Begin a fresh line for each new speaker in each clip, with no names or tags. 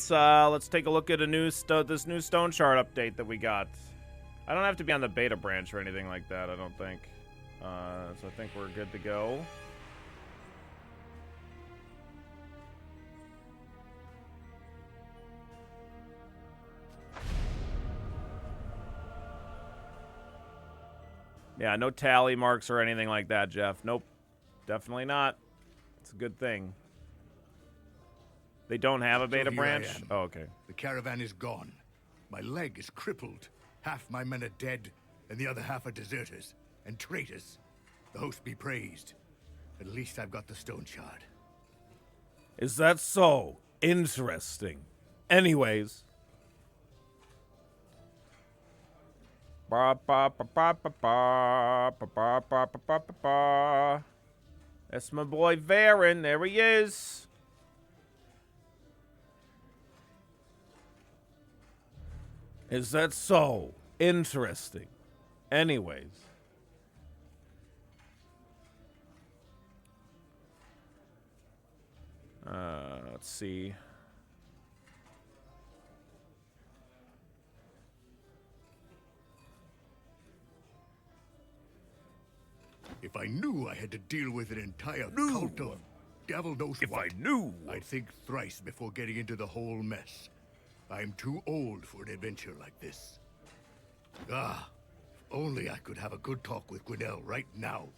let's take a look at this new Stoneshard update that we got. I don't have to be on the beta branch or anything like that, I don't think. So I think we're good to go. Yeah, no tally marks or anything like that, Jeff. Nope. Definitely not. It's a good thing. They don't have a beta branch? Oh, okay.
The caravan is gone. My leg is crippled. Half my men are dead, and the other half are deserters and traitors. The host be praised. At least I've got the stone shard.
Is that so? Interesting. Anyways. Ba ba ba ba ba ba ba ba ba ba ba ba. That's my boy Varen. There he is. Is that so? Interesting. Anyways. Let's see.
If I knew I had to deal with an entire cult of devil knows what, I'd think thrice before getting into the whole mess. I'm too old for an adventure like this. Ah, if only I could have a good talk with Gwinnell right now.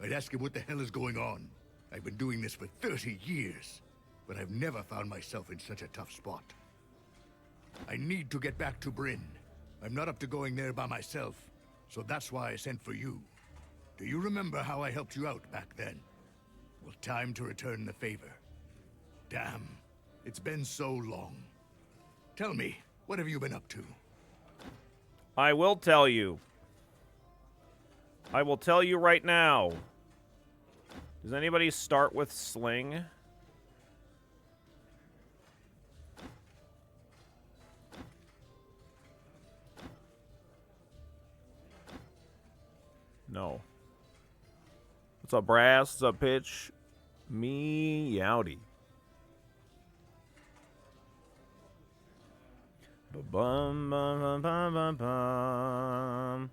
I'd ask him what the hell is going on. I've been doing this for 30 years, but I've never found myself in such a tough spot. I need to get back to Bryn. I'm not up to going there by myself, so that's why I sent for you. Do you remember how I helped you out back then? Well, time to return the favor. Damn, it's been so long. Tell me, what have you been up to?
I will tell you. I will tell you right now. Does anybody start with Sling? No. What's up, Brass? What's up, Pitch? Meowdy. Ba-bum, bum, bum, bum, bum.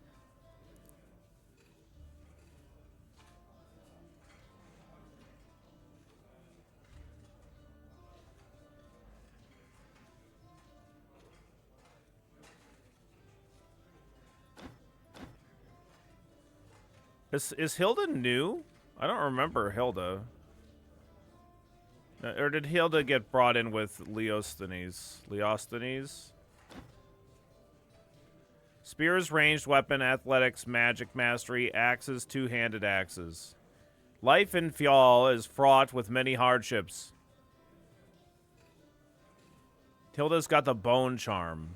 Is Hilda new? I don't remember Hilda. Or did Hilda get brought in with Leosthenes? Leosthenes? Spears, ranged weapon, athletics, magic mastery, axes, two-handed axes. Life in Fjall is fraught with many hardships. Hilda's got the bone charm.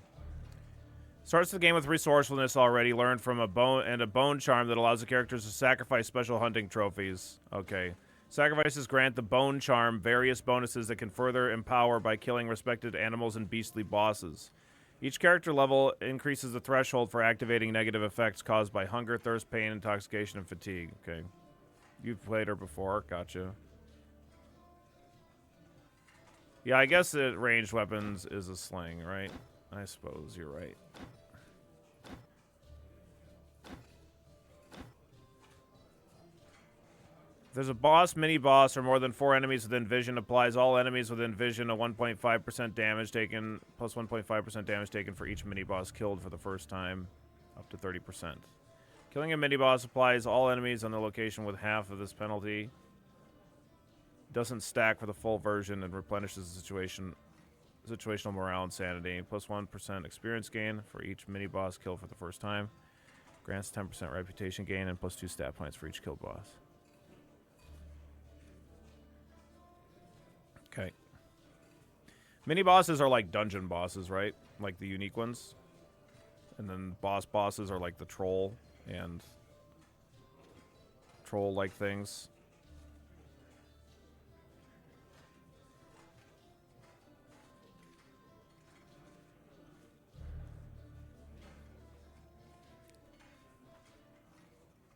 Starts the game with resourcefulness already. Learned from a bone charm that allows the characters to sacrifice special hunting trophies. Okay. Sacrifices grant the bone charm various bonuses that can further empower by killing respected animals and beastly bosses. Each character level increases the threshold for activating negative effects caused by hunger, thirst, pain, intoxication, and fatigue. Okay. You've played her before. Gotcha. Yeah, I guess ranged weapons is a sling, right? I suppose you're right. If there's a boss, mini-boss, or more than 4 enemies within vision, applies all enemies within vision a 1.5% damage taken, plus 1.5% damage taken for each mini-boss killed for the first time, up to 30%. Killing a mini-boss applies all enemies on the location with half of this penalty. Doesn't stack for the full version and replenishes the situational morale and sanity. Plus 1% experience gain for each mini-boss killed for the first time. Grants 10% reputation gain and plus 2 stat points for each killed boss. Okay. Mini bosses are like dungeon bosses, right? Like the unique ones. And then bosses are like the troll and troll-like things.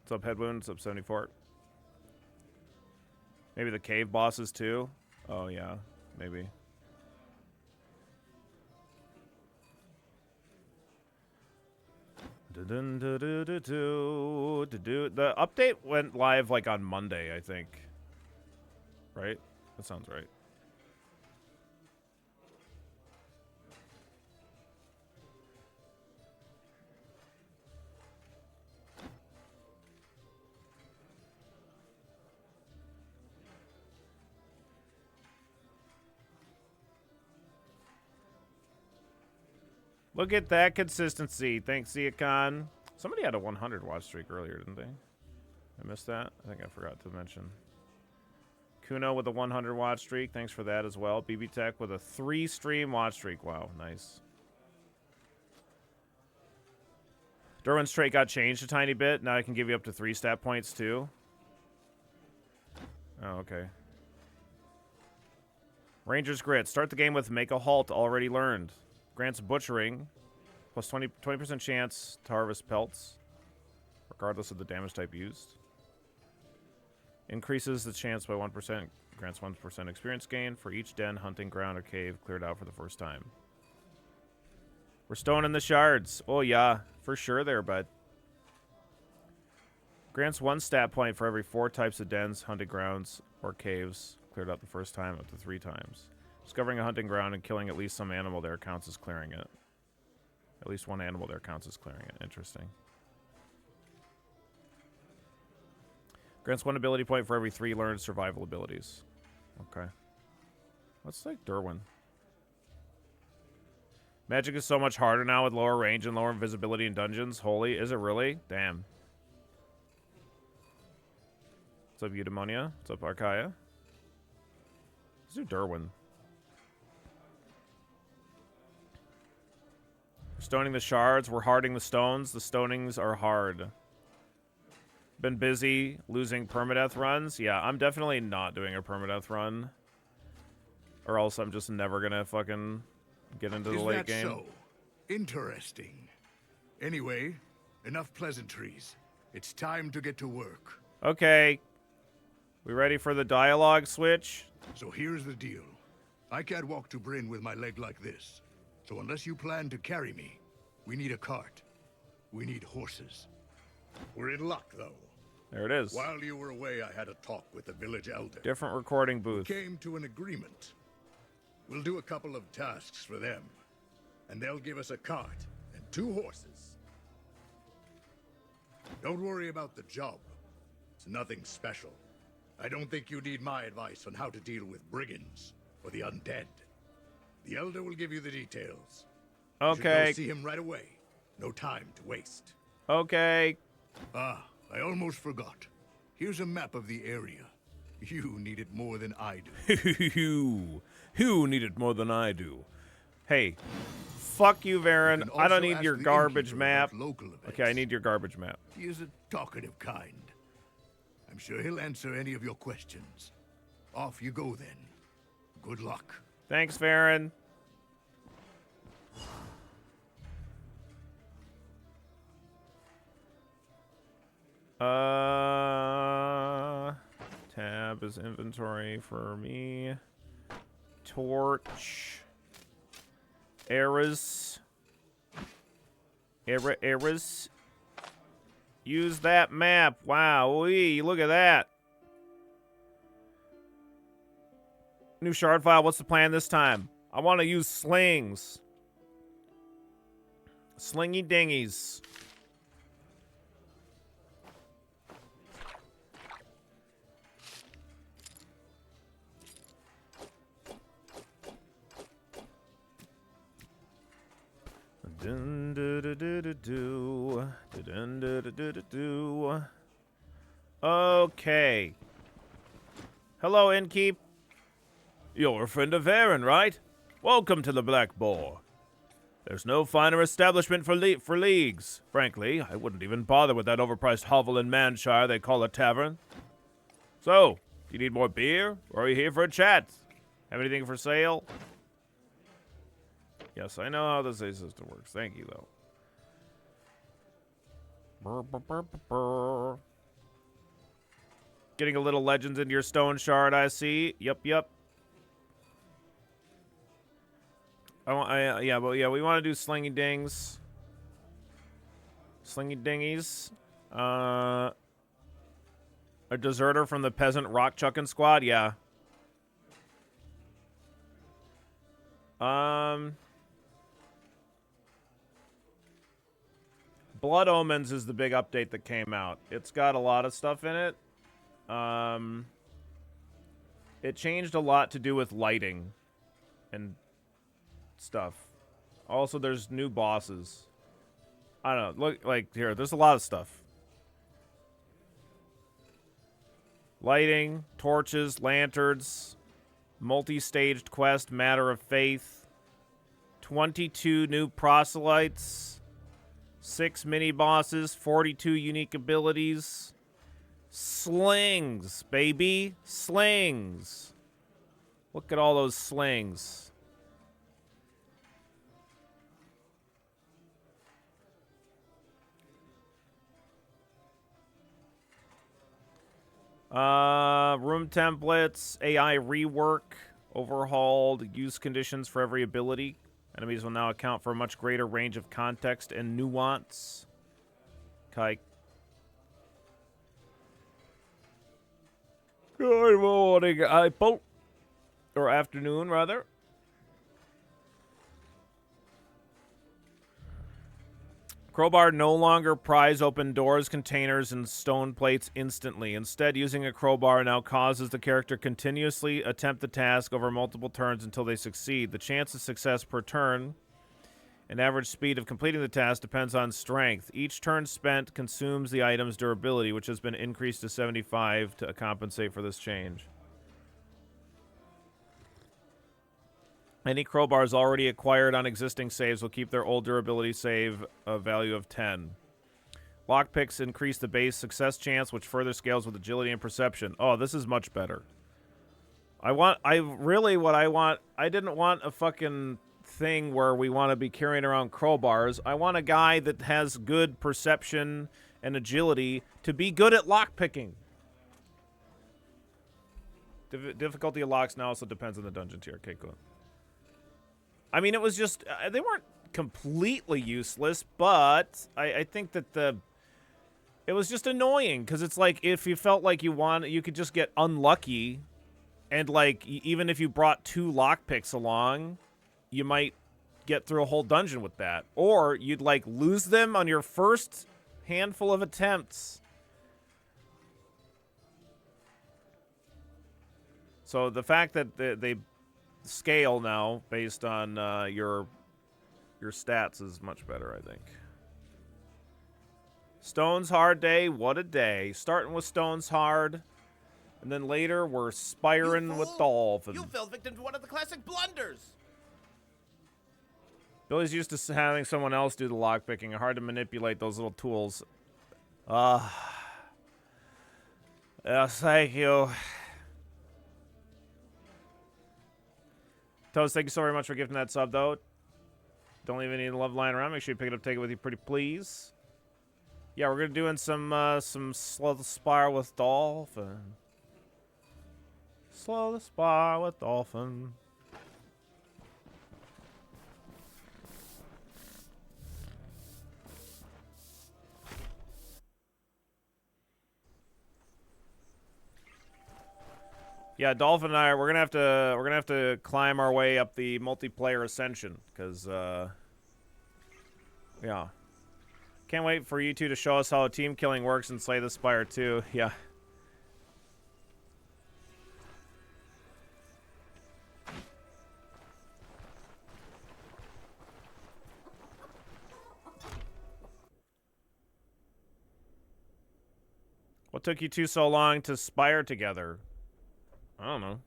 What's up, Headwound? What's up, 74? Maybe the cave bosses too? Oh, yeah. Maybe. The update went live like on Monday, I think. Right? That sounds right. Look at that consistency. Thanks, Ziacon. Somebody had a 100 watch streak earlier, didn't they? I missed that. I think I forgot to mention. Kuno with a 100 watch streak. Thanks for that as well. BB Tech with a 3 stream watch streak. Wow, nice. Derwin's trait got changed a tiny bit. Now I can give you up to 3 stat points too. Oh, okay. Ranger's Grit. Start the game with Make a Halt already learned. Grants Butchering. Plus 20% chance to harvest pelts. Regardless of the damage type used. Increases the chance by 1%. Grants 1% experience gain for each den, hunting ground, or cave cleared out for the first time. We're stoning the shards. Oh, yeah. For sure there, bud. Grants 1 stat point for every 4 types of dens, hunting grounds, or caves cleared out the first time up to 3 times. Discovering a hunting ground and killing at least some animal there counts as clearing it. At least one animal there counts as clearing it. Interesting. Grants 1 ability point for every 3 learned survival abilities. Okay. Let's take Derwin. Magic is so much harder now with lower range and lower invisibility in dungeons. Holy, is it really? Damn. What's up, Eudaimonia? What's up, Archaea? Let's do Derwin. Stoning the shards. We're harding the stones. The stonings are hard. Been busy losing permadeath runs. Yeah, I'm definitely not doing a permadeath run. Or else I'm just never gonna fucking get into the late game.
So interesting. Anyway, enough pleasantries. It's time to get to work.
Okay. We ready for the dialogue switch?
So here's the deal. I can't walk to Bryn with my leg like this. So unless you plan to carry me, we need a cart. We need horses. We're in luck, though.
There it is.
While you were away, I had a talk with the village elder.
Different recording booth.
We came to an agreement. We'll do a couple of tasks for them, and they'll give us a cart and 2 horses. Don't worry about the job. It's nothing special. I don't think you need my advice on how to deal with brigands or the undead. The elder will give you the details.
Okay.
You should go see him right away. No time to waste.
Okay.
Ah, I almost forgot. Here's a map of the area. You need it more than I do.
You need it more than I do. Hey, fuck you, Varen. I don't need your garbage map. Okay, I need your garbage map.
He is a talkative kind. I'm sure he'll answer any of your questions. Off you go then. Good luck.
Thanks, Varen. Tab is inventory for me. Torch. Eras. Eras. Use that map. Wow, look at that. New shard file. What's the plan this time? I want to use slings. Slingy dingies. Okay. Hello, Innkeep. You're a friend of Varen, right? Welcome to the Black Boar. There's no finer establishment for leagues. Frankly, I wouldn't even bother with that overpriced hovel in Manshire they call a tavern. So, do you need more beer, or are you here for a chat? Have anything for sale? Yes, I know how the save system works. Thank you, though. Brr, brr, brr, brr, brr. Getting a little legends into your stone shard, I see. Yep. Yeah, we want to do slingy dings. Slingy dingies. A deserter from the peasant rock chucking squad. Yeah. Blood Omens is the big update that came out. It's got a lot of stuff in it. It changed a lot to do with lighting and stuff. Also, there's new bosses. I don't know. Look, like, here, there's a lot of stuff. Lighting, torches, lanterns, multi-staged quest, Matter of Faith, 22 new proselytes, 6 mini-bosses, 42 unique abilities, slings, baby, slings. Look at all those slings. Room templates, AI rework, overhauled use conditions for every ability. Enemies will now account for a much greater range of context and nuance. Okay. Good morning, Apple. Or afternoon, rather. Crowbar no longer pries open doors, containers, and stone plates instantly. Instead, using a crowbar now causes the character continuously attempt the task over multiple turns until they succeed. The chance of success per turn and average speed of completing the task depends on strength. Each turn spent consumes the item's durability, which has been increased to 75 to compensate for this change. Any crowbars already acquired on existing saves will keep their old durability save a value of 10. Lockpicks increase the base success chance, which further scales with agility and perception. Oh, this is much better. I didn't want a fucking thing where we want to be carrying around crowbars. I want a guy that has good perception and agility to be good at lockpicking. Difficulty of locks now also depends on the dungeon tier. Okay, cool. I mean, it was just, they weren't completely useless, but I think that it was just annoying, because it's like, if you felt like you could just get unlucky, and like, even if you brought 2 lockpicks along, you might get through a whole dungeon with that. Or you'd like lose them on your first handful of attempts. So the fact that they scale now based on your stats is much better, I think. Stone's Hard Day, what a day. Starting with Stone's Hard, and then later we're spiring with Dolphin.
You fell victim to one of the classic blunders.
Billy's used to having someone else do the lockpicking. Hard to manipulate those little tools. Yes, thank you. Toast, thank you so very much for gifting that sub, though. Don't leave any love lying around. Make sure you pick it up, take it with you, pretty please. Yeah, we're gonna doing some slow the spire with Dolphin. Slow the spire with Dolphin. Yeah, Dolphin and I, we're gonna have to climb our way up the multiplayer ascension, because yeah. Can't wait for you two to show us how team killing works in Slay the Spire too. Yeah. What took you two so long to spire together? I don't know.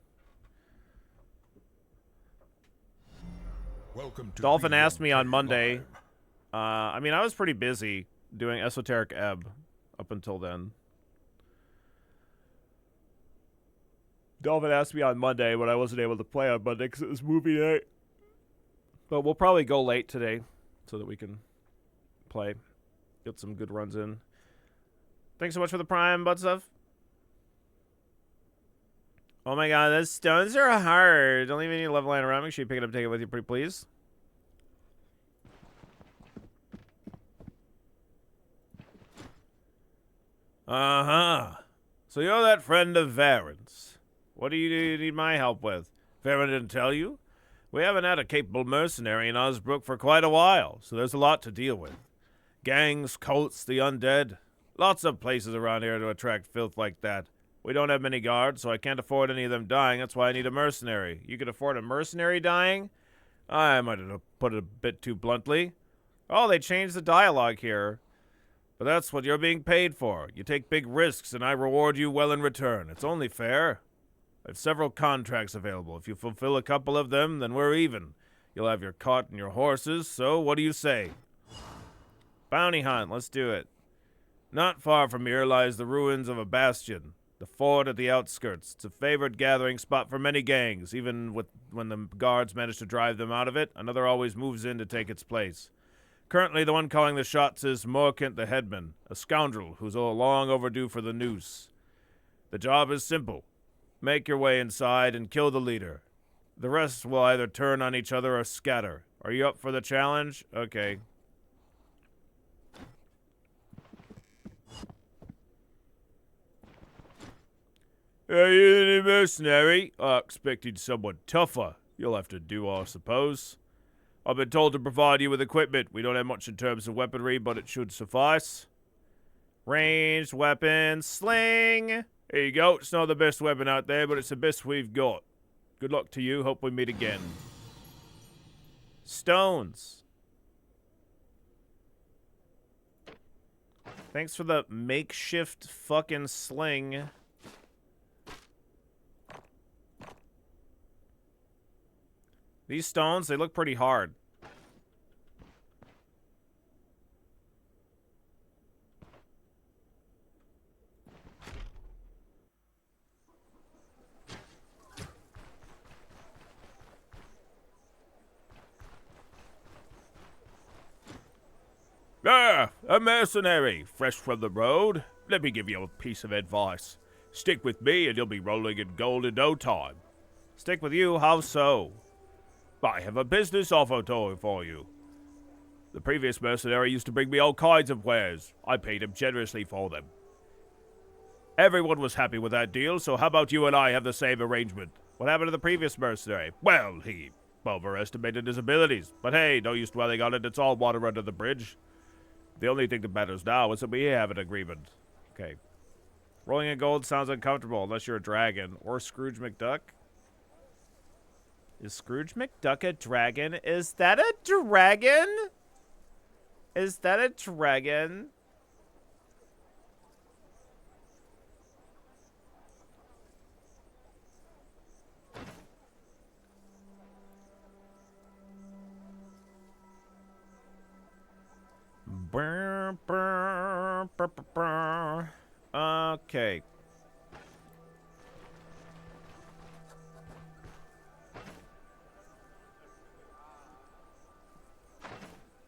Welcome to
Dolphin asked me on Monday. I mean, I was pretty busy doing Esoteric Ebb up until then. Dolphin asked me on Monday, but I wasn't able to play on Monday because it was movie night. But we'll probably go late today so that we can play. Get some good runs in. Thanks so much for the Prime, Budstuff. Oh my god, those stones are hard. Don't leave any love lying around. Make sure you pick it up, take it with you, pretty please. Uh-huh. So you're that friend of Varen's. What do you need my help with? Varen didn't tell you? We haven't had a capable mercenary in Osbrook for quite a while, so there's a lot to deal with. Gangs, cults, the undead. Lots of places around here to attract filth like that. We don't have many guards, so I can't afford any of them dying. That's why I need a mercenary. You could afford a mercenary dying? I might have put it a bit too bluntly. Oh, they changed the dialogue here. But that's what you're being paid for. You take big risks, and I reward you well in return. It's only fair. I have several contracts available. If you fulfill a couple of them, then we're even. You'll have your cart and your horses, so what do you say? Bounty hunt, let's do it. Not far from here lies the ruins of a bastion, the fort at the outskirts. It's a favored gathering spot for many gangs. Even when the guards manage to drive them out of it, another always moves in to take its place. Currently, the one calling the shots is Morkant the headman, a scoundrel who's long overdue for the noose. The job is simple. Make your way inside and kill the leader. The rest will either turn on each other or scatter. Are you up for the challenge? Okay. Are you any mercenary? I expected someone tougher. You'll have to do, I suppose. I've been told to provide you with equipment. We don't have much in terms of weaponry, but it should suffice. Ranged weapon, sling. Here you go. It's not the best weapon out there, but it's the best we've got. Good luck to you. Hope we meet again. Stones. Thanks for the makeshift fucking sling. These stones, they look pretty hard. Ah, a mercenary, fresh from the road. Let me give you a piece of advice. Stick with me and you'll be rolling in gold in no time. Stick with you? How so? I have a business offer for you. The previous mercenary used to bring me all kinds of wares. I paid him generously for them. Everyone was happy with that deal, so how about you and I have the same arrangement? What happened to the previous mercenary? Well, he overestimated his abilities. But hey, no use dwelling on it. It's all water under the bridge. The only thing that matters now is that we have an agreement. Okay. Rolling in gold sounds uncomfortable unless you're a dragon. Or Scrooge McDuck. Is Scrooge McDuck a dragon? Is that a dragon? Is that a dragon? Okay.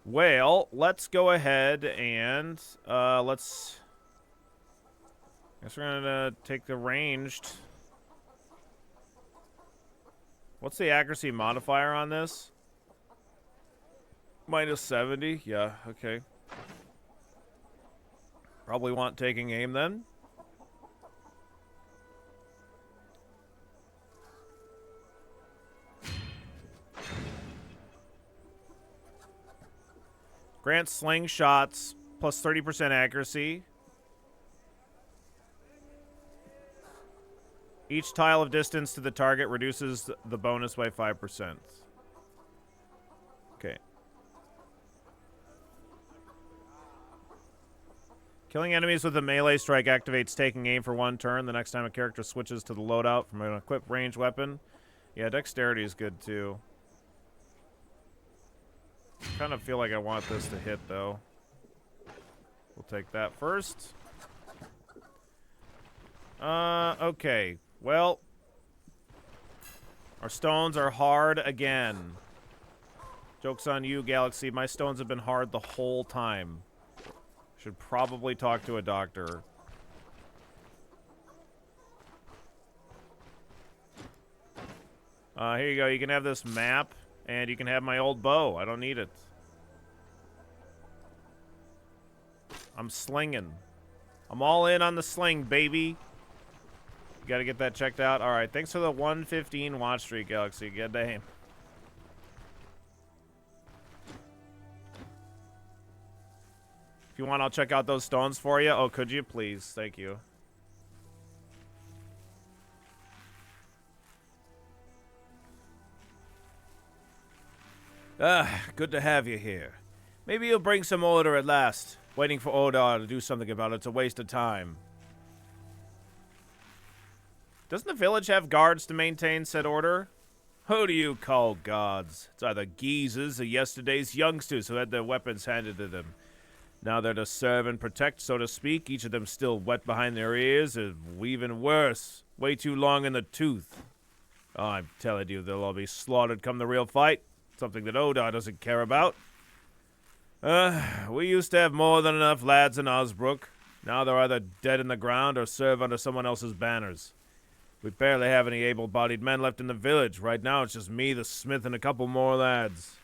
Well, let's go ahead and let's. Guess we're gonna take the ranged. What's the accuracy modifier on this? Minus 70. Yeah. Okay. Probably want taking aim then. Grant slingshots plus 30% accuracy. Each tile of distance to the target reduces the bonus by 5%. Okay. Killing enemies with a melee strike activates taking aim for 1 turn. The next time a character switches to the loadout from an equipped ranged weapon. Yeah, dexterity is good too. Kind of feel like I want this to hit though. We'll take that first. Okay. Well, our stones are hard again. Joke's on you, Galaxy. My stones have been hard the whole time. Should probably talk to a doctor. Here you go. You can have this map, and you can have my old bow. I don't need it. I'm slinging. I'm all in on the sling, baby. You gotta get that checked out. All right, thanks for the 115 watch streak, Galaxy. Good day. If you want, I'll check out those stones for you. Oh, could you? Please. Thank you. Good to have you here. Maybe you'll bring some order at last. Waiting for Odar to do something about it's a waste of time. Doesn't the village have guards to maintain said order? Who do you call gods? It's either geezers or yesterday's youngsters who had their weapons handed to them. Now they're to serve and protect, so to speak, each of them still wet behind their ears, or even worse, way too long in the tooth. Oh, I'm telling you, they'll all be slaughtered come the real fight. Something that Odar doesn't care about. We used to have more than enough lads in Osbrook. Now they're either dead in the ground or serve under someone else's banners. We barely have any able-bodied men left in the village. Right now it's just me, the smith, and a couple more lads.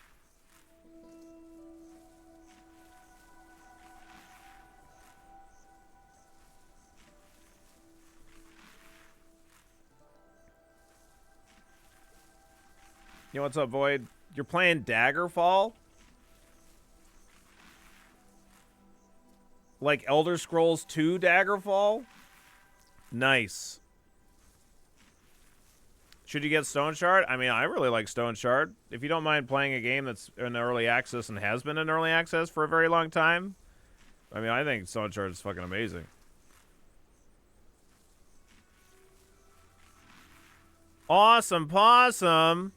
Yo, what's up, Void? You're playing Daggerfall? Like Elder Scrolls 2 Daggerfall? Nice. Should you get Stoneshard? I mean, I really like Stoneshard. If you don't mind playing a game that's in early access and has been in early access for a very long time, I mean, I think Stoneshard is fucking amazing. Awesome possum.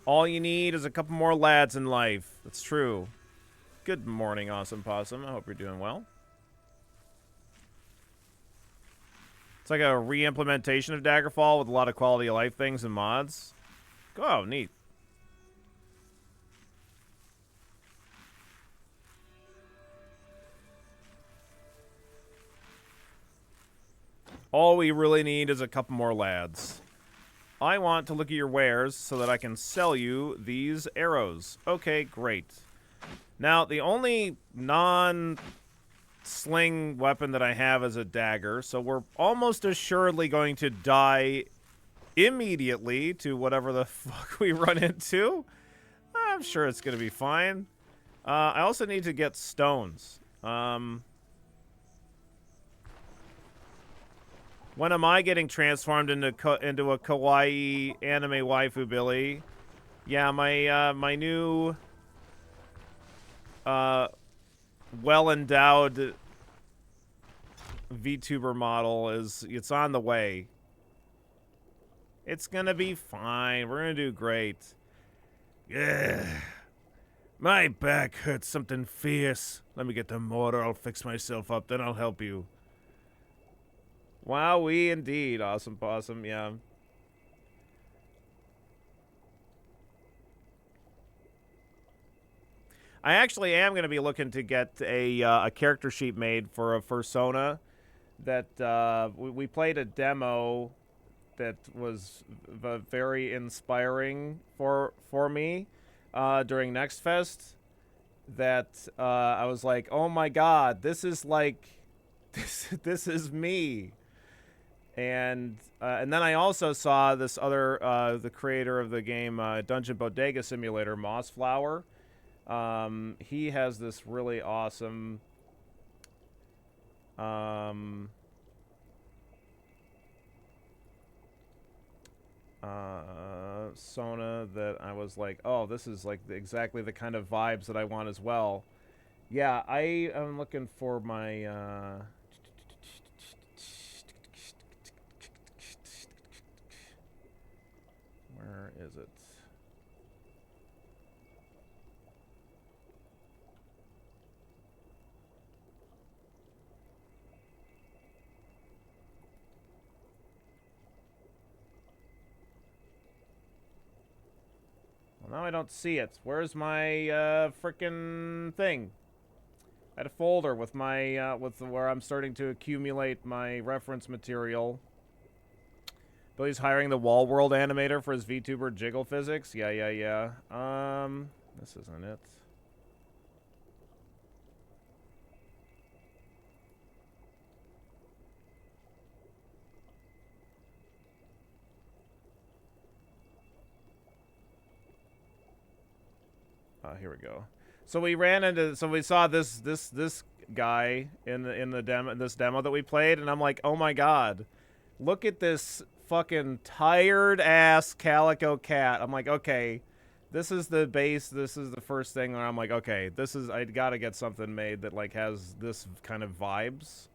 All you need is a couple more lads in life. That's true. Good morning, Awesome Possum. I hope you're doing well. It's like a re-implementation of Daggerfall with a lot of quality of life things and mods. Oh, neat. All we really need is a couple more lads. I want to look at your wares so that I can sell you these arrows. Okay, great. Now, the only non-sling weapon that I have is a dagger, so we're almost assuredly going to die immediately to whatever the fuck we run into. I'm sure it's going to be fine. I also need to get stones. When am I getting transformed into a kawaii anime waifu, Billy? Yeah, my new well-endowed VTuber model it's on the way. It's gonna be fine. We're gonna do great. Yeah. My back hurts something fierce. Let me get the mortar. I'll fix myself up. Then I'll help you. Wowee indeed, Awesome Possum, yeah. I actually am going to be looking to get a character sheet made for a Fursona that we played a demo that was very inspiring for me during Next Fest. That I was like, oh my god, this is like this is me. And then I also saw this other the creator of the game Dungeon Bodega Simulator, Mossflower. He has this really awesome Sona that I was like, oh, this is like exactly the kind of vibes that I want as well. Yeah, I am looking for my where is it? Well, now I don't see it. Where's my frickin' thing? I had a folder with my where I'm starting to accumulate my reference material. Billy's hiring the Wall World animator for his VTuber Jiggle Physics. Yeah. This isn't it. Here we go. So we ran into, so we saw this guy in the demo, this demo that we played, and I'm like, oh my god, look at this fucking tired ass calico cat. I'm like, okay, this is the base. This is the first thing where I'm like, okay, this is, I gotta get something made that like has this kind of vibes.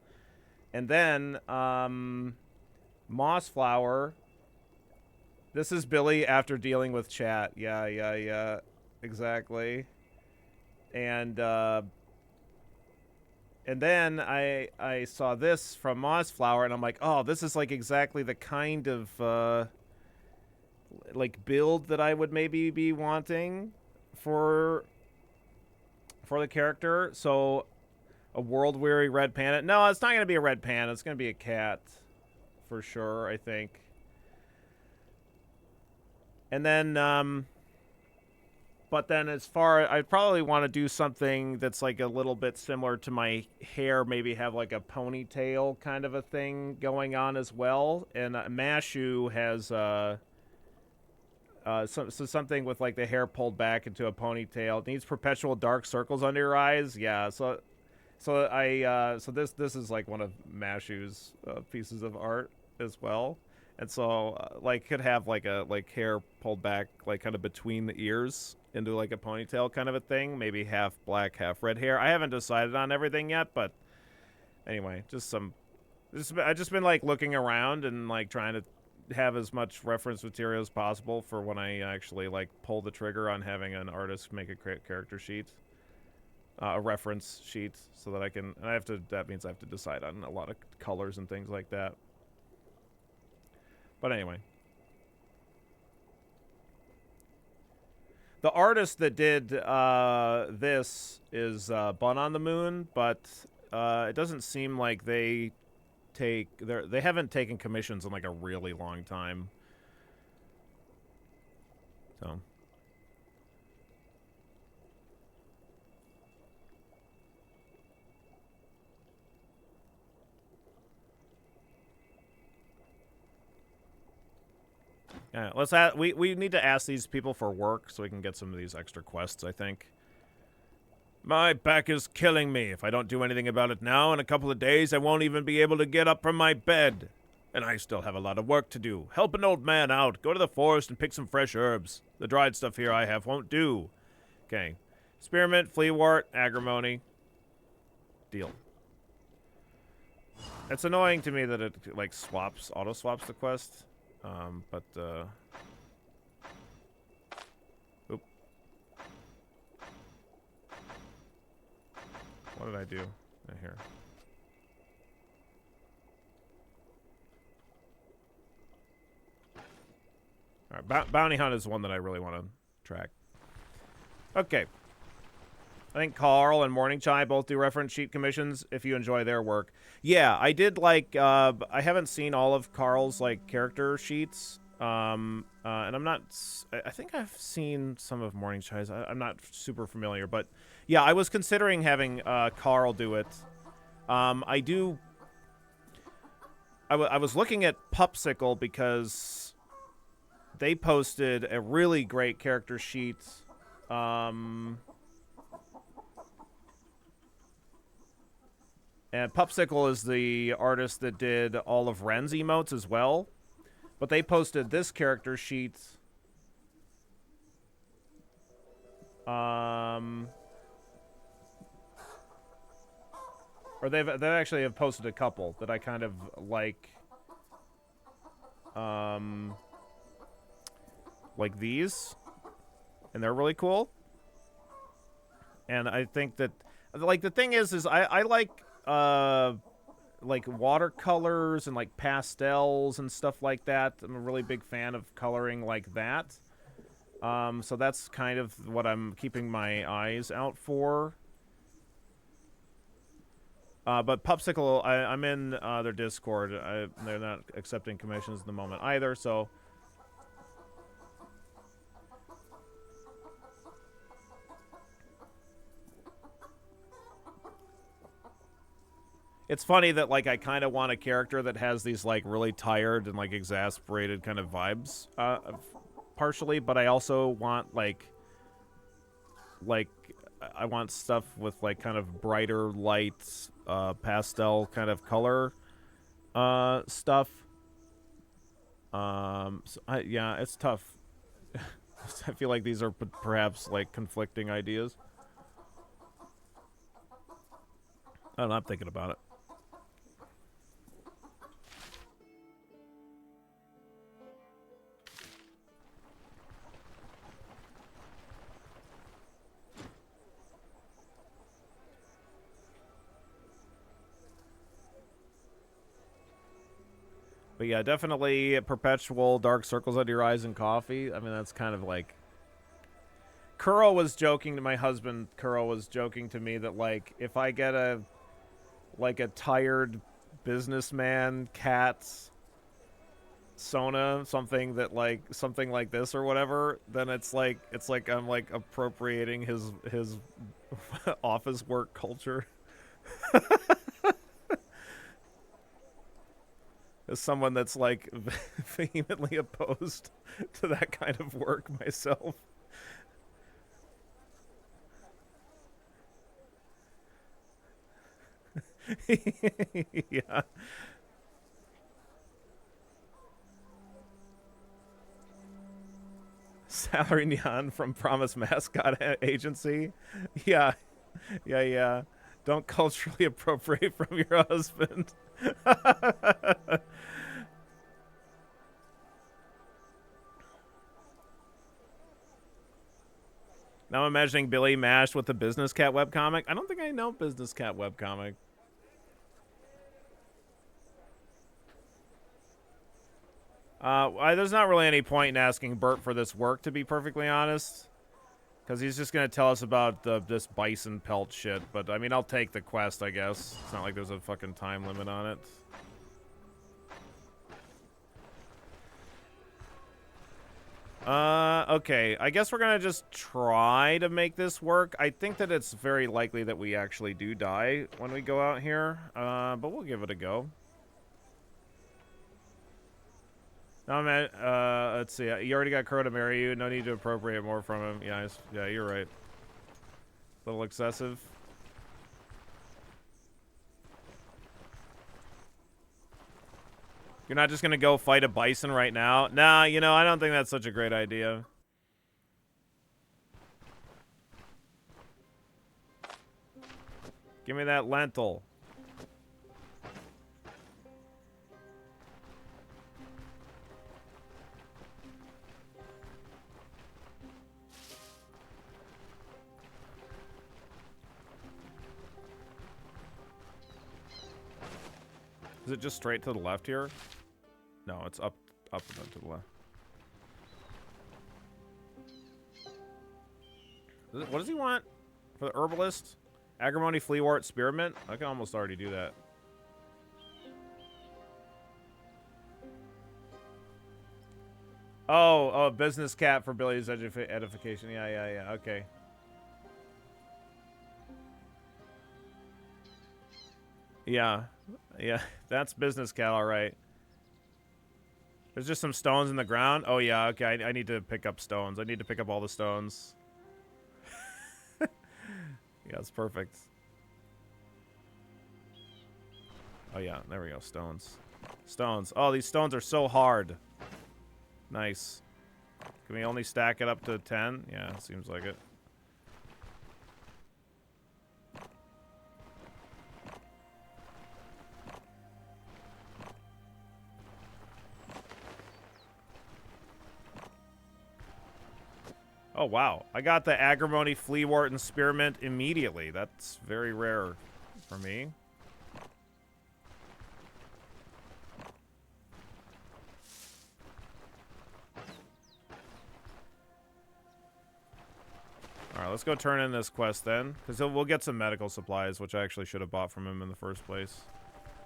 And then Mossflower. This is Billy after dealing with chat. Yeah. Exactly. And then I saw this from Mossflower, and I'm like, oh, this is like exactly the kind of like build that I would maybe be wanting for the character. So a world-weary red panda. No, it's not going to be a red panda. It's going to be a cat for sure, I think. And then but then as far, I'd probably want to do something that's like a little bit similar to my hair, maybe have like a ponytail kind of a thing going on as well. And Mashu has so something with like the hair pulled back into a ponytail. It needs perpetual dark circles under your eyes. Yeah, so this is like one of Mashu's pieces of art as well. And so, like, could have, like, a, like, hair pulled back, like, kind of between the ears into, like, a ponytail kind of a thing. Maybe half black, half red hair. I haven't decided on everything yet, but anyway, I've just been, like, looking around and, like, trying to have as much reference material as possible for when I actually, like, pull the trigger on having an artist make a character sheet. A reference sheet, so that I can, and that means I have to decide on a lot of colors and things like that. But anyway. The artist that did this is Bun on the Moon, but it doesn't seem like they haven't taken commissions in like a really long time. So. Yeah, we need to ask these people for work so we can get some of these extra quests, I think. My back is killing me. If I don't do anything about it now, in a couple of days, I won't even be able to get up from my bed. And I still have a lot of work to do. Help an old man out. Go to the forest and pick some fresh herbs. The dried stuff here I have won't do. Okay. Spearmint, fleawort, agrimony. Deal. It's annoying to me that it, like, auto-swaps the quest. Oop. What did I do? Here. Alright, Bounty Hunt is one that I really want to track. Okay. I think Carl and Morning Chai both do reference sheet commissions if you enjoy their work. Yeah, I did like, I haven't seen all of Carl's, like, character sheets. And I'm not, I think I've seen some of Morning Chai's. I'm not super familiar, but yeah, I was considering having Carl do it. I was looking at Pupsicle because they posted a really great character sheet. And Pupsicle is the artist that did all of Ren's emotes as well. But they posted this character sheet. Or they actually have posted a couple that I kind of like. Like these. And they're really cool. And I think that, like, the thing is I like watercolors and like pastels and stuff like that. I'm a really big fan of coloring like that. So that's kind of what I'm keeping my eyes out for. But Pupsicle, I'm in their Discord. They're not accepting commissions at the moment either, so... It's funny that, like, I kind of want a character that has these, like, really tired and, like, exasperated kind of vibes, partially, but I also want, like, like I want stuff with like kind of brighter lights, pastel kind of color stuff. Yeah, it's tough. I feel like these are perhaps like conflicting ideas. I don't know, I'm thinking about it. But yeah, definitely perpetual dark circles under your eyes and coffee. I mean, that's kind of like... Kuro was joking to my husband. Kuro was joking to me that, like, if I get a tired businessman cat's Sona, something like this or whatever, then it's like I'm like appropriating his office work culture. As someone that's like vehemently opposed to that kind of work myself. Yeah. Salary Neon from Promise Mascot Agency. Yeah. Yeah. Don't culturally appropriate from your husband. Now I'm imagining Billy mashed with the Business Cat webcomic. I don't think I know Business Cat webcomic. There's not really any point in asking Bert for this work, to be perfectly honest. Because he's just going to tell us about this bison pelt shit. But, I mean, I'll take the quest, I guess. It's not like there's a fucking time limit on it. Okay. I guess we're going to just try to make this work. I think that it's very likely that we actually do die when we go out here. But we'll give it a go. No, man, let's see. You already got Crow to marry you. No need to appropriate more from him. Yeah, you're right. A little excessive. You're not just gonna go fight a bison right now? Nah, you know, I don't think that's such a great idea. Give me that lentil. Is it just straight to the left here? No, it's up and then to the left. What does he want for the herbalist? Agrimony, Fleawort, Spearmint? I can almost already do that. Oh, business cat for Billy's edification. Yeah, okay. Yeah, that's business cat, all right. There's just some stones in the ground. Oh, yeah, okay, I need to pick up stones. I need to pick up all the stones. Yeah, that's perfect. Oh, yeah, there we go, stones. Stones. Oh, these stones are so hard. Nice. Can we only stack it up to 10? Yeah, seems like it. Oh, wow. I got the Agrimony, Fleawort, and Spearmint immediately. That's very rare for me. Alright, let's go turn in this quest then. Because we'll get some medical supplies, which I actually should have bought from him in the first place.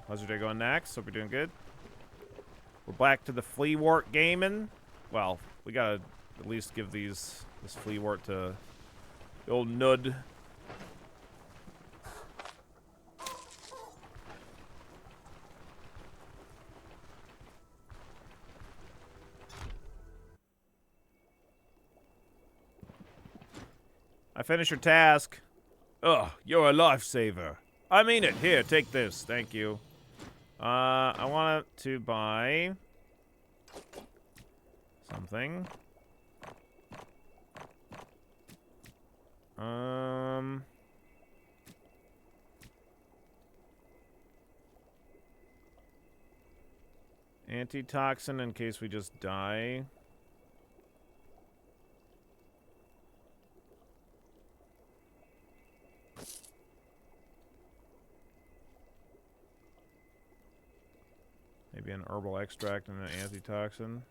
How's your day going next? Hope you're doing good. We're back to the Fleawort gaming. Well, we gotta at least give this Fleawort to the old Nud. I finished your task. Ugh, you're a lifesaver. I mean it. Here, take this. Thank you. I want to buy something. Antitoxin in case we just die. Maybe an herbal extract and an antitoxin.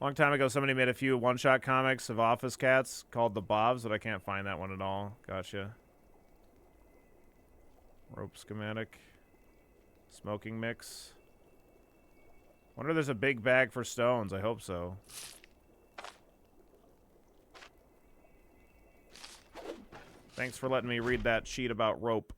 A long time ago, somebody made a few one-shot comics of Office Cats called The Bobs, but I can't find that one at all. Gotcha. Rope schematic. Smoking mix. Wonder if there's a big bag for stones. I hope so. Thanks for letting me read that sheet about rope.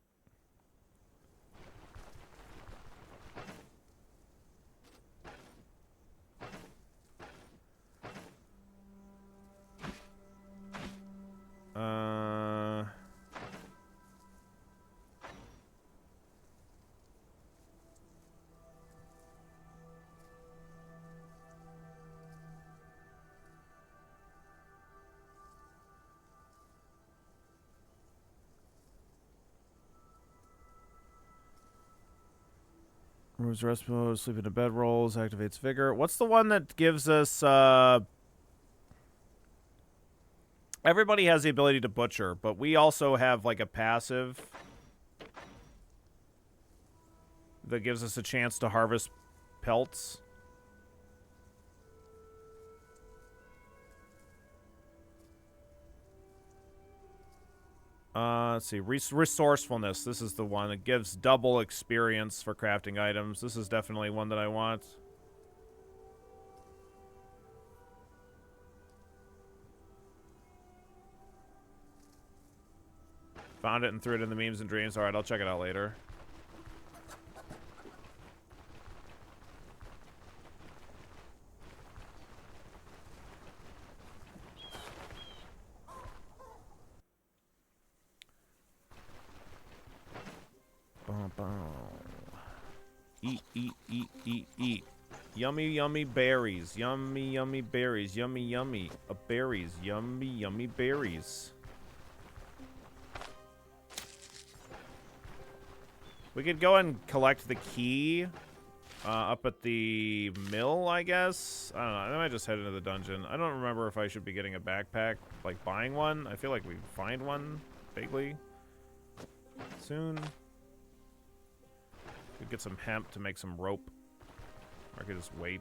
Removes rest mode, sleep into bed rolls, activates vigor. What's the one that gives us, everybody has the ability to butcher, but we also have, like, a passive that gives us a chance to harvest pelts. Let's see. Resourcefulness. This is the one. It gives double experience for crafting items. This is definitely one that I want. Found it and threw it in the memes and dreams. Alright, I'll check it out later. Eat, eat, eat, eat, eat. Yummy, yummy berries. Yummy, yummy berries. Yummy, yummy. Berries. Yummy, yummy berries. We could go and collect the key up at the mill, I guess. I don't know. I might just head into the dungeon. I don't remember if I should be getting a backpack, like buying one. I feel like we find one vaguely soon. Could get some hemp to make some rope. Or I could just wait.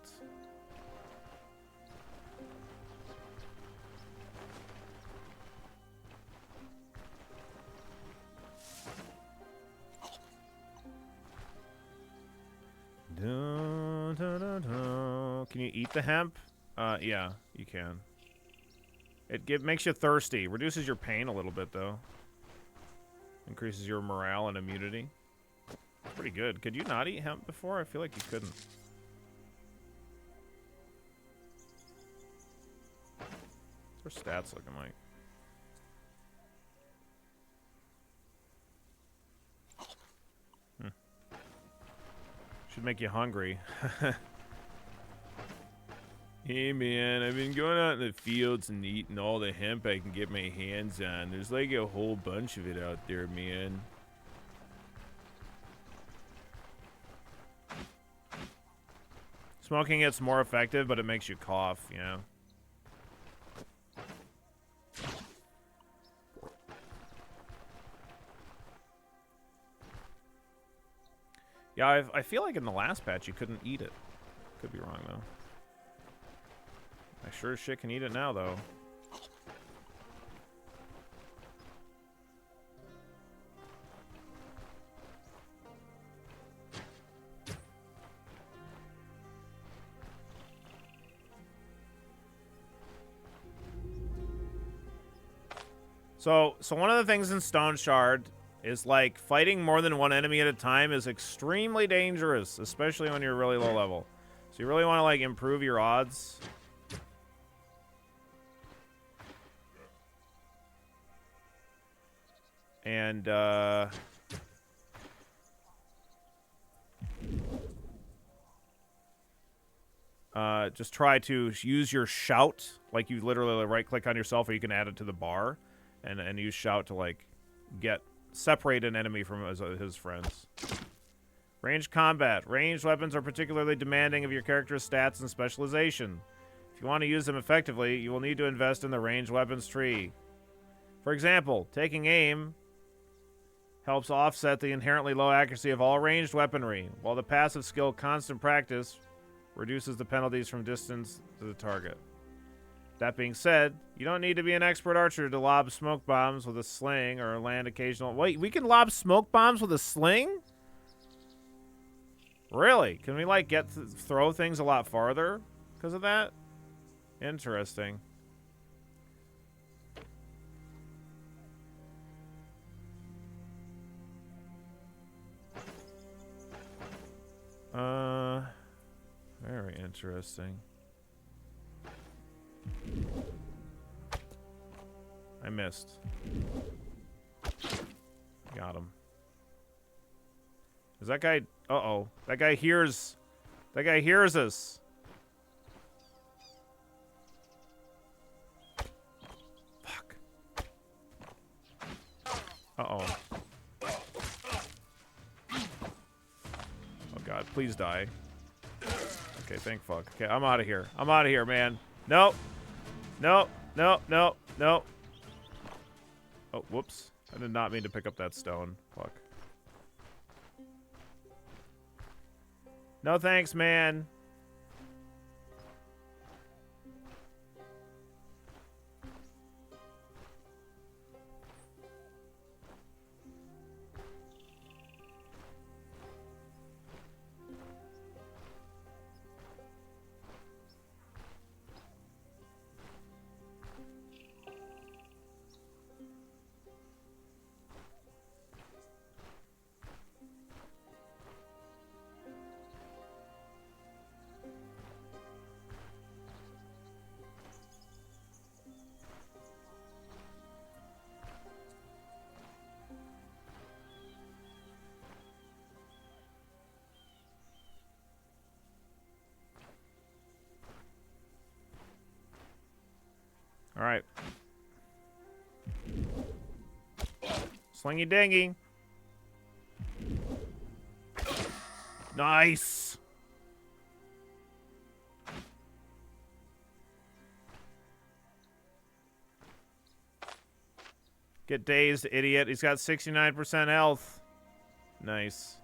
Dun, dun, dun, dun. Can you eat the hemp? Yeah, you can. It makes you thirsty. Reduces your pain a little bit, though. Increases your morale and immunity. Pretty good. Could you not eat hemp before? I feel like you couldn't. What's our stats looking like? Should make you hungry. Hey man, I've been going out in the fields and eating all the hemp I can get my hands on. There's like a whole bunch of it out there, man. Smoking it's more effective, but it makes you cough, you know. Yeah, I feel like in the last patch you couldn't eat it. Could be wrong, though. I sure as shit can eat it now, though. So one of the things in Stoneshard is, like, fighting more than one enemy at a time is extremely dangerous, especially when you're really low level. So you really want to, like, improve your odds. And, just try to use your shout. Like, you literally right-click on yourself, or you can add it to the bar. And use shout to, like, separate an enemy from his friends. Ranged combat. Ranged weapons are particularly demanding of your character's stats and specialization. If you want to use them effectively, you will need to invest in the ranged weapons tree. For example, taking aim helps offset the inherently low accuracy of all ranged weaponry, while the passive skill Constant Practice reduces the penalties from distance to the target. That being said, you don't need to be an expert archer to lob smoke bombs with a sling or land occasional... Wait, we can lob smoke bombs with a sling? Really? Can we, like, throw things a lot farther because of that? Interesting. Very interesting. I missed. Got him. Is that guy... Uh-oh. That guy hears... That guy hears us. Fuck. Uh-oh. Oh, God. Please die. Okay, thank fuck. Okay, I'm out of here. I'm out of here, man. Nope. Nope. Nope. Nope. Nope. Oh, whoops. I did not mean to pick up that stone. Fuck. No thanks, man. All right. Slingy dingy. Nice. Get dazed, idiot. He's got 69% health. Nice.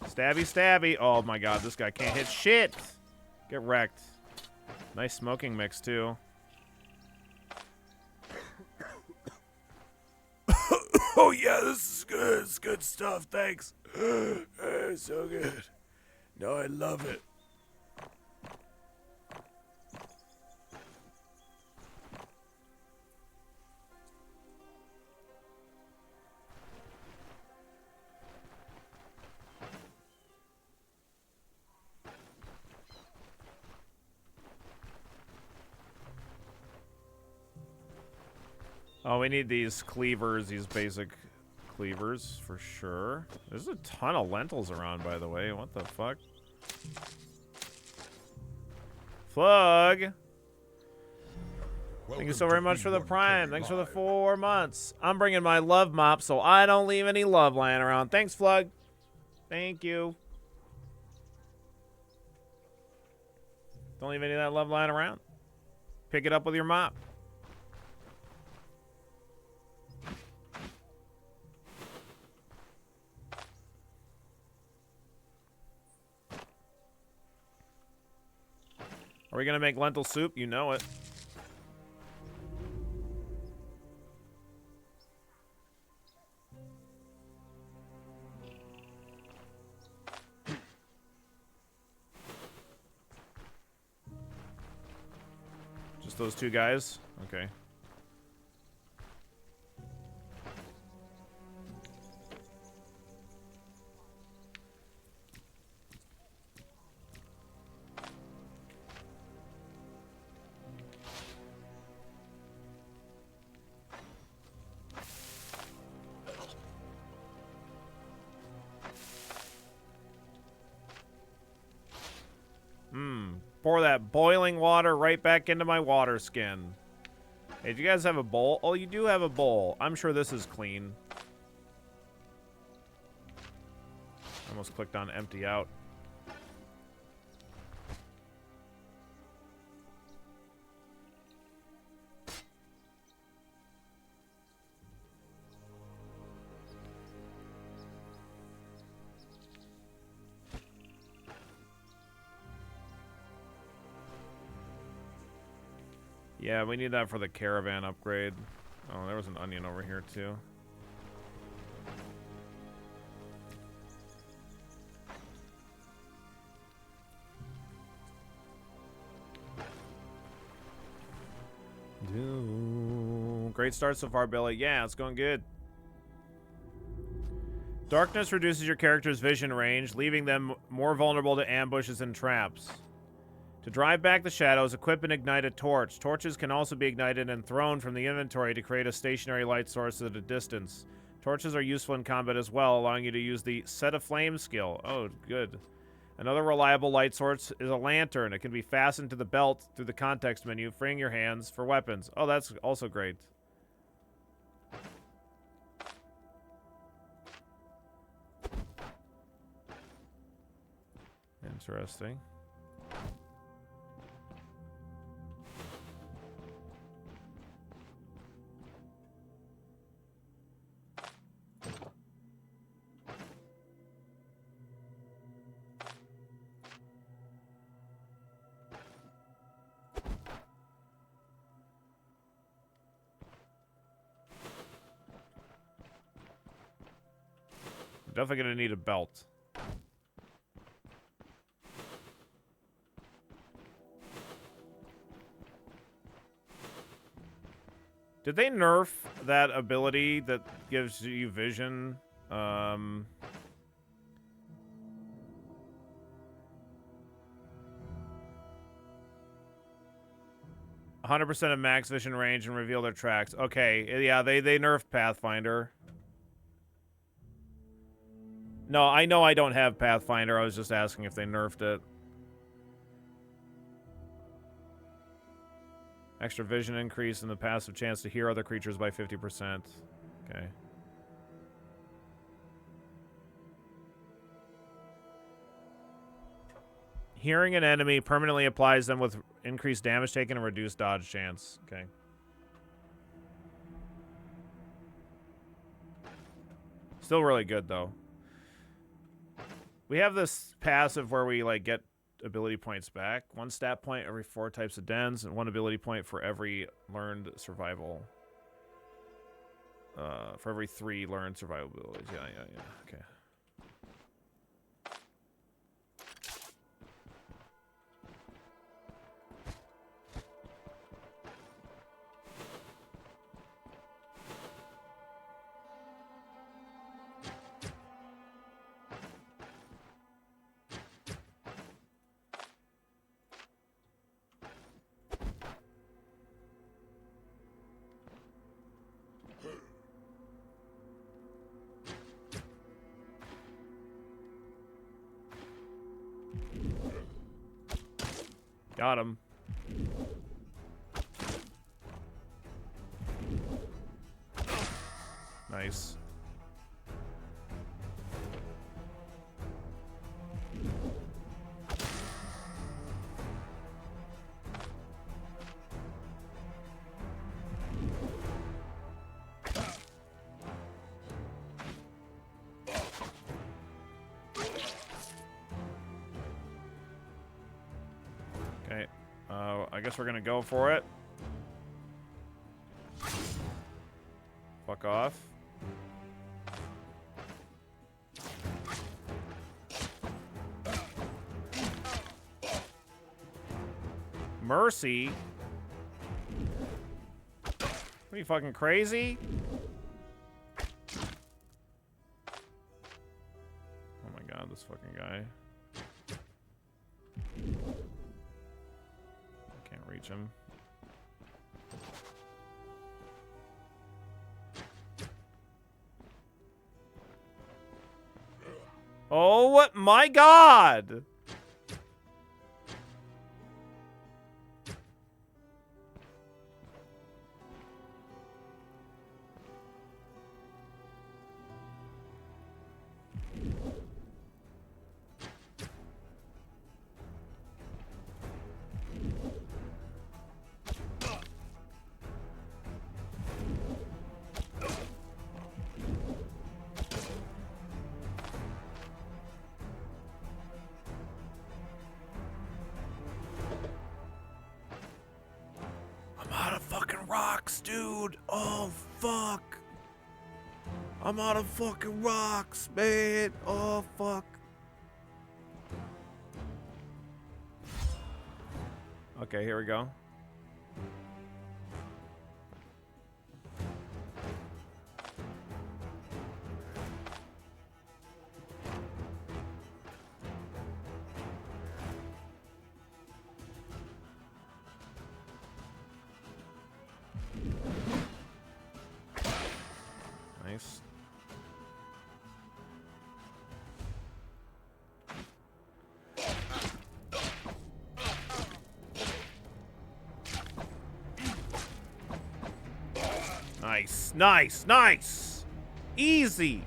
Stabby, stabby. Oh my god, this guy can't hit shit. Get wrecked. Nice smoking mix, too. Oh, yeah, this is good. It's good stuff. Thanks. It's so good. No, I love it. Oh, we need these cleavers, these basic cleavers, for sure. There's a ton of lentils around, by the way. What the fuck? Flug! Thank you so very much for the Prime. Thanks for the 4 months. I'm bringing my love mop so I don't leave any love lying around. Thanks, Flug. Thank you. Don't leave any of that love lying around. Pick it up with your mop. Are we gonna make lentil soup? You know it. Just those two guys? Okay. pour that boiling water right back into my water skin. Hey, do you guys have a bowl? Oh, you do have a bowl. I'm sure this is clean. Almost clicked on empty out. Yeah, we need that for the caravan upgrade. Oh, there was an onion over here, too. Great start so far, Billy. Yeah, it's going good. Darkness reduces your character's vision range, leaving them more vulnerable to ambushes and traps. To drive back the shadows, equip and ignite a torch. Torches can also be ignited and thrown from the inventory to create a stationary light source at a distance. Torches are useful in combat as well, allowing you to use the Set a Flame skill. Oh, good. Another reliable light source is a lantern. It can be fastened to the belt through the context menu, freeing your hands for weapons. Oh, that's also great. Interesting. Definitely gonna need a belt. Did they nerf that ability that gives you vision? 100% of max vision range and reveal their tracks. Okay, yeah, they nerfed Pathfinder. No, I know I don't have Pathfinder. I was just asking if they nerfed it. Extra vision increase and the passive chance to hear other creatures by 50%. Okay. Hearing an enemy permanently applies them with increased damage taken and reduced dodge chance. Okay. Still really good, though. We have this passive where we, like, get ability points back. 1 stat point every 4 types of dens, and 1 ability point for every learned survival. For every 3 learned survival abilities. Yeah. Okay. Got him. Nice. Okay. I guess we're gonna go for it. Fuck off. Mercy? Are you fucking crazy? Oh my god, this fucking guy. I can't reach him. Oh my god! rocks, dude. Oh, fuck. I'm out of fucking rocks, man. Oh, fuck. Okay, here we go. Nice. Nice, nice, nice! Easy!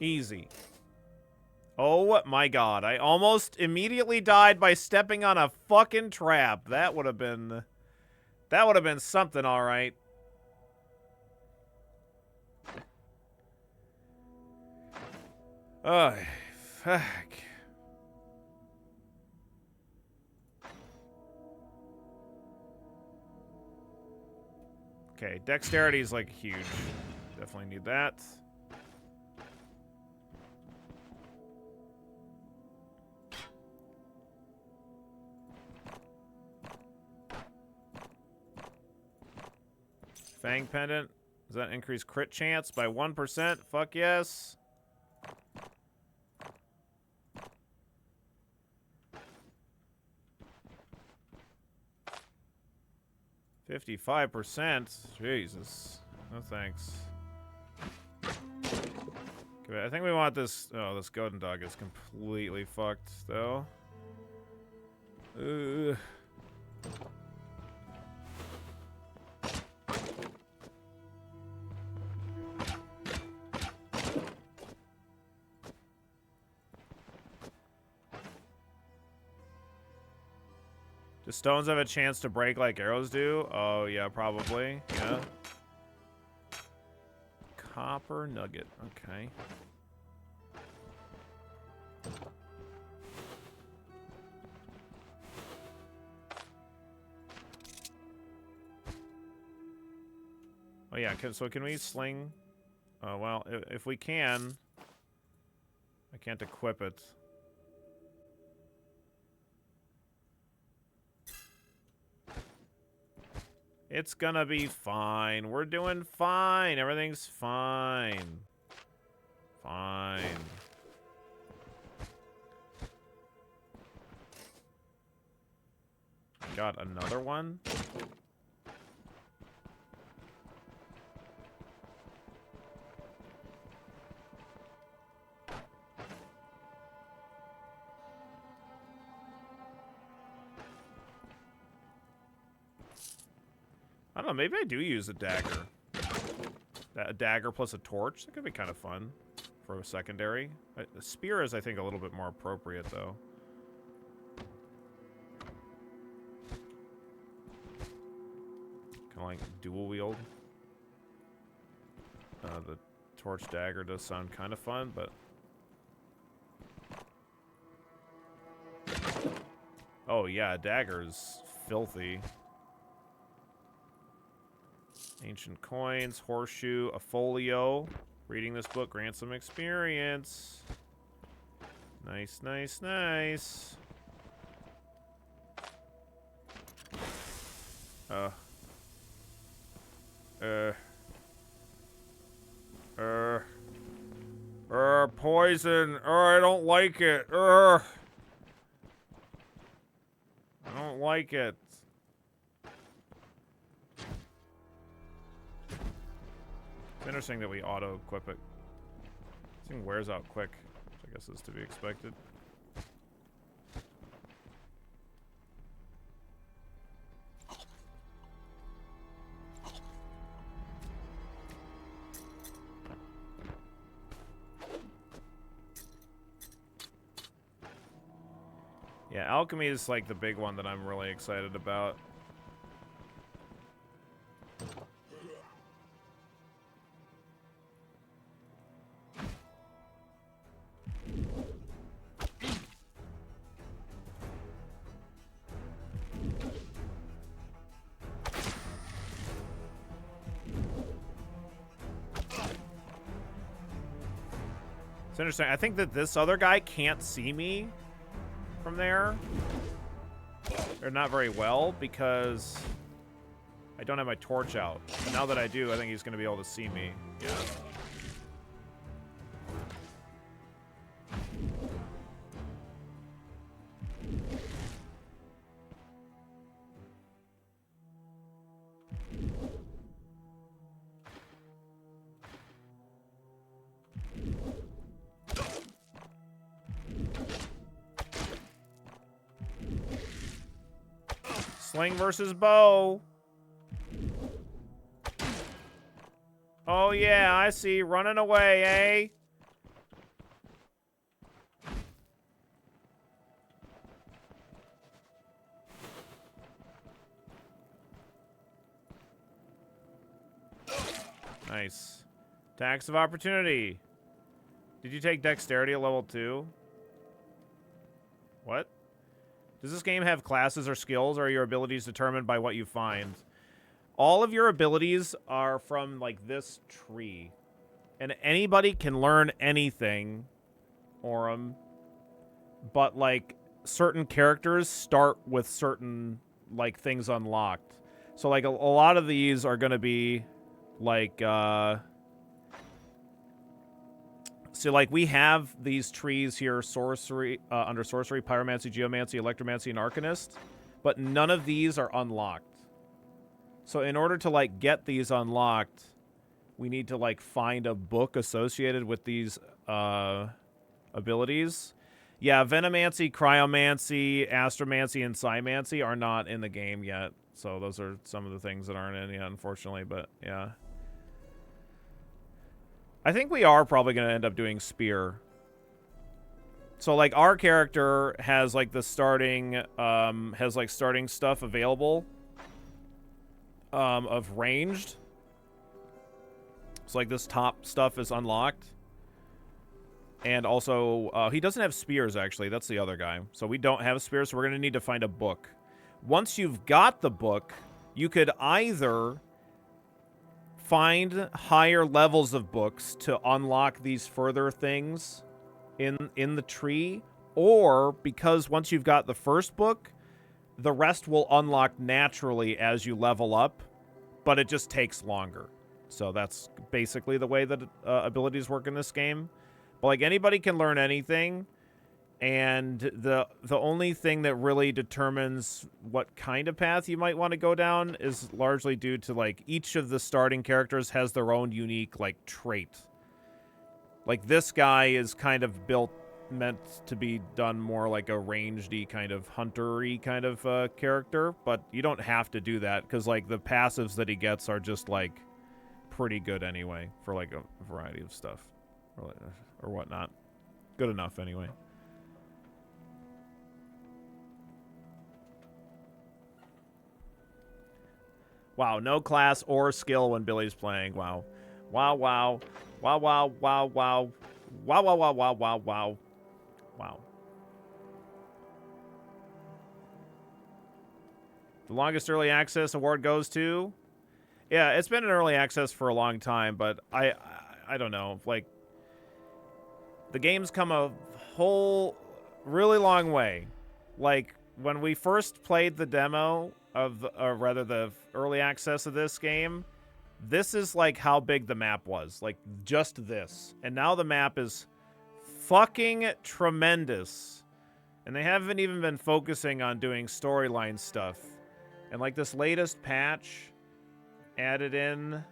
Easy. Oh my god, I almost immediately died by stepping on a fucking trap. That would have been something, all right. Oh, fuck. Okay, dexterity is like huge. Definitely need that. Fang pendant. Does that increase crit chance by 1%? Fuck yes. $55%? Jesus. No thanks. Okay, I think we want this... Oh, this golden dog is completely fucked, though. Do stones have a chance to break like arrows do? Oh, yeah, probably. Yeah. Copper nugget. Okay. Oh, yeah. So can we sling? Oh, well, if we can. I can't equip it. It's gonna be fine. We're doing fine. Everything's fine. Fine. Got another one? I don't know, maybe I do use a dagger. A dagger plus a torch? That could be kind of fun for a secondary. A spear is, I think, a little bit more appropriate, though. Kind of like dual wield. The torch dagger does sound kind of fun, but... Oh, yeah, a dagger is filthy. Ancient coins, horseshoe, a folio. Reading this book grants some experience. Nice, nice, nice. Poison. I don't like it. I don't like it. It's interesting that we auto-equip it. This thing wears out quick, which I guess is to be expected. Yeah, alchemy is like the big one that I'm really excited about. It's interesting. I think that this other guy can't see me from there. Or not very well, because I don't have my torch out. But now that I do, I think he's going to be able to see me. Yeah. Sling versus bow. Oh yeah, I see. Running away, eh? Nice. Tax of opportunity. Did you take dexterity at level 2? What? Does this game have classes or skills, or are your abilities determined by what you find? All of your abilities are from, like, this tree. And anybody can learn anything, Aurum. But, like, certain characters start with certain, like, things unlocked. So, like, a lot of these are going to be, like, So, like, we have these trees here, sorcery, under sorcery, pyromancy, geomancy, electromancy, and arcanist, but none of these are unlocked. So in order to, like, get these unlocked, we need to, like, find a book associated with these, abilities. Yeah, venomancy, cryomancy, astromancy, and psimancy are not in the game yet. So those are some of the things that aren't in yet, unfortunately, but, yeah. I think we are probably going to end up doing spear. So, like, our character has, like, the starting, starting stuff available, of ranged. So, like, this top stuff is unlocked. And also, he doesn't have spears, actually. That's the other guy. So we don't have spears, so we're going to need to find a book. Once you've got the book, you could either find higher levels of books to unlock these further things in the tree, or because once you've got the first book, the rest will unlock naturally as you level up, but it just takes longer. So that's basically the way that abilities work in this game. But, like, anybody can learn anything, and the only thing that really determines what kind of path you might want to go down is largely due to, like, each of the starting characters has their own unique, like, trait. Like, this guy is kind of meant to be done more like a rangedy kind of hunter-y kind of character, but you don't have to do that, because, like, the passives that he gets are just, like, pretty good anyway for, like, a variety of stuff or whatnot. Good enough anyway. Wow, no class or skill when Billy's playing. Wow. Wow, wow. Wow, wow, wow, wow. Wow, wow, wow, wow, wow, wow. Wow. The longest early access award goes to... Yeah, it's been in early access for a long time, but I don't know. Like, the game's come a whole really long way. Like, when we first played the demo of, or rather the early access of this game, this is like how big the map was. Like, just this. And now the map is fucking tremendous. And they haven't even been focusing on doing storyline stuff. And, like, this latest patch added in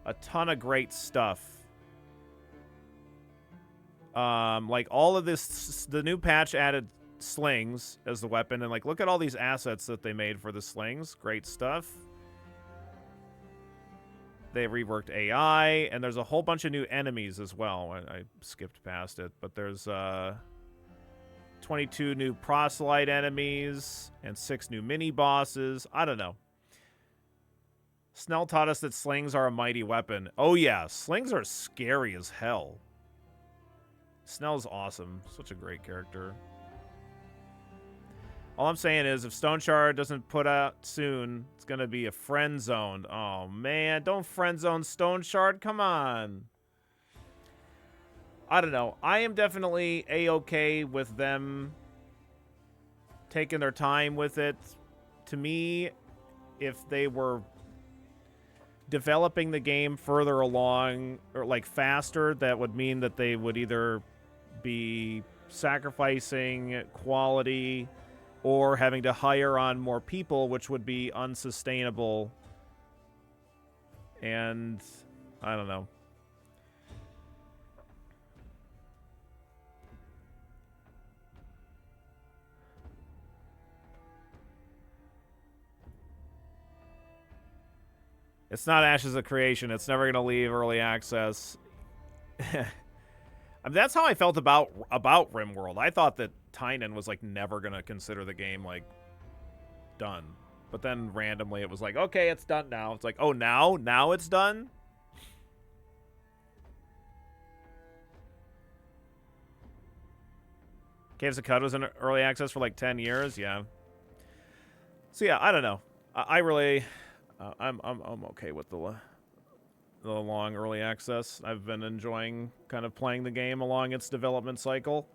a ton of great stuff. Like all of this, the new patch added slings as the weapon, and like look at all these assets that they made for the slings. Great stuff. They reworked AI, and there's a whole bunch of new enemies as well. I skipped past it, but there's 22 new proselyte enemies and 6 new mini bosses. I don't know. Snell taught us that slings are a mighty weapon. Oh yeah, slings are scary as hell. Snell's awesome. Such a great character. All I'm saying is, if Stoneshard doesn't put out soon, it's going to be a friend zoned. Oh, man. Don't friend zone Stoneshard. Come on. I don't know. I am definitely A-okay with them taking their time with it. To me, if they were developing the game further along, or like faster, that would mean that they would either be sacrificing quality or having to hire on more people, which would be unsustainable. And I don't know. It's not Ashes of Creation. It's never going to leave early access. I mean, that's how I felt about RimWorld. I thought that Tynan was like never gonna consider the game like done, but then randomly it was like, okay, it's done now. It's like, oh, now it's done. Caves of Cud was in early access for like 10 years. Yeah. So yeah, I don't know. I really, I'm okay with the long early access. I've been enjoying kind of playing the game along its development cycle.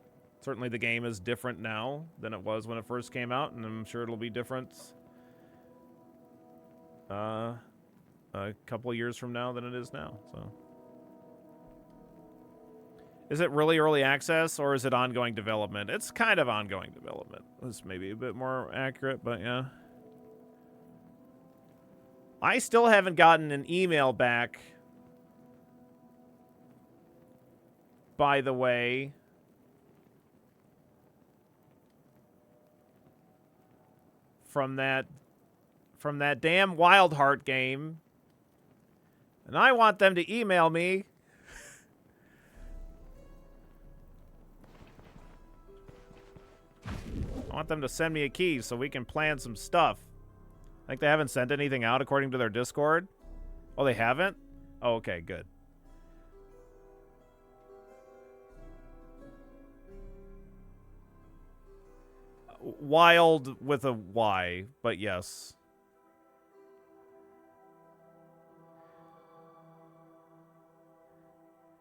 Certainly the game is different now than it was when it first came out, and I'm sure it'll be different a couple of years from now than it is now. So, is it really early access, or is it ongoing development? It's kind of ongoing development. It's maybe a bit more accurate, but yeah. I still haven't gotten an email back, by the way, from that damn Wild Heart game. And I want them to email me. I want them to send me a key so we can plan some stuff. I think they haven't sent anything out according to their Discord. Oh, they haven't? Oh, okay, good. Wild with a Y, but yes.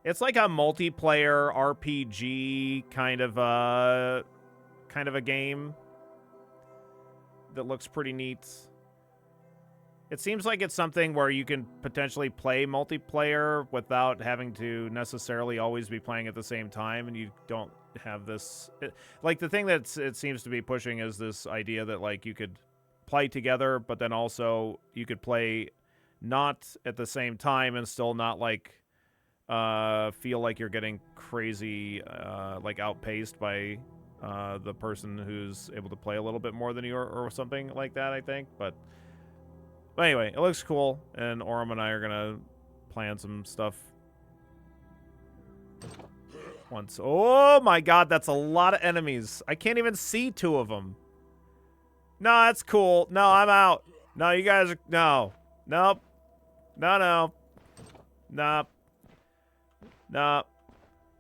It's like a multiplayer RPG kind of a game that looks pretty neat. It seems like it's something where you can potentially play multiplayer without having to necessarily always be playing at the same time, and you don't have this... like, the thing that it seems to be pushing is this idea that, like, you could play together, but then also you could play not at the same time and still not, like, feel like you're getting crazy, like, outpaced by the person who's able to play a little bit more than you or something like that, I think, But anyway, it looks cool, and Orem and I are gonna plan some stuff once. Oh my god, that's a lot of enemies. I can't even see 2 of them. No, that's cool. No, I'm out. No, you guys are... No. Nope. No. Nope. Nope.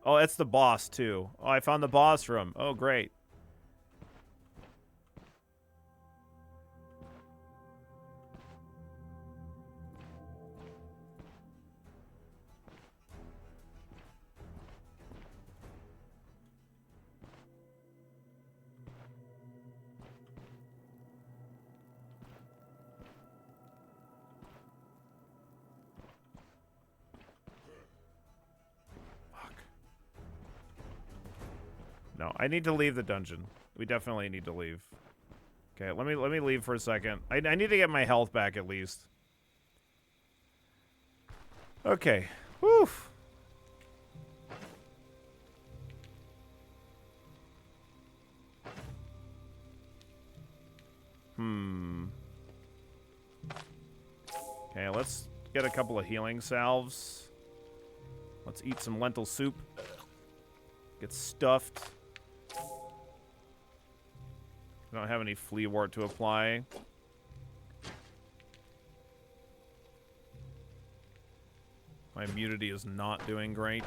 Oh, it's the boss, too. Oh, I found the boss room. Oh, great. No, I need to leave the dungeon. We definitely need to leave. Okay, let me leave for a second. I need to get my health back at least. Okay. Whew. Okay, let's get a couple of healing salves. Let's eat some lentil soup. Get stuffed. I don't have any flea wart to apply. My immunity is not doing great.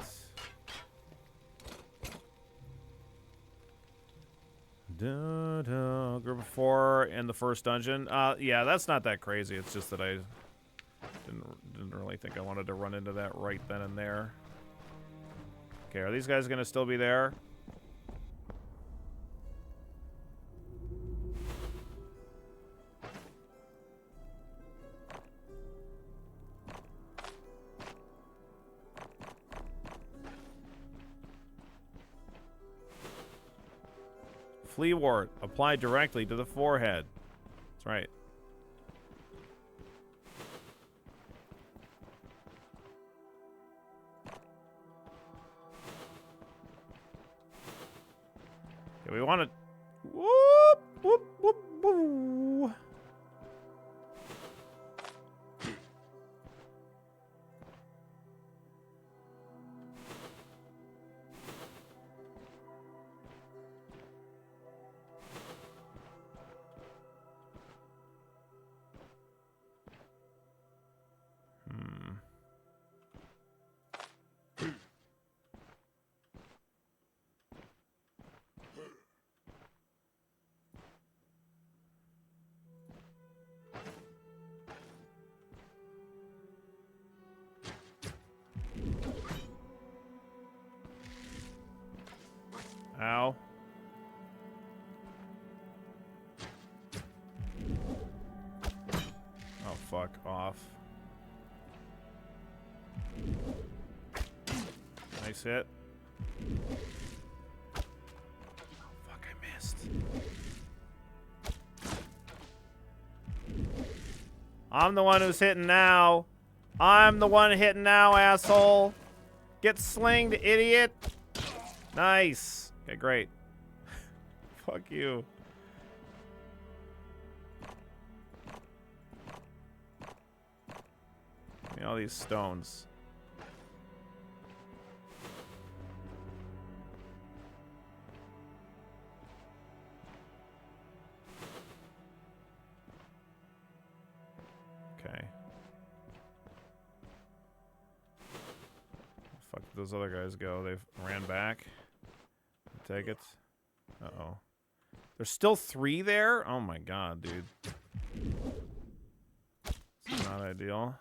Group of 4 in the first dungeon. Yeah, that's not that crazy. It's just that I didn't really think I wanted to run into that right then and there. Okay, are these guys gonna still be there? Flea wart applied directly to the forehead. That's right. Okay, we want to. Whoop, whoop, whoop, whoop. Ow. Oh, fuck off. Nice hit. Fuck, I missed. I'm the one who's hitting now. I'm the one hitting now, asshole. Get slinged, idiot. Nice. Okay, great. Fuck you. Give me all these stones. Okay. Fuck did those other guys go? They ran back. Take it. Uh-oh. There's still 3 there? Oh my god, dude. It's not ideal.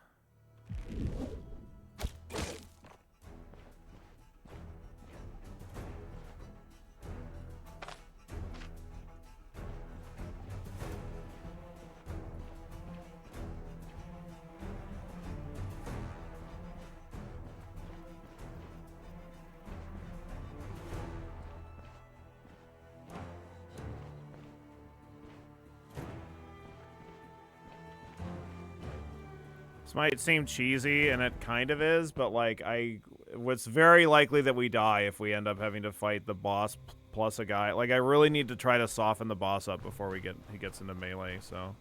This might seem cheesy, and it kind of is, but like it's very likely that we die if we end up having to fight the boss plus a guy. Like I really need to try to soften the boss up before he gets into melee, so.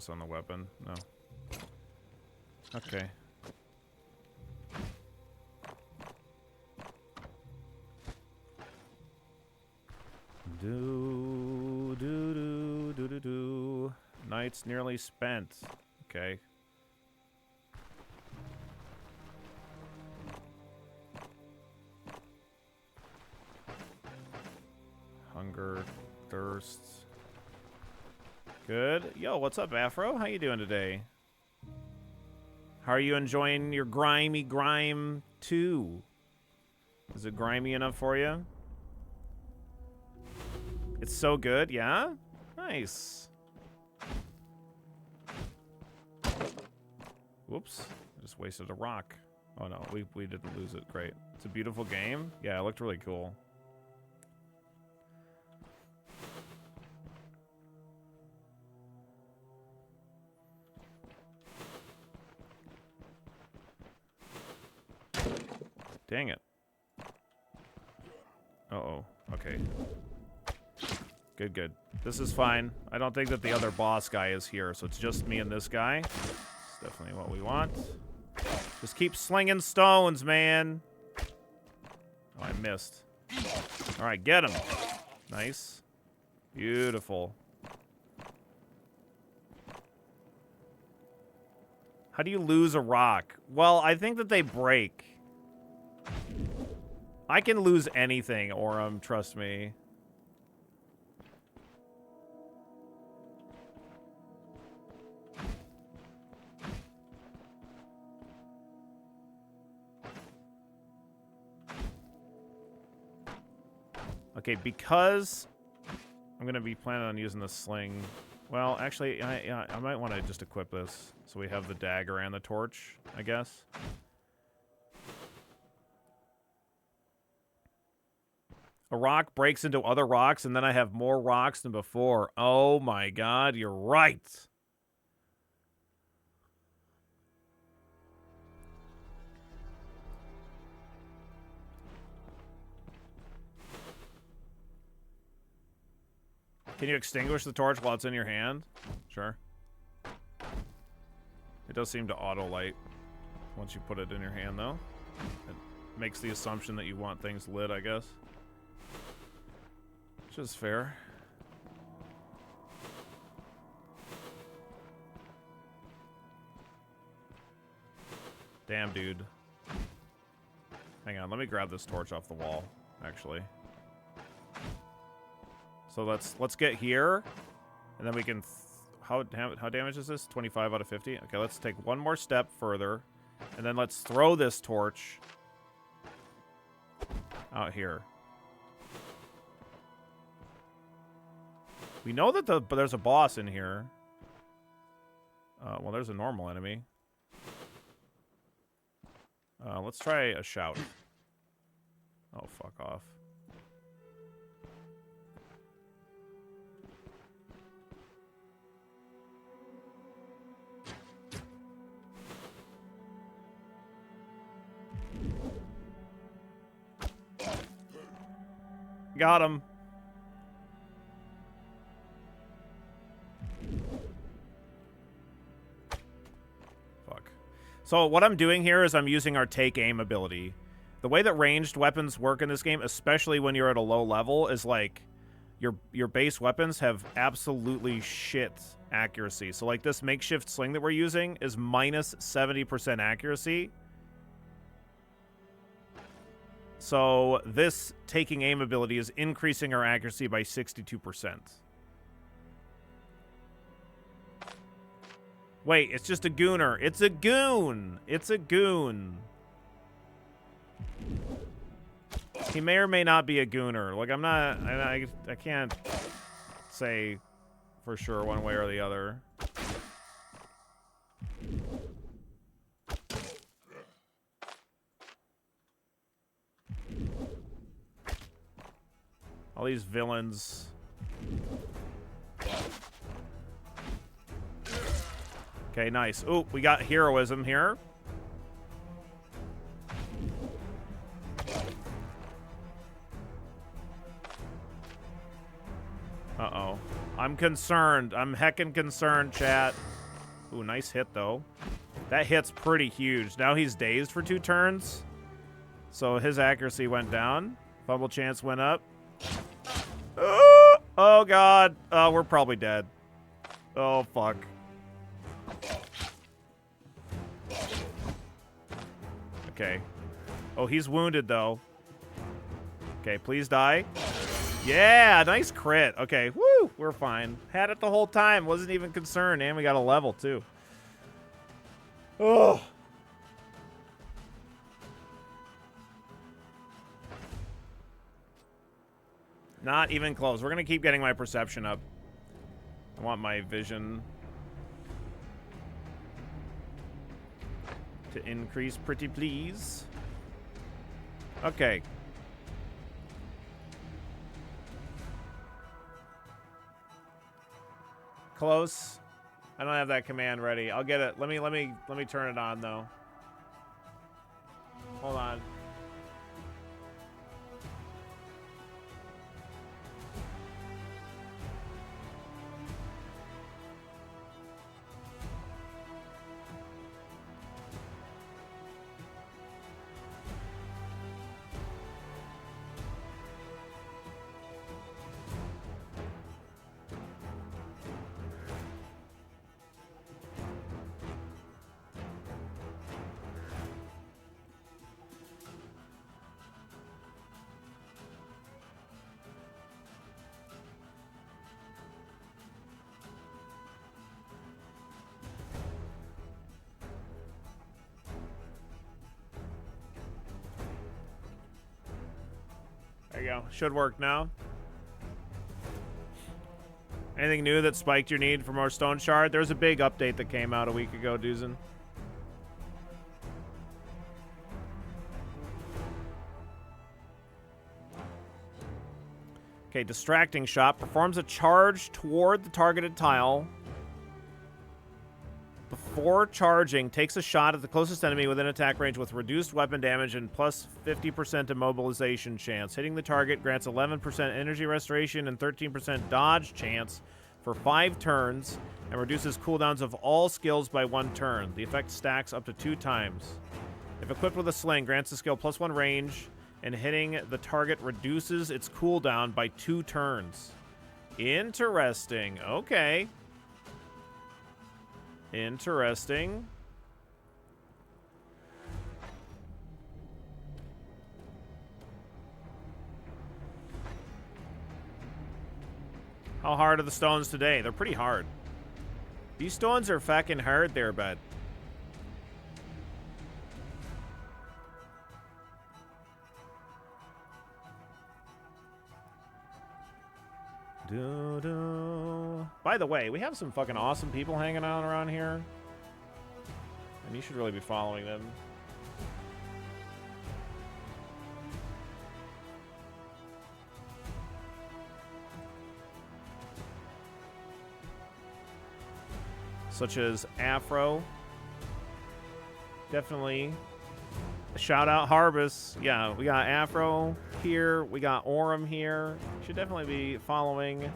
On the weapon. No. Okay. Do. Night's nearly spent. Okay. Hunger, thirst. Good. Yo, what's up, Afro? How you doing today? How are you enjoying your grimy grime 2? Is it grimy enough for you? It's so good, yeah? Nice. Whoops. I just wasted a rock. Oh no, we didn't lose it. Great. It's a beautiful game. Yeah, it looked really cool. Dang it. Uh-oh. Okay. Good, good. This is fine. I don't think that the other boss guy is here, so it's just me and this guy. It's definitely what we want. Just keep slinging stones, man. Oh, I missed. All right, get him. Nice. Beautiful. How do you lose a rock? Well, I think that they break. I can lose anything, Aurum, trust me. Okay, because I'm going to be planning on using the sling. Well, actually, I might want to just equip this so we have the dagger and the torch, I guess. A rock breaks into other rocks, and then I have more rocks than before. Oh my god, you're right. Can you extinguish the torch while it's in your hand? Sure. It does seem to auto-light once you put it in your hand, though. It makes the assumption that you want things lit, I guess. Which is fair. Damn, dude. Hang on, let me grab this torch off the wall, actually. So let's get here, and then we can. How damage is this? 25 out of 50. Okay, let's take one more step further, and then let's throw this torch out here. We know that but there's a boss in here. Well, there's a normal enemy. Let's try a shout. Oh, fuck off. Got him. Fuck. So what I'm doing here is I'm using our take aim ability. The way that ranged weapons work in this game, especially when you're at a low level, is like your base weapons have absolutely shit accuracy. So like this makeshift sling that we're using is minus 70% accuracy. So this taking aim ability is increasing our accuracy by 62%. Wait, it's just a gooner. It's a goon. It's a goon. He may or may not be a gooner. Like, I'm not... I can't say for sure one way or the other. All these villains. Okay, nice. Ooh, we got heroism here. Uh-oh. I'm concerned. I'm heckin' concerned, chat. Ooh, nice hit, though. That hit's pretty huge. Now he's dazed for 2 turns. So his accuracy went down. Fumble chance went up. Oh, God. We're probably dead. Oh, fuck. Okay. Oh, he's wounded, though. Okay, please die. Yeah, nice crit. Okay, woo, we're fine. Had it the whole time. Wasn't even concerned, and we got a level, too. Oh. Not even close. We're going to keep getting my perception up. I want my vision. to increase, pretty please. Okay. Close. I don't have that command ready. I'll get it. Let me turn it on though. Hold on. There you go. Should work now. Anything new that spiked your need for more Stone Shard? There's a big update that came out a week ago, Duzin. Okay, Distracting Shot performs a charge toward the targeted tile. Before charging, takes a shot at the closest enemy within attack range with reduced weapon damage and plus 50% immobilization chance. Hitting the target grants 11% energy restoration and 13% dodge chance for 5 turns and reduces cooldowns of all skills by 1 turn. The effect stacks up to 2 times. If equipped with a sling, grants the skill plus 1 range, and hitting the target reduces its cooldown by 2 turns. Interesting. Okay. Interesting. How hard are the stones today? They're pretty hard. These stones are fucking hard there, bud. By the way, we have some fucking awesome people hanging out around here. And you should really be following them. Such as Afro. Definitely. Shout out Harbus. Yeah, we got Afro here. We got Orem here. Should definitely be following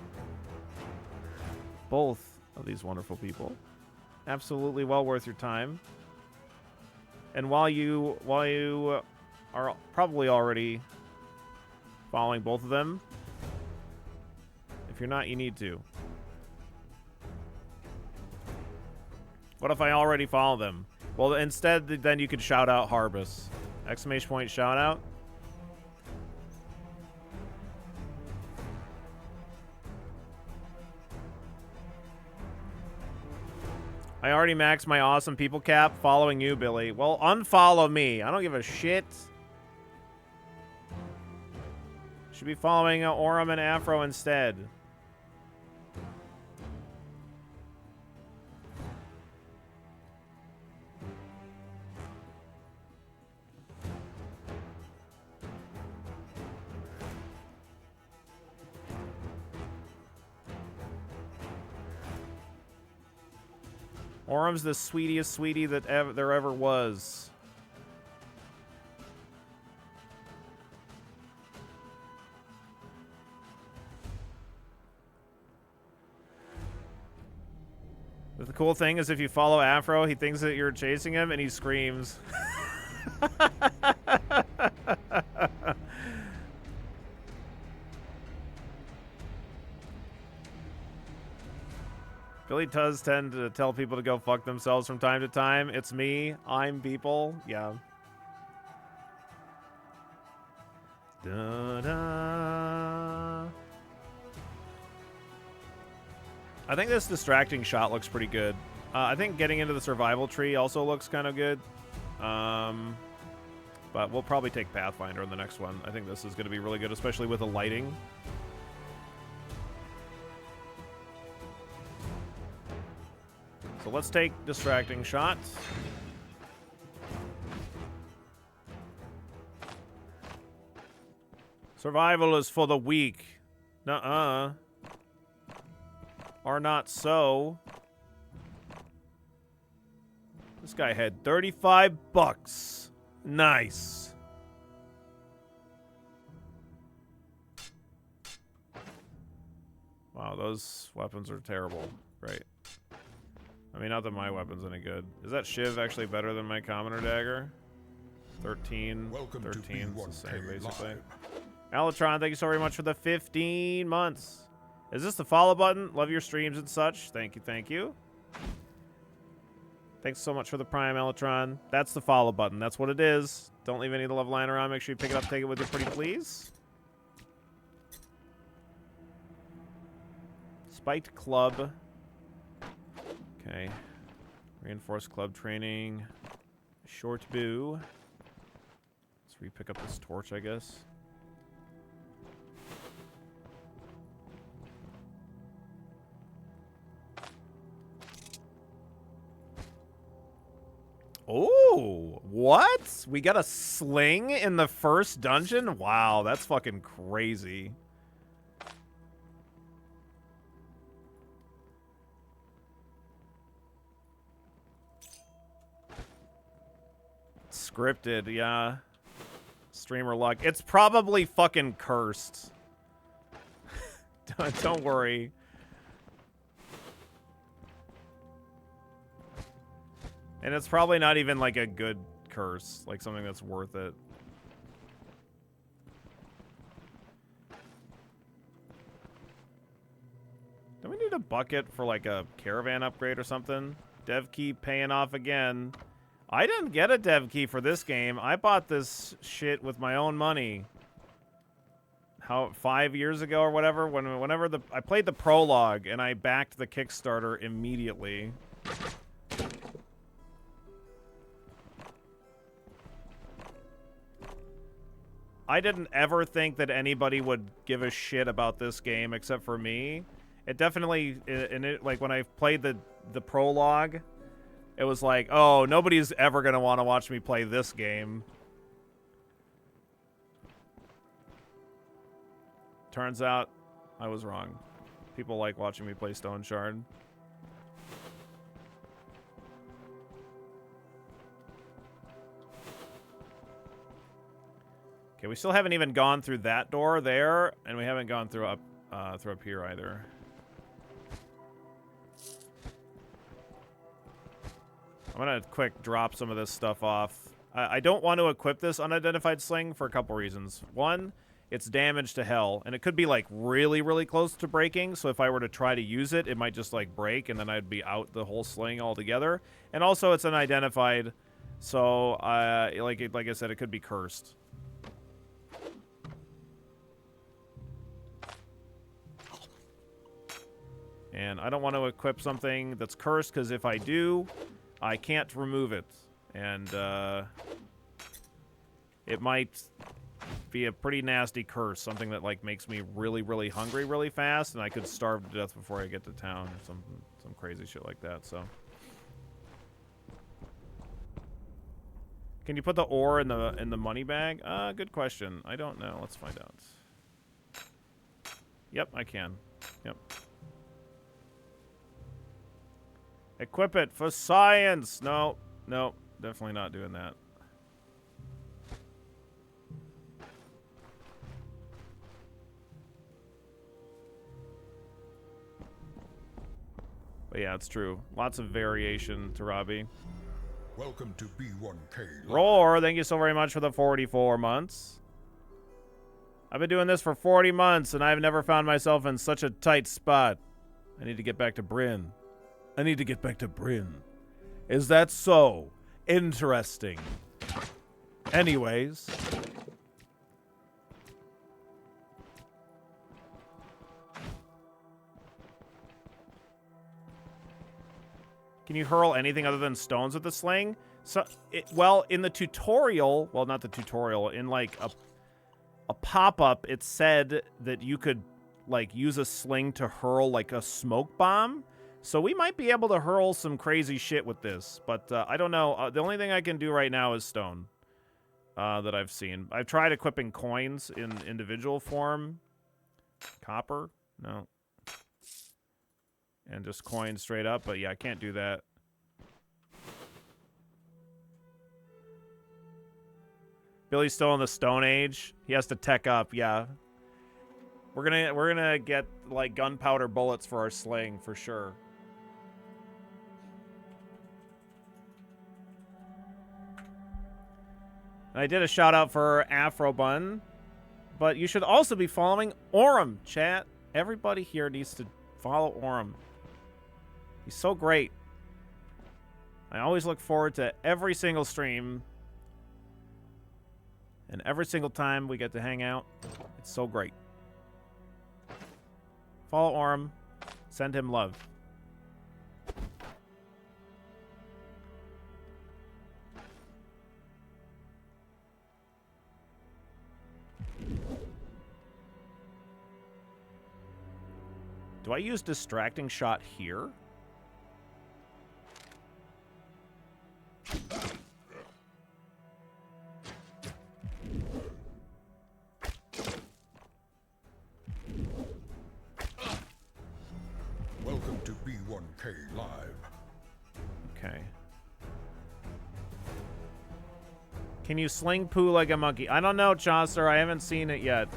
both of these wonderful people. Absolutely well worth your time. And while you are probably already following both of them, if you're not, you need to. What if I already follow them? Well, instead, then you could shout out Harbus. Exclamation point shout out. I already maxed my awesome people cap following you, Billy. Well, unfollow me. I don't give a shit. Should be following Orem and Afro instead. Orem's the sweetest sweetie that there ever was. But the cool thing is if you follow Afro, he thinks that you're chasing him and he screams. Billy does tend to tell people to go fuck themselves from time to time. It's me. I'm people. Yeah. Da-da. I think this distracting shot looks pretty good. I think getting into the survival tree also looks kind of good. But we'll probably take Pathfinder in the next one. I think this is going to be really good, especially with the lighting. So let's take distracting shot. Survival is for the weak. Nuh-uh. Or not so. This guy had 35 bucks. Nice. Wow, those weapons are terrible. Great. I mean, not that my weapon's any good. Is that Shiv actually better than my commoner dagger? 13.
Welcome
13
to
is the same, basically.
Live.
Alatron, thank you so very much for the 15 months. Is this the follow button? Love your streams and such. Thank you, thank you. Thanks so much for the Prime, Alatron. That's the follow button. That's what it is. Don't leave any of the love lying around. Make sure you pick it up, take it with you, pretty please. Spiked Club. Okay. Reinforced Club training. Short Boo. Let's re-pick up this torch, I guess. Oh, what? We got a sling in the first dungeon? Wow, that's fucking crazy. Scripted, yeah. Streamer luck. It's probably fucking cursed. Don't worry. And it's probably not even like a good curse, like something that's worth it. Do we need a bucket for like a caravan upgrade or something? Dev key paying off again. I didn't get a dev key for this game. I bought this shit with my own money. 5 years ago or whatever, whenever I played the prologue and I backed the Kickstarter immediately. I didn't ever think that anybody would give a shit about this game except for me. It definitely, like when I played the prologue, it was like, oh, nobody's ever gonna want to watch me play this game. Turns out, I was wrong. People like watching me play Stoneshard. Okay, we still haven't even gone through that door there, and we haven't gone through up here either. I'm gonna quick drop some of this stuff off. I don't want to equip this unidentified sling for a couple reasons. One, it's damage to hell, and it could be like really, really close to breaking. So if I were to try to use it, it might just like break, and then I'd be out the whole sling altogether. And also, it's unidentified, so like I said, it could be cursed. And I don't want to equip something that's cursed, because if I do, I can't remove it. And it might be a pretty nasty curse, something that like makes me really, really hungry really fast, and I could starve to death before I get to town, or some crazy shit like that. So, can you put the ore in the money bag? Good question. I don't know. Let's find out. Yep, I can. Yep. Equip it for science. No, definitely not doing that. But yeah, it's true. Lots of variation to Robbie.
Welcome to B1K.
Roar, thank you so very much for the 44 months. I've been doing this for 40 months, and I've never found myself in such a tight spot. I need to get back to Bryn. I need to get back to Bryn. Is that so? Interesting. Anyways. Can you hurl anything other than stones with the sling? So, well, in the tutorial, well, not the tutorial, in like a pop-up, it said that you could like use a sling to hurl like a smoke bomb. So we might be able to hurl some crazy shit with this, but I don't know. The only thing I can do right now is stone. that I've seen. I've tried equipping coins in individual form. Copper? No. And just coins straight up, but yeah, I can't do that. Billy's still in the Stone Age. He has to tech up, yeah. We're gonna get like gunpowder bullets for our sling for sure. And I did a shout out for Afrobun, but you should also be following Orem, chat. Everybody here needs to follow Orem. He's so great. I always look forward to every single stream. And every single time we get to hang out, it's so great. Follow Orem. Send him love. Do I use distracting shot here?
Welcome to B1K Live.
Okay. Can you sling poo like a monkey? I don't know, Chaucer. I haven't seen it yet.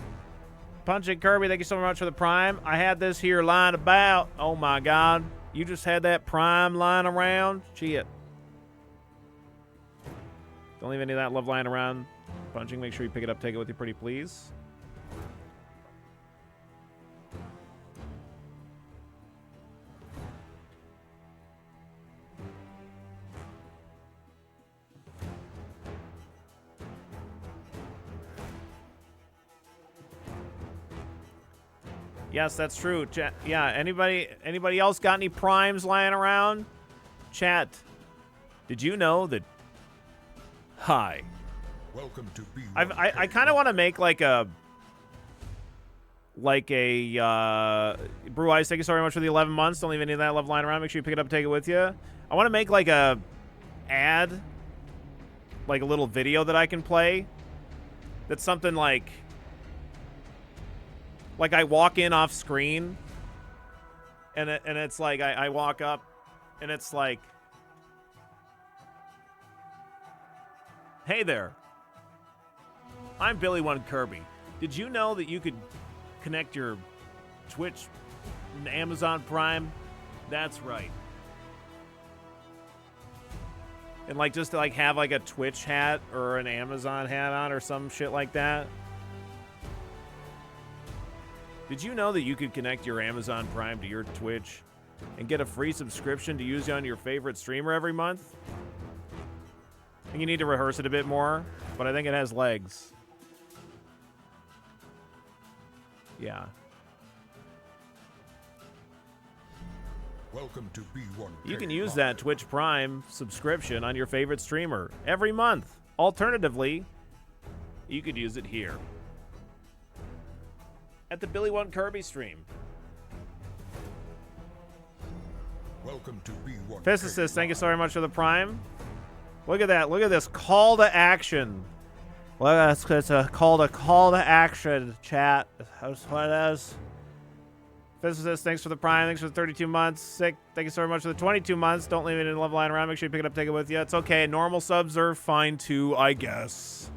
Punching Kirby, thank you so much for the Prime. I had this here lying about. Oh my god. You just had that Prime lying around? Shit. Don't leave any of that love lying around. Punching, make sure you pick it up, take it with you, pretty please. Yes, that's true. Yeah, anybody else got any primes lying around? Chat, did you know that... Hi.
Welcome to B1K.
I kind of want to make like a... Brew Ice, thank you so very much for the 11 months. Don't leave any of that love lying around. Make sure you pick it up and take it with you. I want to make like a ad, like a little video that I can play. That's something like I walk in off screen, and it's like I walk up, and it's like, hey there, I'm Billy One Kirby. Did you know that you could connect your Twitch and Amazon Prime? That's right. And like just to like have like a Twitch hat or an Amazon hat on or some shit like that. Did you know that you could connect your Amazon Prime to your Twitch and get a free subscription to use on your favorite streamer every month? I think you need to rehearse it a bit more, but I think it has legs. Yeah.
Welcome to B1K.
You can use that Twitch Prime subscription on your favorite streamer every month. Alternatively, you could use it here at the Billy One Kirby stream.
Welcome to B1K.
Physicist, thank you so very much for the Prime. Look at that. Look at this call to action. Well, it's a call to action, chat. That's what it is. Physicist, thanks for the Prime. Thanks for the 32 months. Sick, thank you so very much for the 22 months. Don't leave it in the love line around. Make sure you pick it up, take it with you. It's okay. Normal subs are fine too, I guess.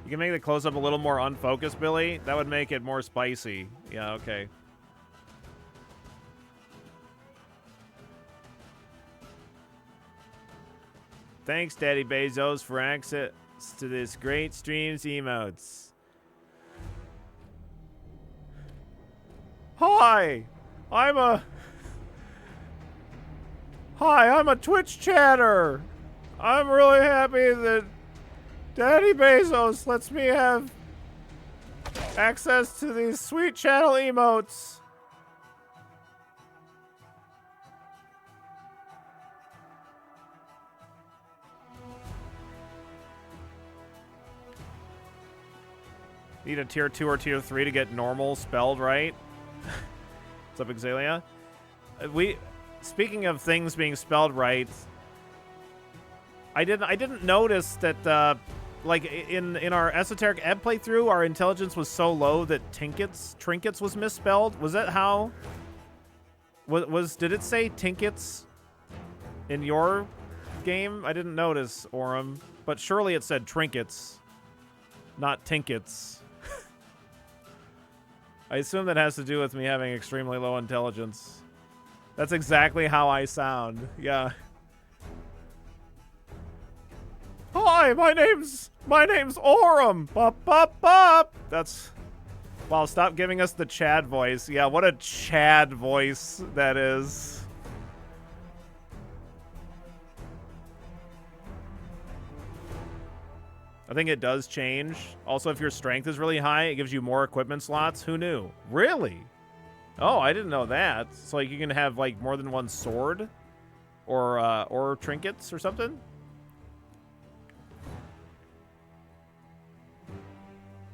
You can make the close-up a little more unfocused, Billy. That would make it more spicy. Yeah, okay. Thanks, Daddy Bezos, for access to this great stream's emotes. Hi, I'm a Twitch chatter. I'm really happy that Daddy Bezos lets me have access to these sweet channel emotes. Need a tier 2 or tier 3 to get normal spelled right. What's up, Exalia? Speaking of things being spelled right, I didn't notice that like in our Esoteric Ebb playthrough, our intelligence was so low that trinkets was misspelled. Was that how? Did it say tinkets in your game? I didn't notice, Aurum, but surely it said trinkets, not tinkets. I assume that has to do with me having extremely low intelligence. That's exactly how I sound. Yeah. Hi, my name's Aurum. Bop bop bop. That's. Wow, stop giving us the Chad voice. Yeah, what a Chad voice that is. I think it does change. Also, if your strength is really high, it gives you more equipment slots. Who knew? Really? Oh, I didn't know that. So like you can have like more than one sword or trinkets or something?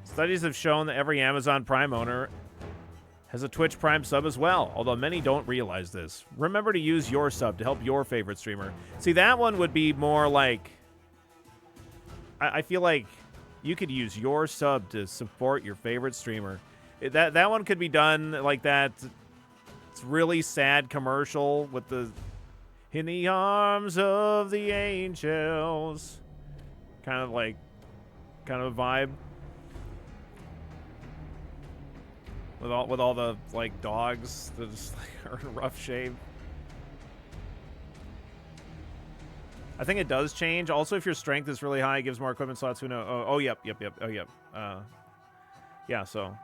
Studies have shown that every Amazon Prime owner has a Twitch Prime sub as well, although many don't realize this. Remember to use your sub to help your favorite streamer. See, that one would be more like... I feel like you could use your sub to support your favorite streamer. That one could be done like that. It's really sad commercial with the... In the arms of the angels. Kind of a vibe. With all the like dogs that just like are in rough shape. I think it does change. Also, if your strength is really high, it gives more equipment slots. Who knows? Oh, yep. Oh, yep. Yeah. So,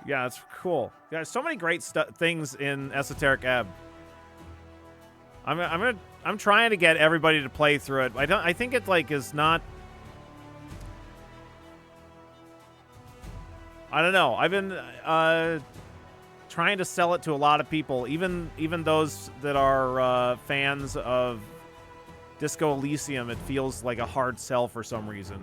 yeah, it's cool. There's so many great things in Esoteric Ebb. I'm trying to get everybody to play through it. I think it like is not. I don't know. I've been trying to sell it to a lot of people, even those that are fans of Disco Elysium. It feels like a hard sell for some reason.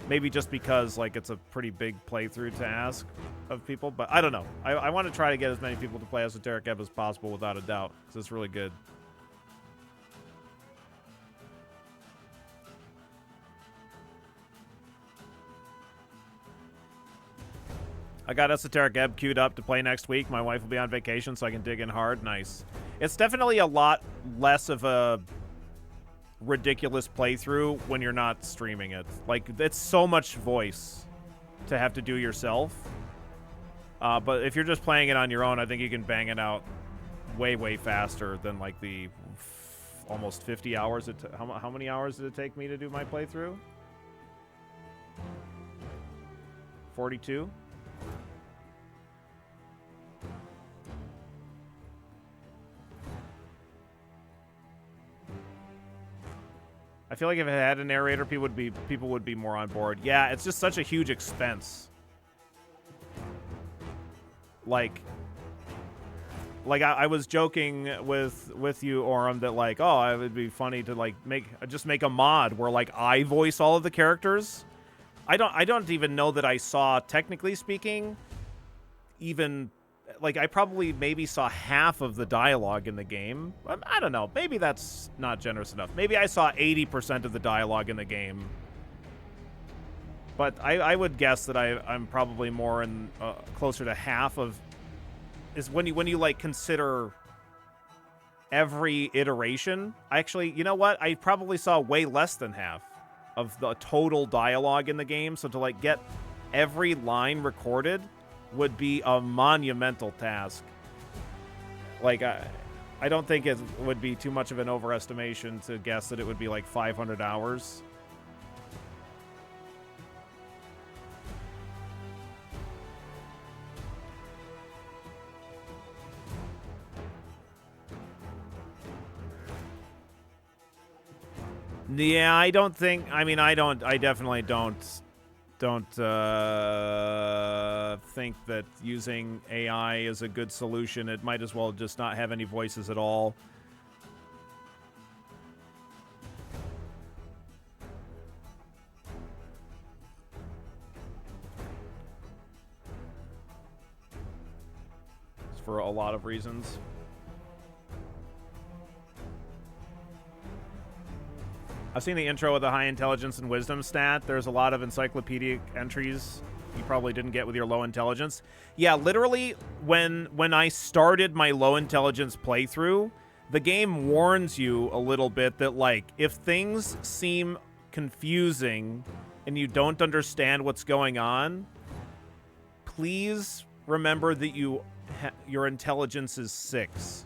Maybe just because like it's a pretty big playthrough to ask of people, but I don't know. I want to try to get as many people to play Esoteric Ebb as possible, without a doubt, because it's really good. I got Esoteric Ebb queued up to play next week. My wife will be on vacation, so I can dig in hard. Nice. It's definitely a lot less of a ridiculous playthrough when you're not streaming it. Like, it's so much voice to have to do yourself. But if you're just playing it on your own, I think you can bang it out way, way faster than, like, the almost 50 hours. How many hours did it take me to do my playthrough? 42? I feel like if it had a narrator, people would be more on board. Yeah, it's just such a huge expense. Like I was joking with you, Aurum, that like, oh, it would be funny to like just make a mod where like I voice all of the characters. I don't even know that I saw, technically speaking, even like I probably maybe saw half of the dialogue in the game. I don't know. Maybe that's not generous enough. Maybe I saw 80% of the dialogue in the game. But I would guess that I'm probably more in closer to half of is when you like consider every iteration. Actually, you know what? I probably saw way less than half of the total dialogue in the game. So to like get every line recorded would be a monumental task. Like, I don't think it would be too much of an overestimation to guess that it would be like 500 hours. Yeah, I don't think... I mean, I definitely don't think that using AI is a good solution. It might as well just not have any voices at all. for a lot of reasons. I've seen the intro with the high intelligence and wisdom stat. There's a lot of encyclopedic entries you probably didn't get with your low intelligence. Yeah, literally, when I started my low intelligence playthrough, the game warns you a little bit that, like, if things seem confusing and you don't understand what's going on, please remember that your intelligence is 6.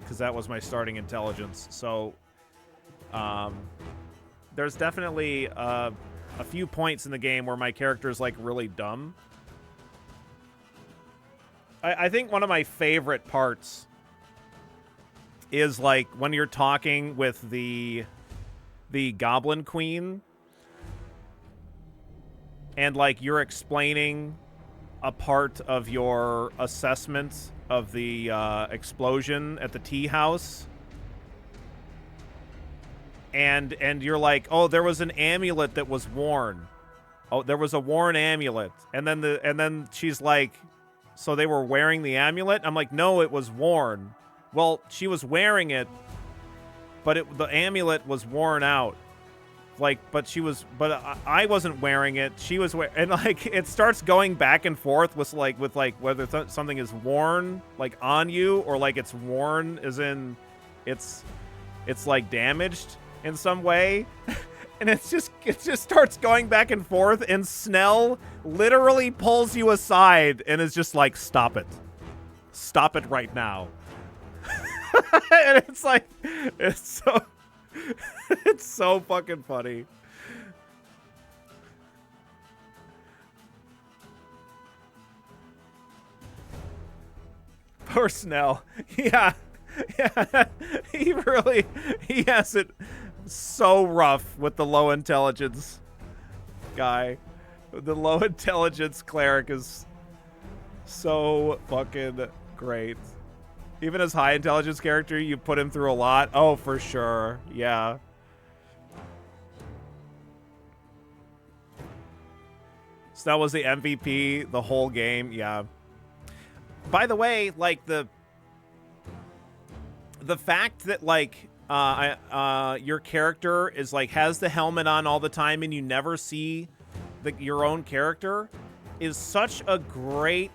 Because that was my starting intelligence. So, there's definitely a few points in the game where my character is, like, really dumb. I think one of my favorite parts is, like, when you're talking with the Goblin Queen and, like, you're explaining a part of your assessment of the explosion at the tea house. And you're like, oh, there was an amulet that was worn. Oh, there was a worn amulet. And then she's like, so they were wearing the amulet? I'm like, no, it was worn. Well, she was wearing it, but the amulet was worn out. Like, but I wasn't wearing it. She was wearing, and like, it starts going back and forth with whether something is worn, like, on you, or like it's worn as in it's like damaged in some way. And it just starts going back and forth, and Snell literally pulls you aside and is just like, stop it right now. And it's like, it's so fucking funny. Poor Snell. Yeah. He has it so rough with the low intelligence guy. The low intelligence cleric is so fucking great. Even as high intelligence character, you put him through a lot. Oh, for sure. Yeah. So that was the MVP the whole game. Yeah. By the way, like, the fact that, like, your character is, like, has the helmet on all the time and you never see your own character is such a great...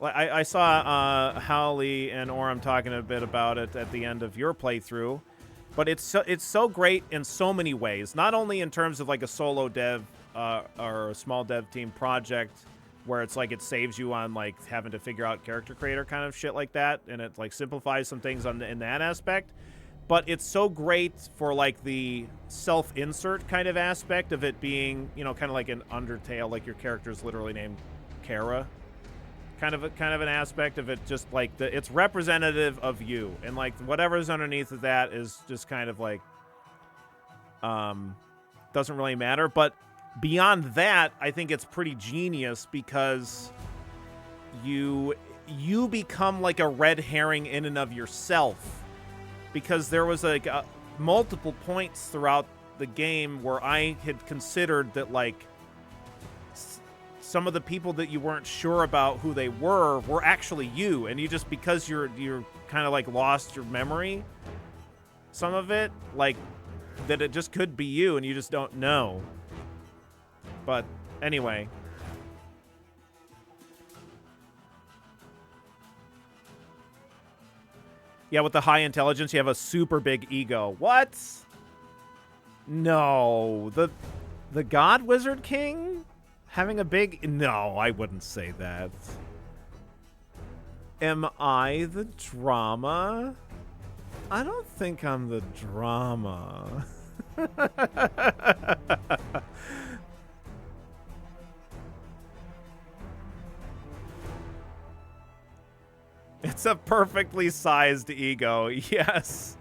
I saw Howley and Oram talking a bit about it at the end of your playthrough, but it's so great in so many ways. Not only in terms of, like, a solo dev or a small dev team project where it's like it saves you on, like, having to figure out character creator kind of shit like that, and it, like, simplifies some things in that aspect. But it's so great for, like, the self-insert kind of aspect of it being, you know, kind of like an Undertale, like your character's literally named Kara. Kind of an aspect of it, just like it's representative of you, and like whatever's underneath of that is just kind of like doesn't really matter. But beyond that, I think it's pretty genius because you become like a red herring in and of yourself, because there was like multiple points throughout the game where I had considered that, like, some of the people that you weren't sure about who they were actually you, and you just, because you're kind of like lost your memory, some of it, like, that it just could be you and you just don't know. But anyway, yeah, with the high intelligence you have a super big ego. What? No, the God Wizard King having a big... No, I wouldn't say that. Am I the drama? I don't think I'm the drama. It's a perfectly sized ego, yes.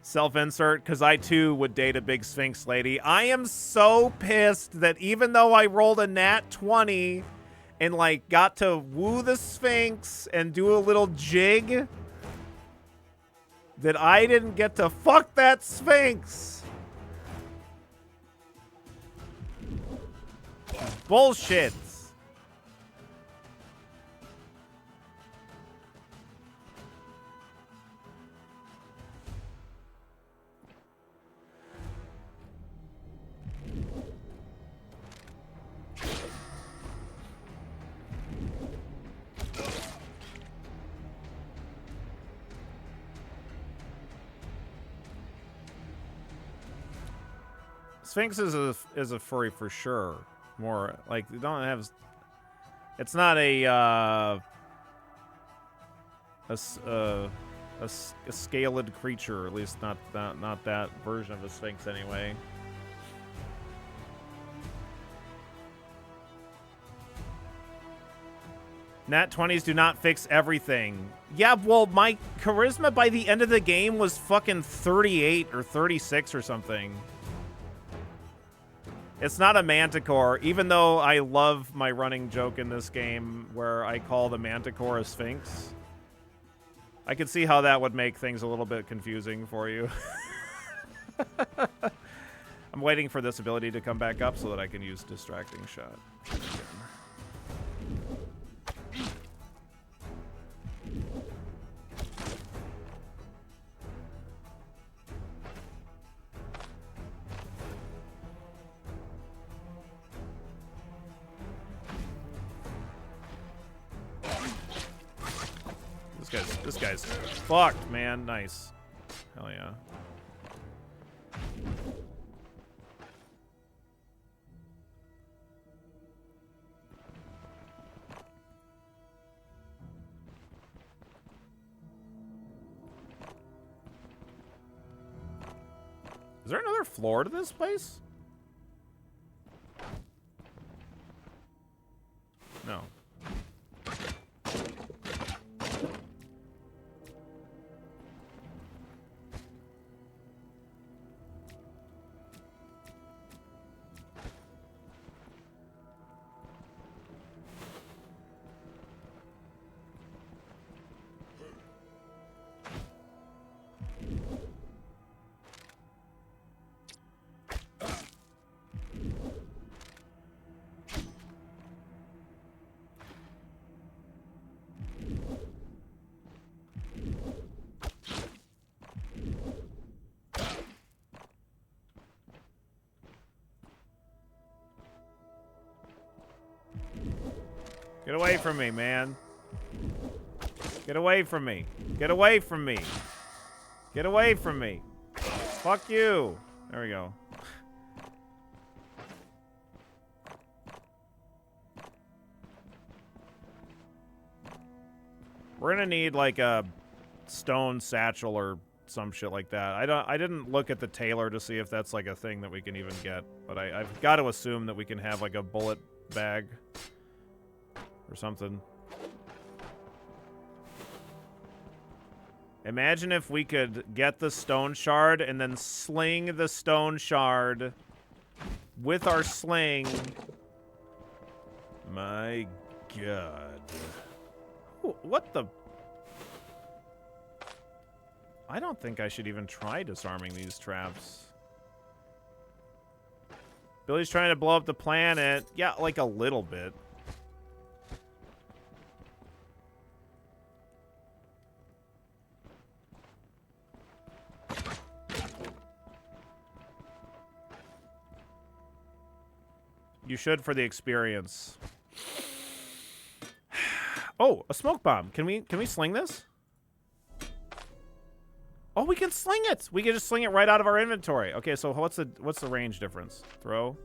Self-insert, because I too would date a big Sphinx lady. I am so pissed that even though I rolled a nat 20 and, like, got to woo the Sphinx and do a little jig, that I didn't get to fuck that Sphinx. Bullshit. Sphinx is a furry for sure. More like they don't have. It's not a scaled creature, at least not that version of a Sphinx anyway. Nat 20s do not fix everything. Yeah, well, my charisma by the end of the game was fucking 38 or 36 or something. It's not a manticore, even though I love my running joke in this game where I call the manticore a sphinx. I can see how that would make things a little bit confusing for you. I'm waiting for this ability to come back up so that I can use distracting shot. This guy's fucked, man. Nice. Hell yeah. Is there another floor to this place? No. Get away from me, man. Get away from me. Get away from me. Get away from me. Fuck you. There we go. We're gonna need like a stone satchel or some shit like that. I didn't look at the tailor to see if that's like a thing that we can even get, but I've got to assume that we can have like a bullet bag or something. Imagine if we could get the stone shard and then sling the stone shard with our sling. My God. What the? I don't think I should even try disarming these traps. Billy's trying to blow up the planet. Yeah, like a little bit. You should for the experience. Oh, a smoke bomb. Can we sling this? Oh, we can sling it. We can just sling it right out of our inventory. Okay, so what's the range difference? Throw.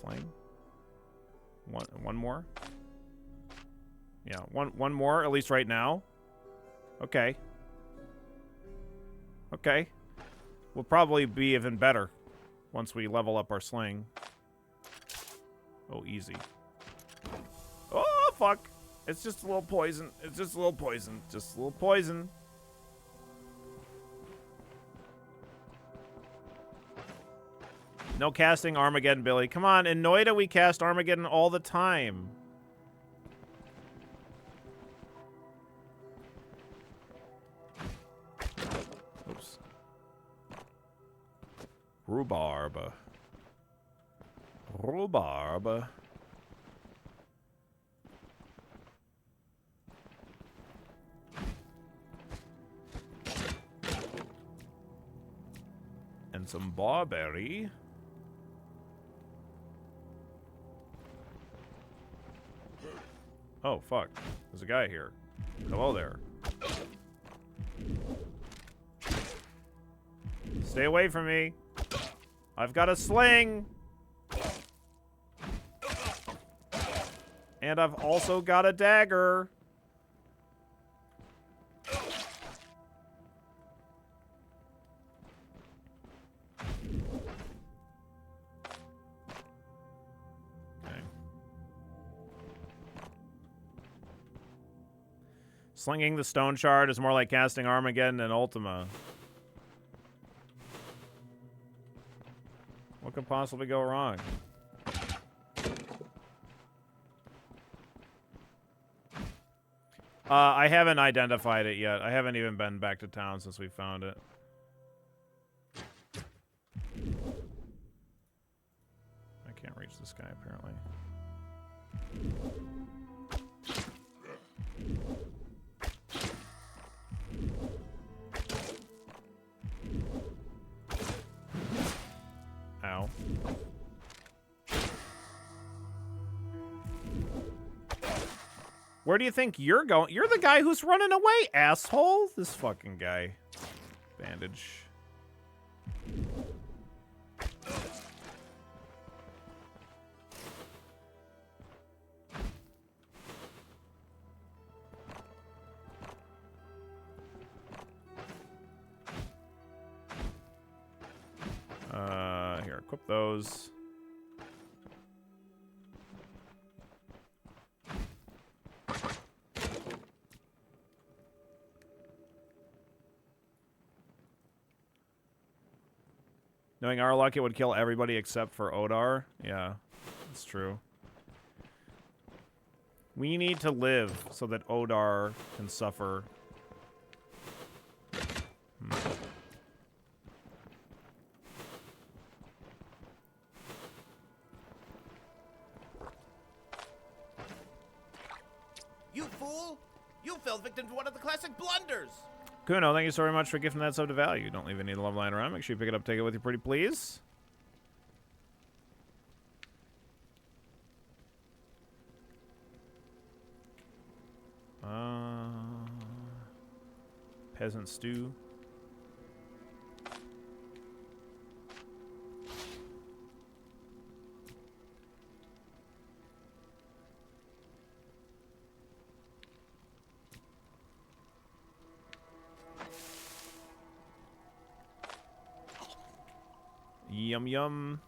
Sling. One more. Yeah, one more at least right now. Okay. Okay. We'll probably be even better once we level up our sling. Oh, easy. Oh, fuck. It's just a little poison. It's just a little poison. Just a little poison. No casting Armageddon, Billy. Come on, in Noida we cast Armageddon all the time. Oops. Rhubarb. Rhubarb. And some barberry. Oh, fuck. There's a guy here. Hello there. Stay away from me. I've got a sling. And I've also got a dagger. Slinging the stone shard is more like casting Armageddon and Ultima. What could possibly go wrong? I haven't identified it yet. I haven't even been back to town since we found it. I can't reach this guy, apparently. Ow. Where do you think you're going? You're the guy who's running away, asshole! This fucking guy. Bandage. Here, equip those. Knowing our luck, it would kill everybody except for Odar. Yeah, that's true. We need to live so that Odar can suffer.
You fool! You fell victim to one of the classic blunders!
Kuno, thank you so very much for gifting that sub to value. Don't leave any love lying around. Make sure you pick it up, take it with you, pretty please. Peasant stew. Yum yum.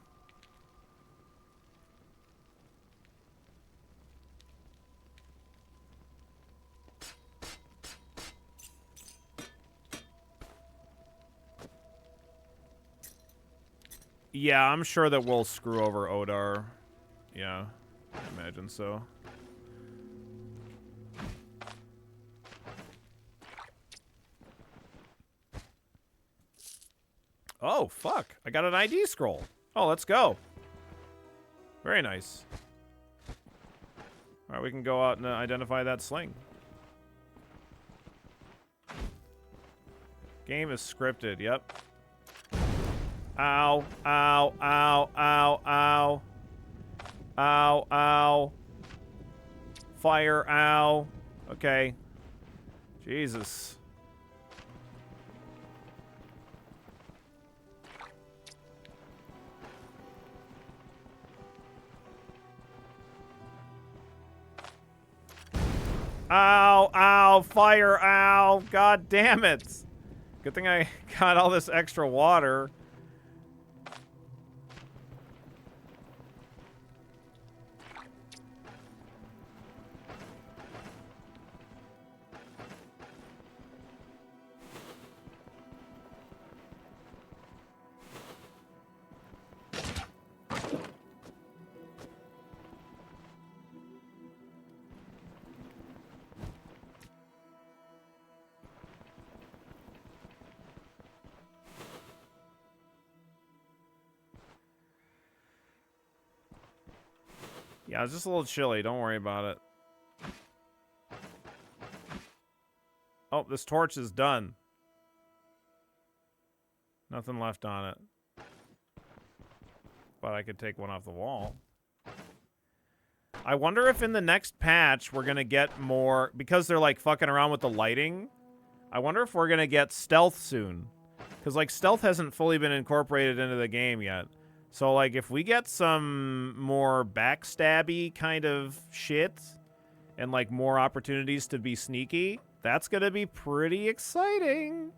Yeah, I'm sure that we'll screw over Odar. Yeah, I imagine so. Oh, fuck. I got an ID scroll. Oh, let's go. Very nice. All right, we can go out and identify that sling. Game is scripted, yep. Ow, ow, ow, ow, ow. Ow, ow. Fire, ow. Okay. Jesus. Ow, ow, fire, ow. God damn it. Good thing I got all this extra water. Yeah, it's just a little chilly. Don't worry about it. Oh, this torch is done. Nothing left on it. But I could take one off the wall. I wonder if in the next patch we're going to get more... Because they're, like, fucking around with the lighting. I wonder if we're going to get stealth soon. Because, like, stealth hasn't fully been incorporated into the game yet. So, like, if we get some more backstabby kind of shit... And, like, more opportunities to be sneaky... That's going to be pretty exciting.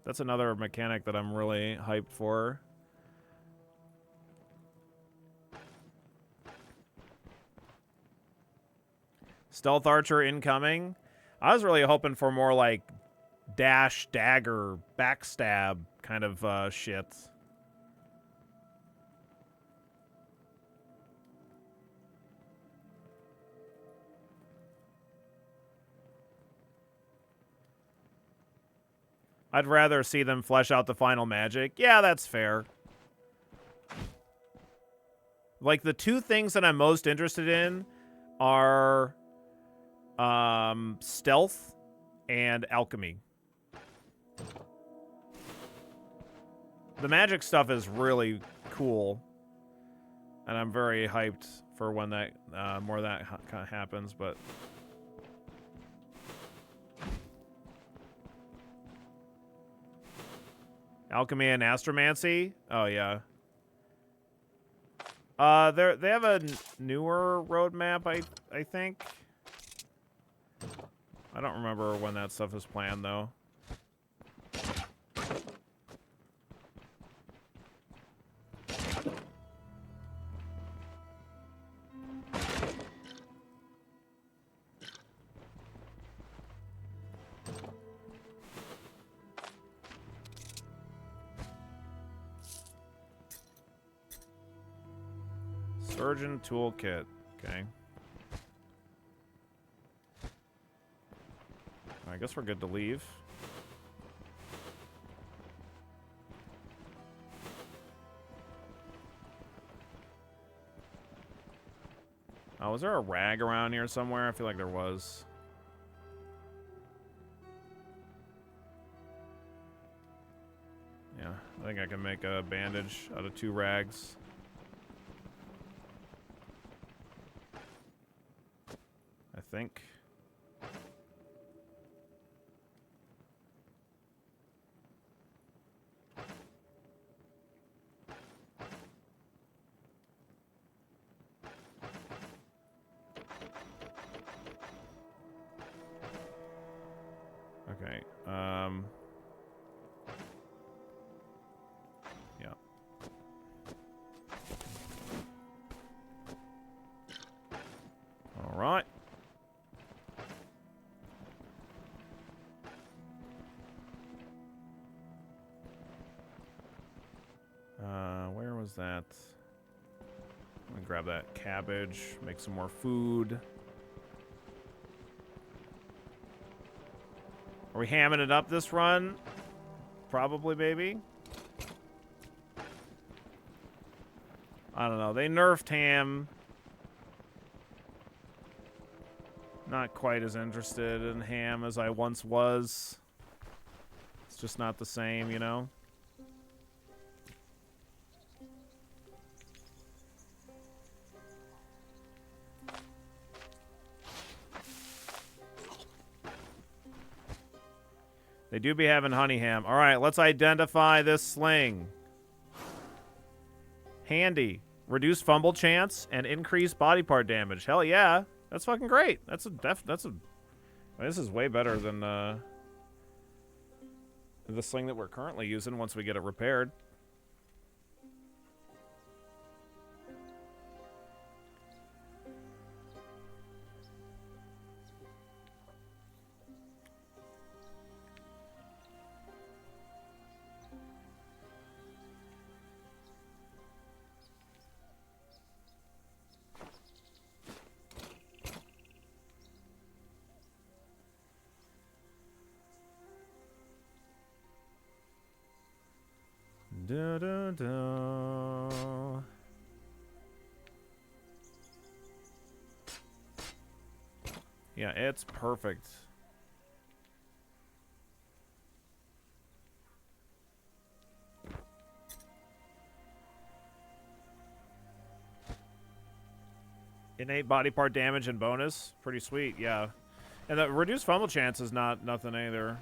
That's another mechanic that I'm really hyped for. Stealth Archer incoming. I was really hoping for more like dash, dagger, backstab kind of shit. I'd rather see them flesh out the final magic. Yeah, that's fair. Like, the two things that I'm most interested in are stealth and alchemy. The magic stuff is really cool. And I'm very hyped for when that more of that kind of happens, but... Alchemy and Astromancy? Oh, yeah. They have a newer roadmap, I think. I don't remember when that stuff is planned, though. Surgeon Toolkit. Okay. I guess we're good to leave. Oh, was there a rag around here somewhere? I feel like there was. Yeah, I think I can make a bandage out of 2 rags. I think. Okay. Yeah. All right. Where was that? I'm gonna grab that cabbage, make some more food. Are we hamming it up this run? Probably, maybe. I don't know. They nerfed ham. Not quite as interested in ham as I once was. It's just not the same, you know? They do be having honey ham. All right, let's identify this sling. Handy. Reduce fumble chance and increase body part damage. Hell yeah. That's fucking great. This is way better than the sling that we're currently using once we get it repaired. Da, da, da. Yeah, it's perfect. Innate body part damage and bonus. Pretty sweet, yeah. And the reduced fumble chance is nothing either.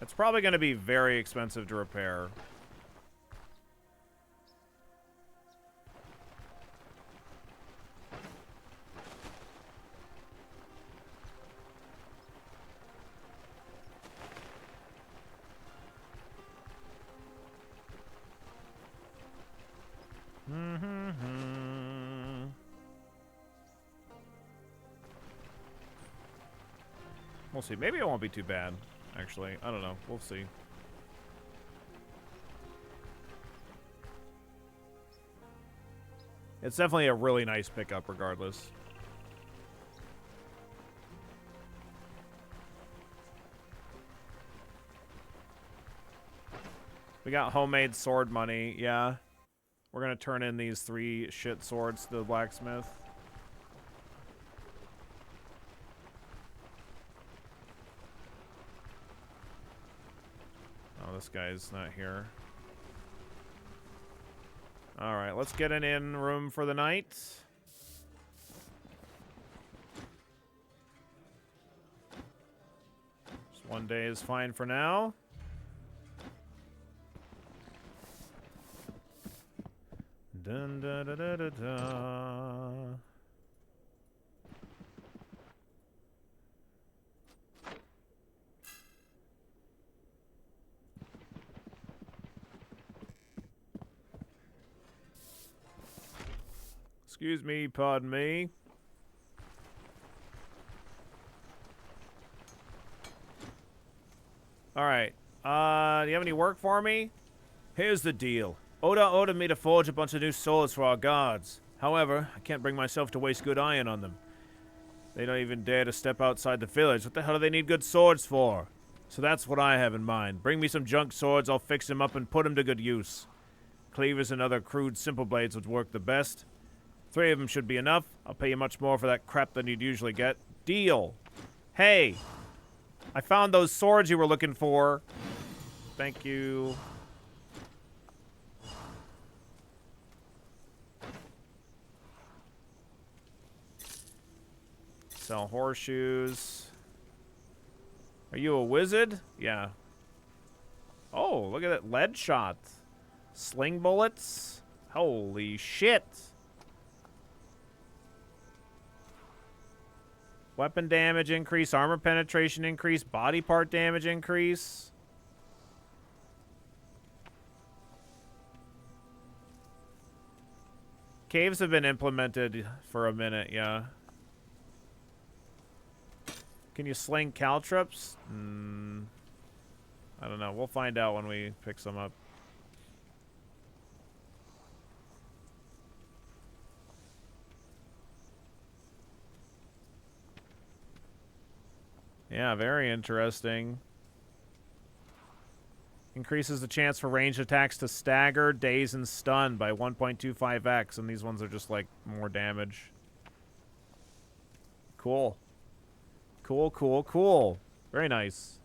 It's probably going to be very expensive to repair. We'll see. Maybe it won't be too bad, actually. I don't know. We'll see. It's definitely a really nice pickup regardless. We got homemade sword money, yeah. We're gonna turn in these 3 shit swords to the blacksmith. Oh, this guy's not here. Alright, let's get an in room for the night. Just 1 day is fine for now. Dun da da da da da. Excuse me, pardon me. Alright. Do you have any work for me? Here's the deal. Oda ordered me to forge a bunch of new swords for our guards. However, I can't bring myself to waste good iron on them. They don't even dare to step outside the village. What the hell do they need good swords for? So that's what I have in mind. Bring me some junk swords, I'll fix them up and put them to good use. Cleavers and other crude simple blades would work the best. 3 of them should be enough. I'll pay you much more for that crap than you'd usually get. Deal. Hey, I found those swords you were looking for. Thank you. Sell horseshoes. Are you a wizard? Yeah. Oh, look at that lead shot. Sling bullets. Holy shit. Weapon damage increase, armor penetration increase, body part damage increase. Caves have been implemented for a minute, yeah. Can you sling caltrops? I don't know. We'll find out when we pick some up. Yeah, very interesting. Increases the chance for ranged attacks to stagger, daze, and stun by 1.25x, and these ones are just, like, more damage. Cool. Cool, cool, cool. Very nice.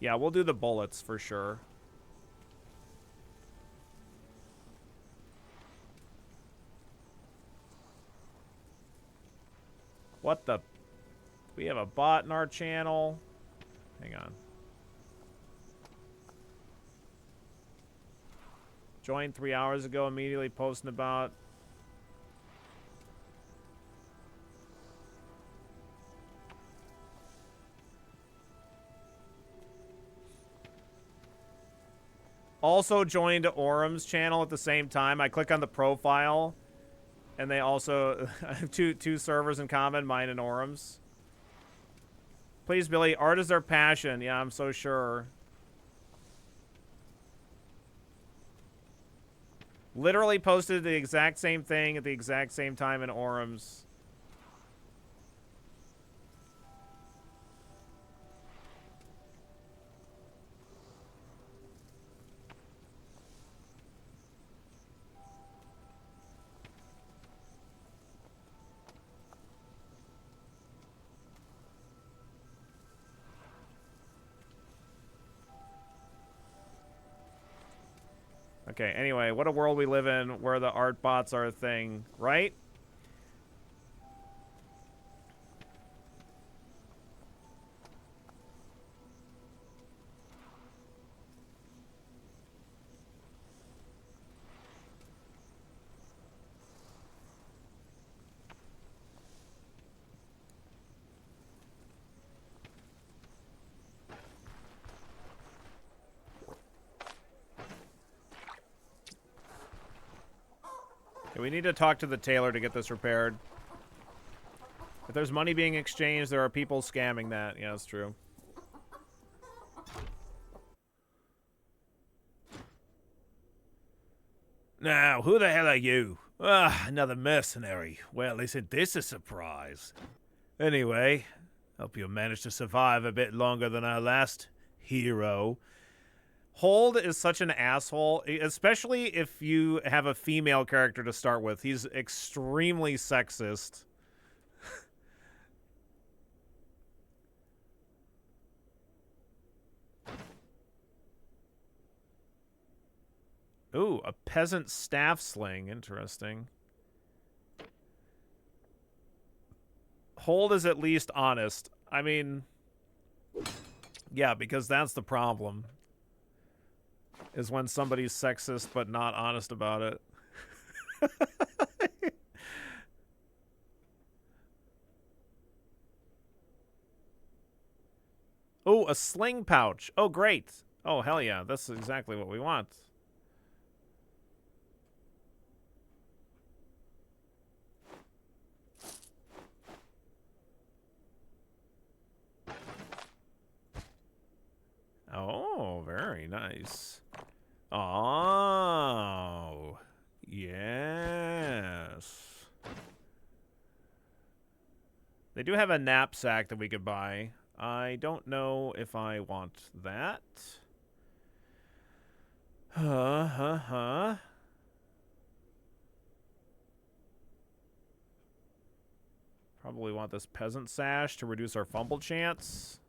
Yeah, we'll do the bullets for sure. What the? We have a bot in our channel. Hang on. Joined 3 hours ago, immediately posting about. Also joined Orum's channel at the same time. I click on the profile, and they also have two servers in common, mine and Orum's. Please, Billy, art is their passion. Yeah, I'm so sure. Literally posted the exact same thing at the exact same time in Orum's. Okay, anyway, what a world we live in where the art bots are a thing, right? Okay, we need to talk to the tailor to get this repaired. If there's money being exchanged, there are people scamming that. Yeah, that's true. Now, who the hell are you? Ah, another mercenary. Well, isn't this a surprise? Anyway, hope you managed to survive a bit longer than our last hero. Hold is such an asshole, especially if you have a female character to start with. He's extremely sexist. Ooh, a peasant staff sling. Interesting. Hold is at least honest. I mean, yeah, because that's the problem. Is when somebody's sexist but not honest about it. Oh, a sling pouch. Oh, great. Oh, hell yeah. That's exactly what we want. Oh, very nice. Oh, yes. They do have a knapsack that we could buy. I don't know if I want that. Probably want this peasant sash to reduce our fumble chance.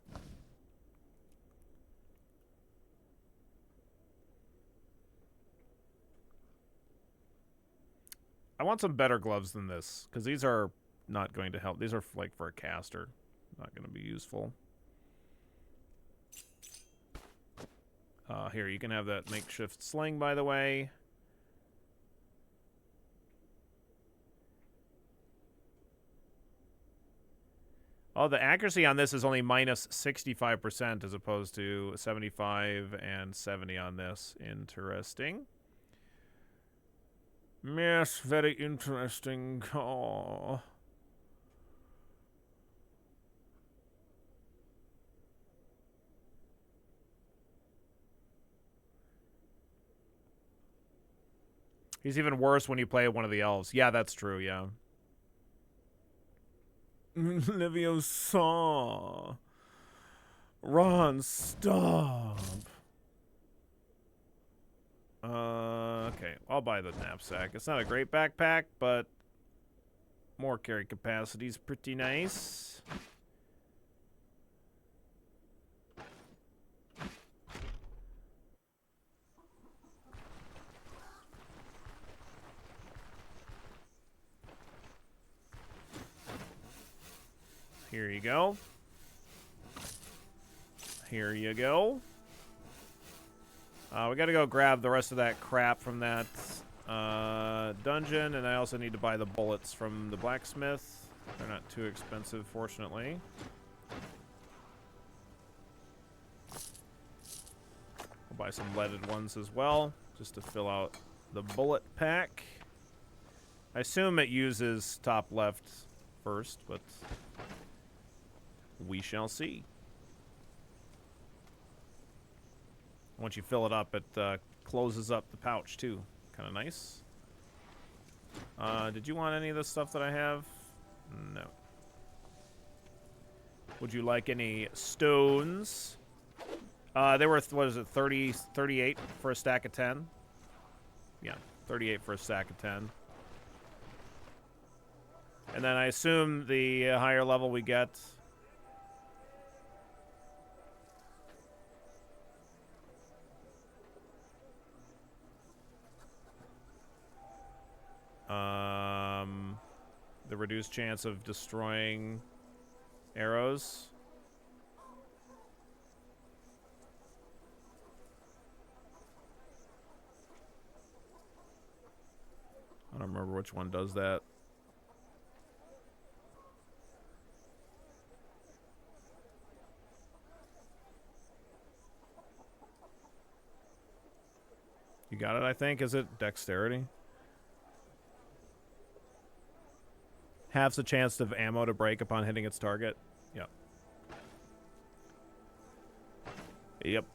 I want some better gloves than this, because these are not going to help. These are like for a caster. Not going to be useful. Here, you can have that makeshift sling, by the way. Oh, the accuracy on this is only minus 65% as opposed to 75 and 70 on this. Interesting. Yes, very interesting. Oh. He's even worse when you play one of the elves. Yeah, that's true, yeah. Leviosa. Ron, stop. Okay, I'll buy the knapsack. It's not a great backpack, but more carry capacity is pretty nice. Here you go. Here you go. We gotta go grab the rest of that crap from that dungeon, and I also need to buy the bullets from the blacksmith. They're not too expensive, fortunately. I'll buy some leaded ones as well, just to fill out the bullet pack. I assume it uses top left first, but we shall see. Once you fill it up, it closes up the pouch, too. Kind of nice. Did you want any of this stuff that I have? No. Would you like any stones? They were, what is it, 38 for a stack of 10? Yeah, 38 for a stack of 10. And then I assume the higher level we get... reduced chance of destroying arrows. I don't remember which one does that. You got it, I think. Is it dexterity? Halves the chance of ammo to break upon hitting its target. Yep.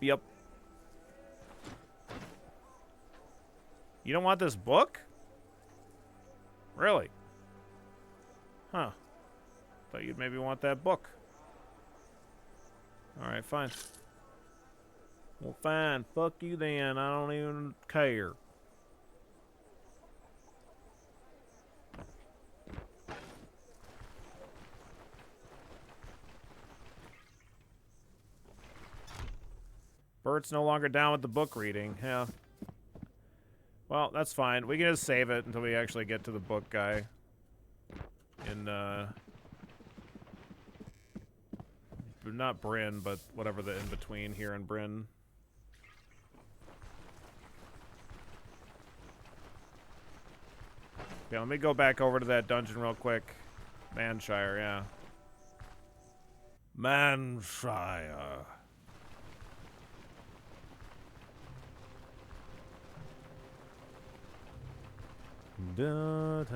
Yep. You don't want this book? Really? Huh. Thought you'd maybe want that book. Alright, fine. Well, fine. Fuck you then. I don't even care. Bert's no longer down with the book reading. Yeah. Well, that's fine. We can just save it until we actually get to the book guy. Not Bryn, but whatever the in-between here in Bryn. Okay, let me go back over to that dungeon real quick. Manshire, yeah. Manshire. Da da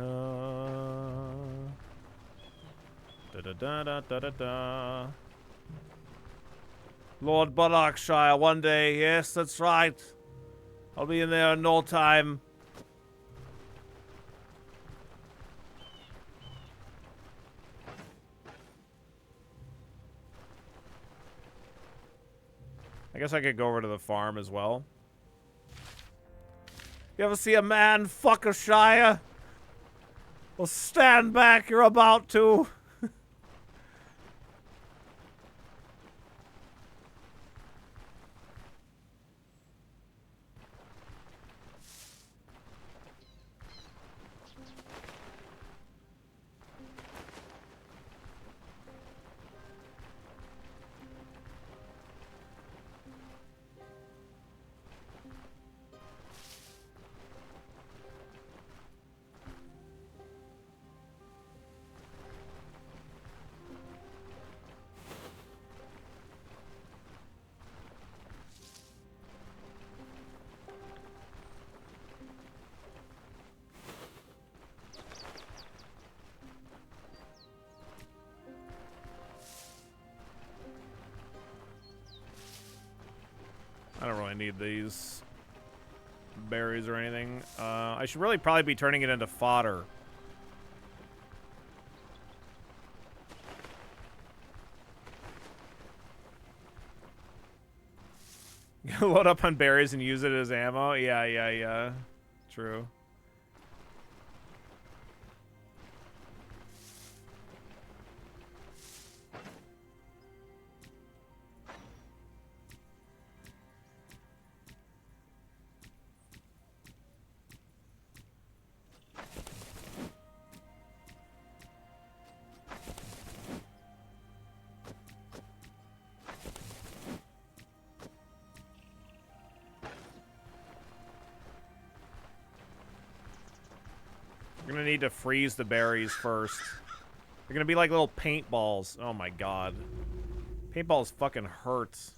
da da da da da da. Lord Buddockshire, one day. Yes, that's right. I'll be in there in no time. I guess I could go over to the farm as well. You ever see a man fuck a shire? Well, stand back, you're about to. I don't really need these berries or anything. I should really probably be turning it into fodder. Load up on berries and use it as ammo? Yeah. True. We're gonna need to freeze the berries first. They're gonna be like little paintballs. Oh my god. Paintballs fucking hurts.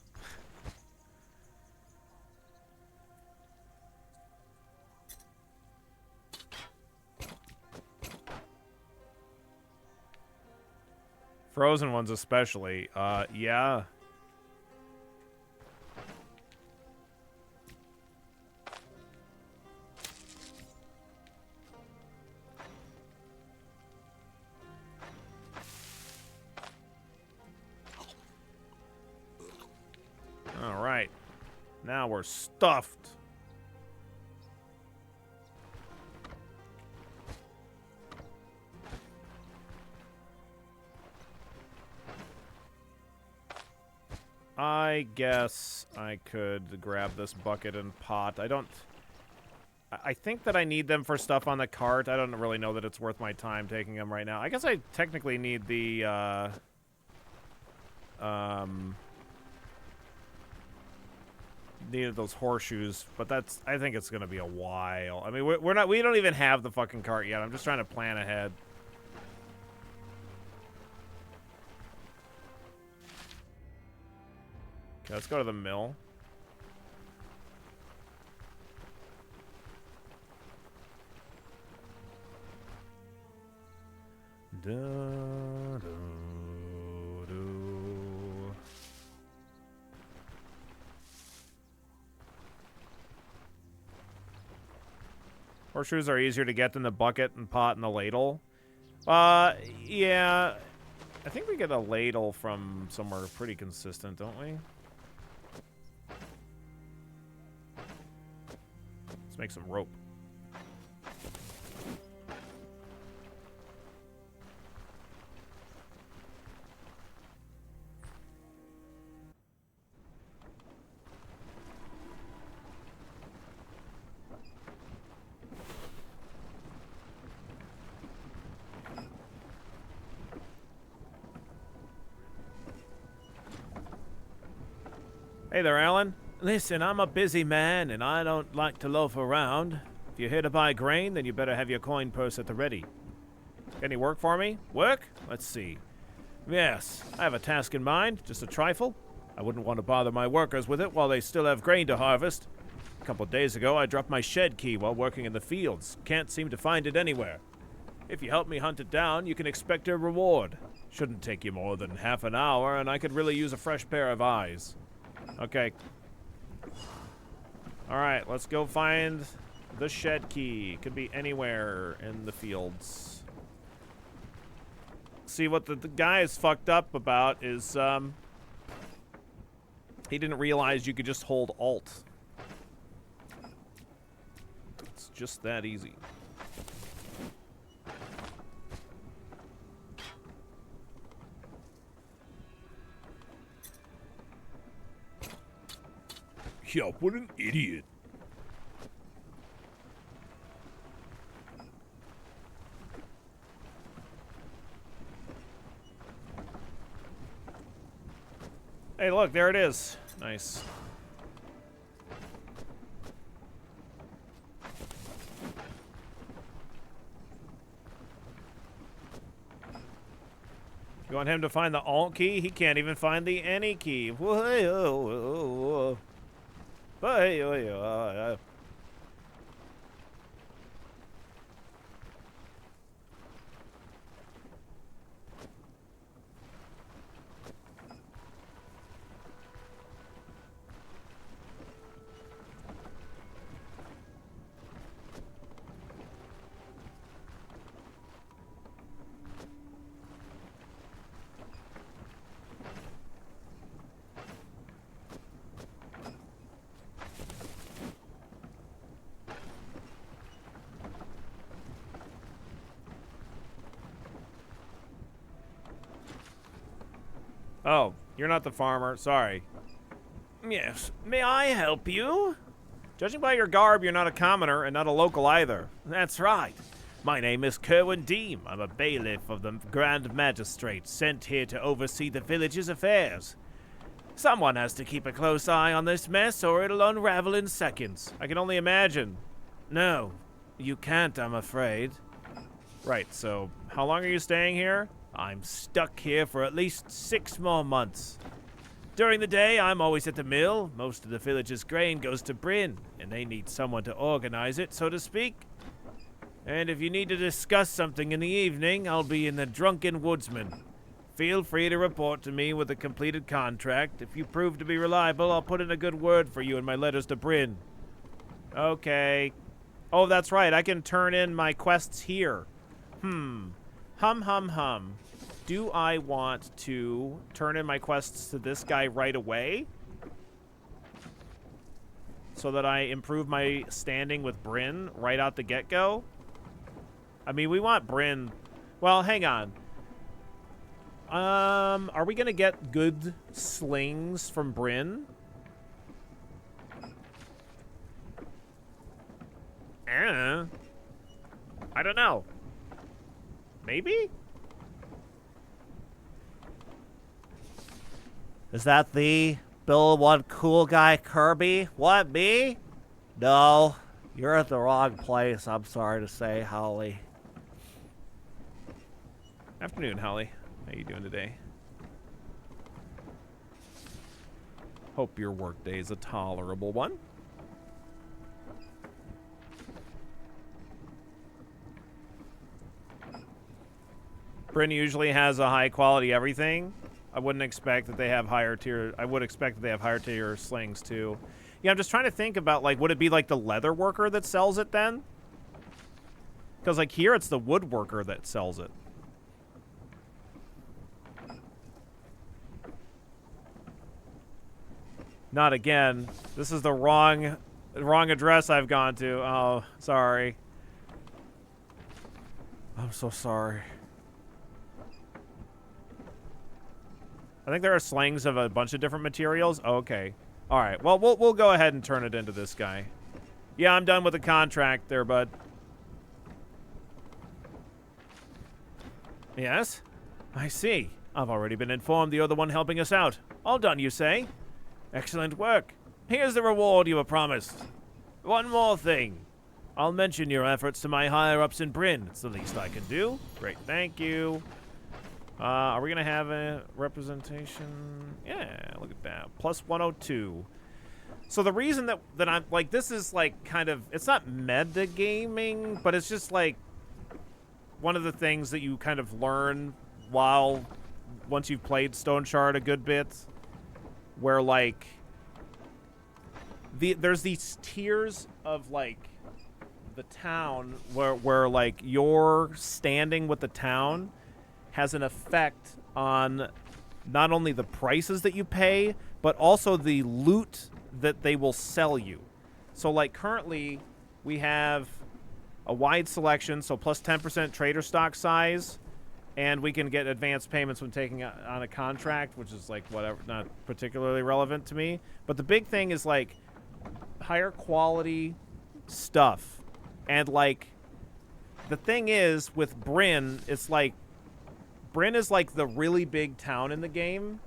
Frozen ones especially. Yeah. Alright. Now we're stuffed. I guess I could grab this bucket and pot. I don't I think that I need them for stuff on the cart. I don't really know that it's worth my time taking them right now. I guess I technically need the, needed those horseshoes, but that's, I think it's gonna be a while. I mean, we don't even have the fucking cart yet. I'm just trying to plan ahead. Okay, let's go to the mill. Da, da, do. Horseshoes are easier to get than the bucket and pot and the ladle. Yeah. I think we get a ladle from somewhere pretty consistent, don't we? Let's make some rope. Hey there, Alan. Listen, I'm a busy man, and I don't like to loaf around. If you're here to buy grain, then you better have your coin purse at the ready. Any work for me? Work? Let's see. Yes, I have a task in mind, just a trifle. I wouldn't want to bother my workers with it while they still have grain to harvest. A couple of days ago, I dropped my shed key while working in the fields. Can't seem to find it anywhere. If you help me hunt it down, you can expect a reward. Shouldn't take you more than half an hour, and I could really use a fresh pair of eyes. Okay. Alright, let's go find the shed key. Could be anywhere in the fields. See, what the guy is fucked up about is, he didn't realize you could just hold Alt. It's just that easy. Yeah, what an idiot. Hey, look, there it is. Nice. You want him to find the Alt key? He can't even find the Any key. Whoa. Oh, you're not the farmer. Sorry. Yes. May I help you? Judging by your garb, you're not a commoner and not a local either. That's right. My name is Kerwin Deem. I'm a bailiff of the Grand Magistrate, sent here to oversee the village's affairs. Someone has to keep a close eye on this mess, or it'll unravel in seconds. I can only imagine. No, you can't, I'm afraid. Right, so how long are you staying here? I'm stuck here for at least 6 more months. During the day, I'm always at the mill. Most of the village's grain goes to Bryn, and they need someone to organize it, so to speak. And if you need to discuss something in the evening, I'll be in the Drunken Woodsman. Feel free to report to me with a completed contract. If you prove to be reliable, I'll put in a good word for you in my letters to Bryn. Okay. Oh, that's right. I can turn in my quests here. Hum. Do I want to turn in my quests to this guy right away? So that I improve my standing with Bryn right out the get-go? I mean, we want Bryn... Well, hang on. Are we gonna get good slings from Bryn? I don't know. Maybe?
Is that the Bill One Cool Guy Kirby? What, me? No, you're at the wrong place, I'm sorry to say, Holly.
Afternoon, Holly. How you doing today? Hope your workday is a tolerable one. Bryn usually has a high quality everything. I wouldn't expect that they have higher tier. I would expect that they have higher tier slings too. Yeah, I'm just trying to think about, like, would it be like the leather worker that sells it then? Because, like, here it's the woodworker that sells it. Not again. This is the wrong address I've gone to. Oh, sorry. I'm so sorry. I think there are slings of a bunch of different materials. Oh, okay. All right. Well, we'll go ahead and turn it into this guy. Yeah, I'm done with the contract there, bud. Yes? I see. I've already been informed you're the one helping us out. All done, you say? Excellent work. Here's the reward you were promised. One more thing. I'll mention your efforts to my higher-ups in Bryn. It's the least I can do. Great, thank you. Are we going to have a representation? Yeah, look at that. Plus 102. So the reason that I'm, like, this is, like, kind of, it's not metagaming, but it's just, like, one of the things that you kind of learn once you've played Stoneshard a good bit, where, like, there's these tiers of, like, the town where like, your standing with the town has an effect on not only the prices that you pay, but also the loot that they will sell you. So, like, currently, we have a wide selection, so plus 10% trader stock size, and we can get advanced payments when taking on a contract, which is, like, whatever, not particularly relevant to me. But the big thing is, like, higher quality stuff. And, like, the thing is, with Bryn, it's like, Bryn is like the really big town in the game,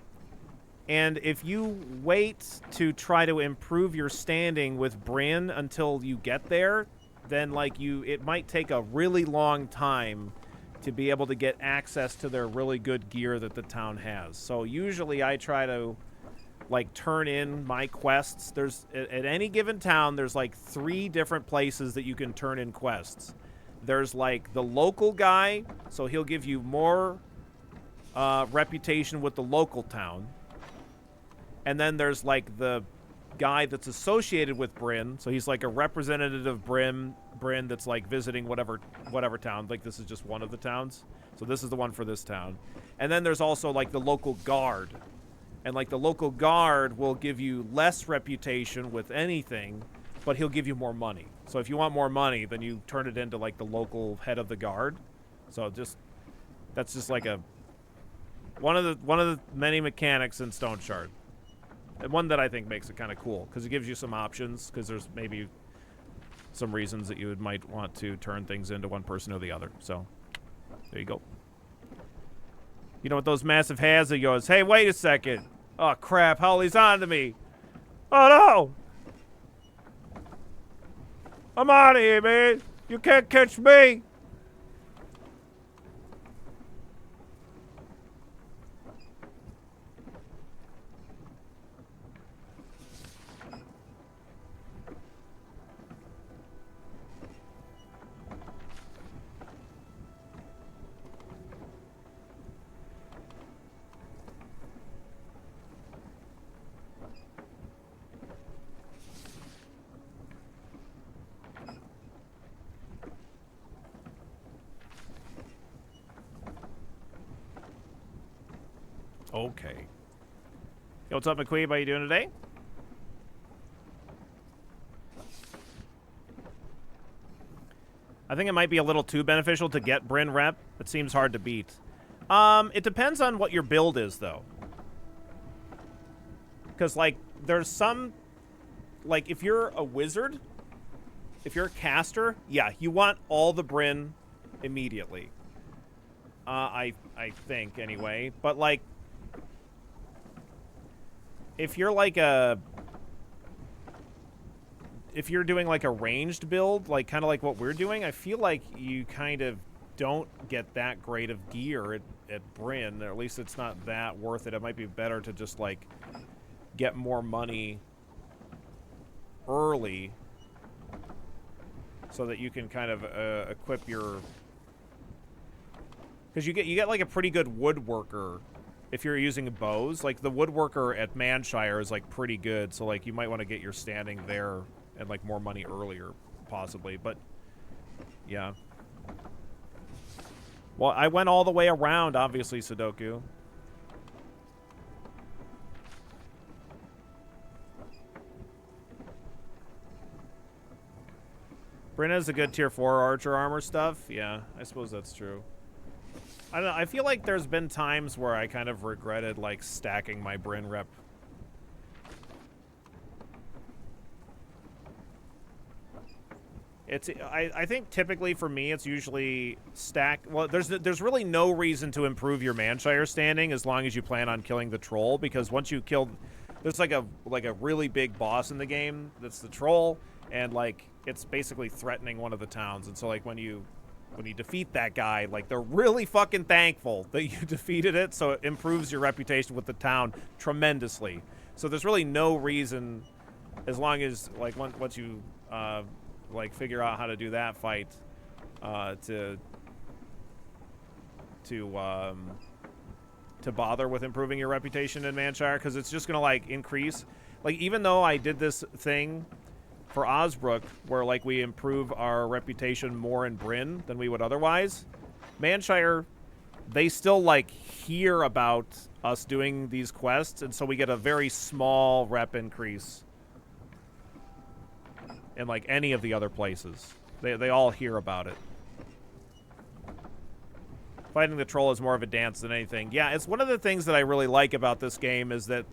and if you wait to try to improve your standing with Bryn until you get there, then, like, it might take a really long time to be able to get access to their really good gear that the town has. So usually I try to, like, turn in my quests. There's, at any given town, there's like 3 different places that you can turn in quests. There's, like, the local guy, so he'll give you more reputation with the local town. And then there's, like, the guy that's associated with Bryn, so he's like a representative of Bryn that's, like, visiting whatever town. Like, this is just one of the towns, so this is the one for this town. And then there's also, like, the local guard, and, like, the local guard will give you less reputation with anything, but he'll give you more money. So if you want more money, then you turn it into, like, the local head of the guard. So that's just like one of the many mechanics in Stoneshard, and one that I think makes it kind of cool because it gives you some options, because there's maybe some reasons that you might want to turn things into one person or the other. So there you go. You know, with those massive hands, he goes, "Hey, wait a second. Oh crap, Holly's on to me. Oh no, I'm out of here, man. You can't catch me." Okay. Yo, what's up, McQueen? How you doing today? I think it might be a little too beneficial to get Bryn rep. It seems hard to beat. It depends on what your build is, though. Because, like, there's some... Like, if you're a wizard, if you're a caster, yeah, you want all the Bryn immediately. I think anyway. But like, if you're like if you're doing like a ranged build, like kind of like what we're doing, I feel like you kind of don't get that great of gear at Bryn, or at least it's not that worth it. It might be better to just like get more money early so that you can kind of equip your, because you get like a pretty good woodworker if you're using bows. Like the woodworker at Manshire is like pretty good, so like you might want to get your standing there and like more money earlier possibly. But yeah, well, I went all the way around, obviously, Sudoku. Brenna's a good tier 4 archer armor stuff. Yeah, I suppose that's true. I don't know, I feel like there's been times where I kind of regretted like stacking my Bryn rep. I think typically for me it's usually stack. Well, there's really no reason to improve your Manshire standing as long as you plan on killing the troll, because once you kill, there's like a really big boss in the game that's the troll, and like it's basically threatening one of the towns, and so like when you defeat that guy, like they're really fucking thankful that you defeated it, so it improves your reputation with the town tremendously. So there's really no reason, as long as like once you like figure out how to do that fight, to bother with improving your reputation in Manshire, because it's just gonna like increase. Like even though I did this thing for Osbrook where like we improve our reputation more in Bryn than we would otherwise, Manshire, they still like hear about us doing these quests, and so we get a very small rep increase in like any of the other places. They all hear about it. Fighting the troll is more of a dance than anything. Yeah, it's one of the things that I really like about this game is that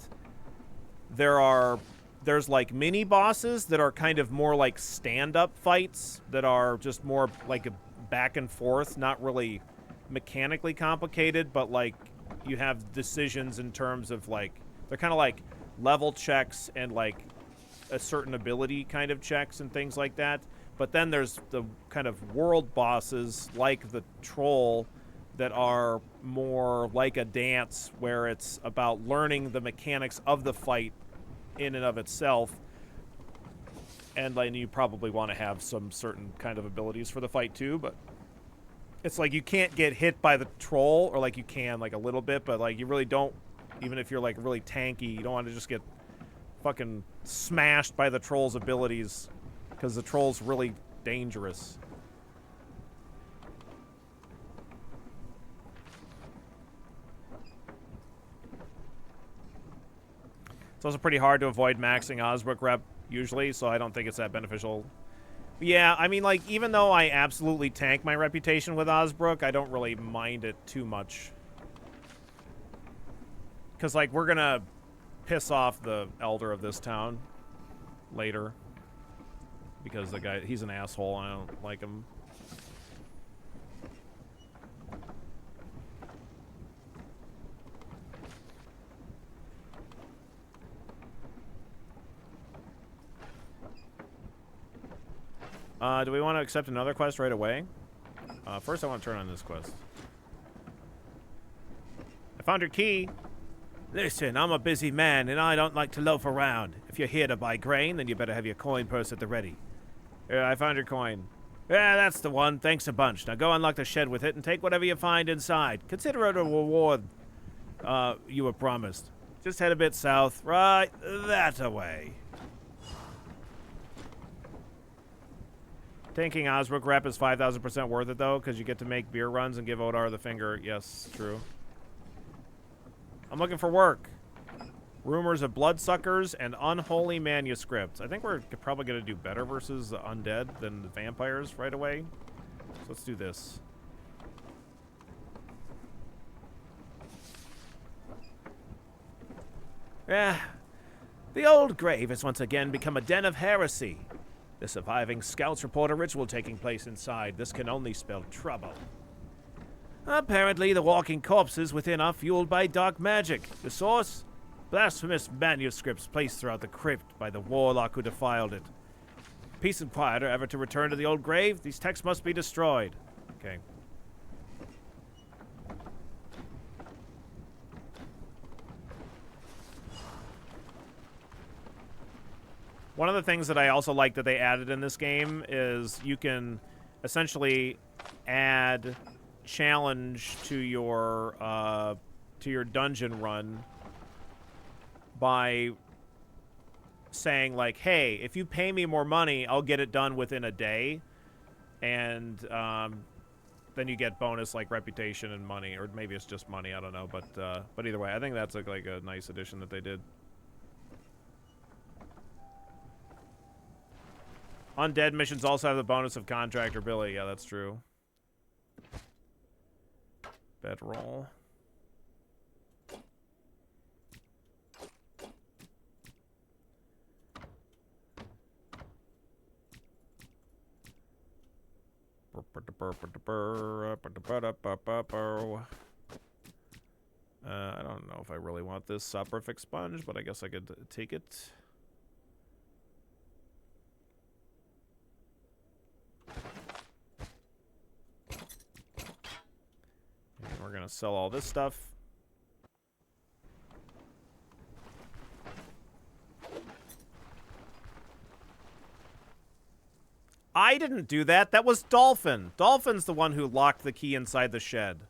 there's like mini bosses that are kind of more like stand-up fights that are just more like a back and forth, not really mechanically complicated, but like you have decisions in terms of like, they're kind of like level checks and like a certain ability kind of checks and things like that. But then there's the kind of world bosses like the troll that are more like a dance, where it's about learning the mechanics of the fight in and of itself, and like you probably want to have some certain kind of abilities for the fight too, but it's like you can't get hit by the troll, or like you can like a little bit, but like you really don't, even if you're like really tanky, you don't want to just get fucking smashed by the troll's abilities, because the troll's really dangerous. It's also pretty hard to avoid maxing Osbrook rep usually, so I don't think it's that beneficial. But yeah, I mean, like, even though I absolutely tank my reputation with Osbrook, I don't really mind it too much. Because, like, we're gonna piss off the elder of this town later. Because the guy, he's an asshole, and I don't like him. Do we want to accept another quest right away? First, I want to turn on this quest. I found your key. Listen, I'm a busy man, and I don't like to loaf around. If you're here to buy grain, then you better have your coin purse at the ready. Yeah, I found your coin. Yeah, that's the one. Thanks a bunch. Now go unlock the shed with it and take whatever you find inside. Consider it a reward you were promised. Just head a bit south. Right that away. Tanking Osbrook rep is 5,000% worth it, though, because you get to make beer runs and give Odar the finger. Yes, true. I'm looking for work. Rumors of bloodsuckers and unholy manuscripts. I think we're probably going to do better versus the undead than the vampires right away. So let's do this. Yeah. The old grave has once again become a den of heresy. The surviving scouts report a ritual taking place inside. This can only spell trouble. Apparently, the walking corpses within are fueled by dark magic. The source? Blasphemous manuscripts placed throughout the crypt by the warlock who defiled it. Peace and quiet are ever to return to the old grave. These texts must be destroyed. Okay. One of the things that I also like that they added in this game is you can essentially add challenge to your dungeon run by saying like, hey, if you pay me more money, I'll get it done within a day, and then you get bonus like reputation and money, or maybe it's just money, I don't know, but either way, I think that's like a nice addition that they did. Undead missions also have the bonus of Contractor Billy. Yeah, that's true. Bedroll. I don't know if I really want this soporific sponge, but I guess I could take it. And we're gonna sell all this stuff. I didn't do that. That was Dolphin. Dolphin's the one who locked the key inside the shed.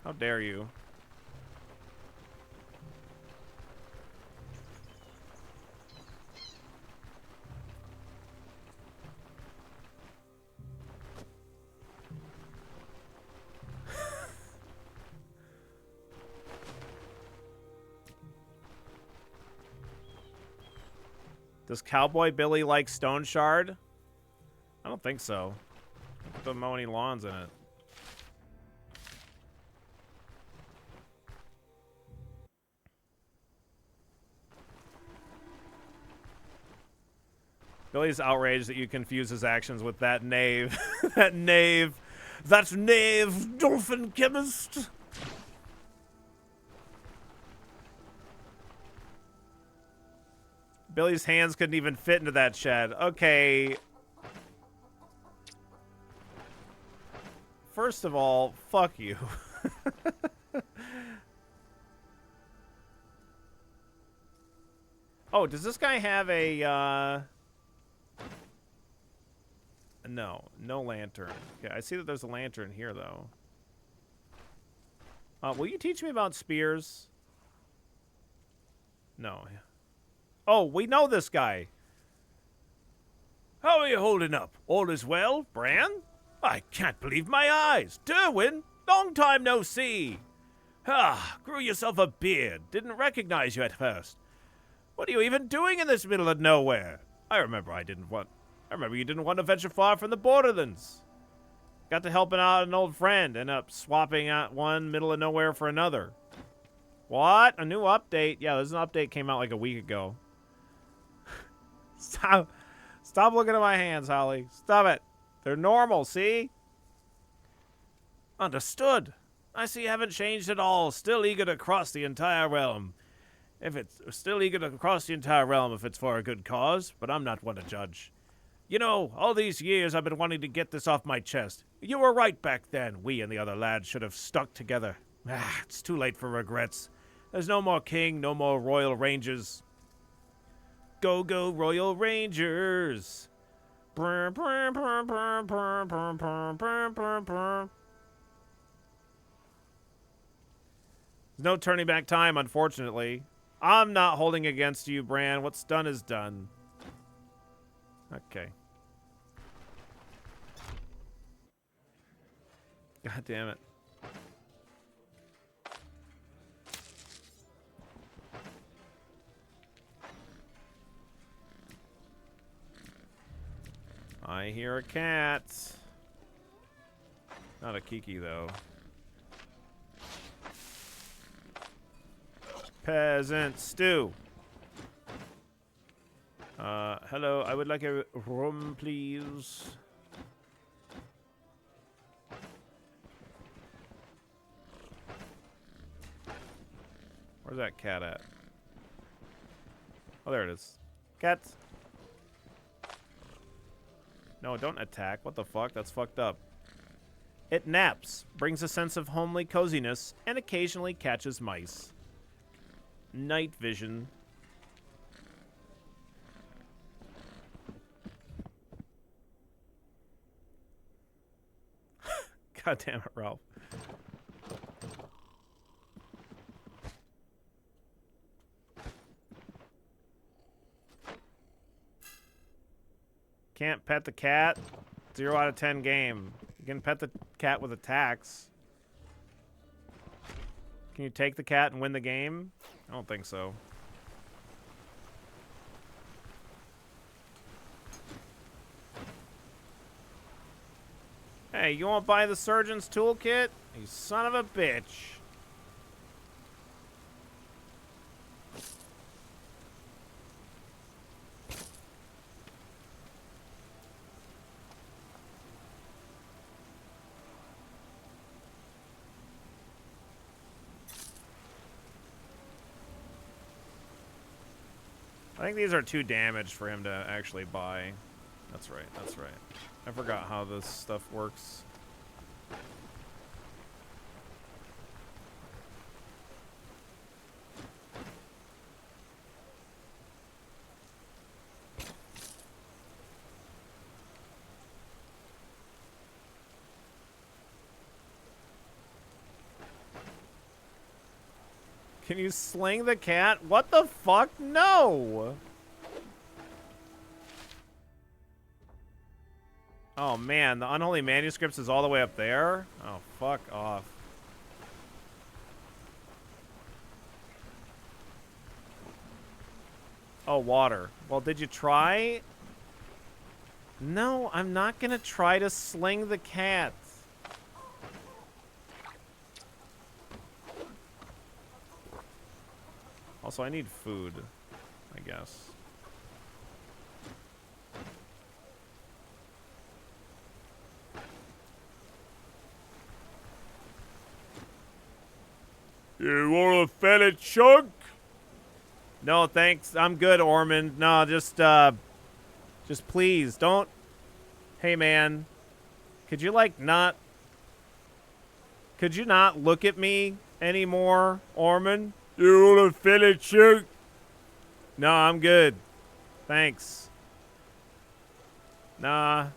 How dare you? Does Cowboy Billy like Stoneshard? I don't think so. Don't mow any lawns in it. Billy's outraged that you confuse his actions with that knave. That knave. That knave dolphin chemist. Billy's hands couldn't even fit into that shed. Okay. First of all, fuck you. Oh, does this guy have a, No, no lantern. Okay, I see that there's a lantern here, though. Will you teach me about spears? No. Oh, we know this guy. How are you holding up? All is well, Bran? I can't believe my eyes. Derwin, long time no see. Ah, grew yourself a beard. Didn't recognize you at first. What are you even doing in this middle of nowhere? I remember you didn't want to venture far from the borderlands. Got to helping out an old friend, ended up swapping out one middle of nowhere for another. What? A new update? Yeah, there's an update came out like a week ago. Stop looking at my hands, Holly. Stop it. They're normal, see? Understood. I see you haven't changed at all. Still eager to cross the entire realm. If it's for a good cause, but I'm not one to judge. You know, all these years I've been wanting to get this off my chest. You were right back then. We and the other lads should have stuck together. It's too late for regrets. There's no more king, no more royal rangers. Go, go, Royal Rangers. There's no turning back time, unfortunately. I'm not holding against you, Bran. What's done is done. Okay. God damn it. I hear a cat. Not a Kiki, though. Peasant stew. Hello, I would like a room, please. Where's that cat at? Oh, there it is. Cats. No, don't attack. What the fuck? That's fucked up. It naps, brings a sense of homely coziness, and occasionally catches mice. Night vision. God damn it, Ralph. Can't pet the cat. 0 out of 10 game. You can pet the cat with attacks. Can you take the cat and win the game? I don't think so. Hey, you won't buy the surgeon's toolkit? You son of a bitch. I think these are too damaged for him to actually buy. That's right, that's right. I forgot how this stuff works. Can you sling the cat? What the fuck? No! Oh man, the Unholy Manuscripts is all the way up there? Oh, fuck off. Oh, water. Well, did you try? No, I'm not gonna try to sling the cat. Also, I need food, I guess. You want a fetid chunk? No, thanks. I'm good, Ormond. No, just please, don't. Hey, man. Could you, like, not... Could you not look at me anymore, Ormond? You want a fetid chunk? No, I'm good. Thanks. Nah.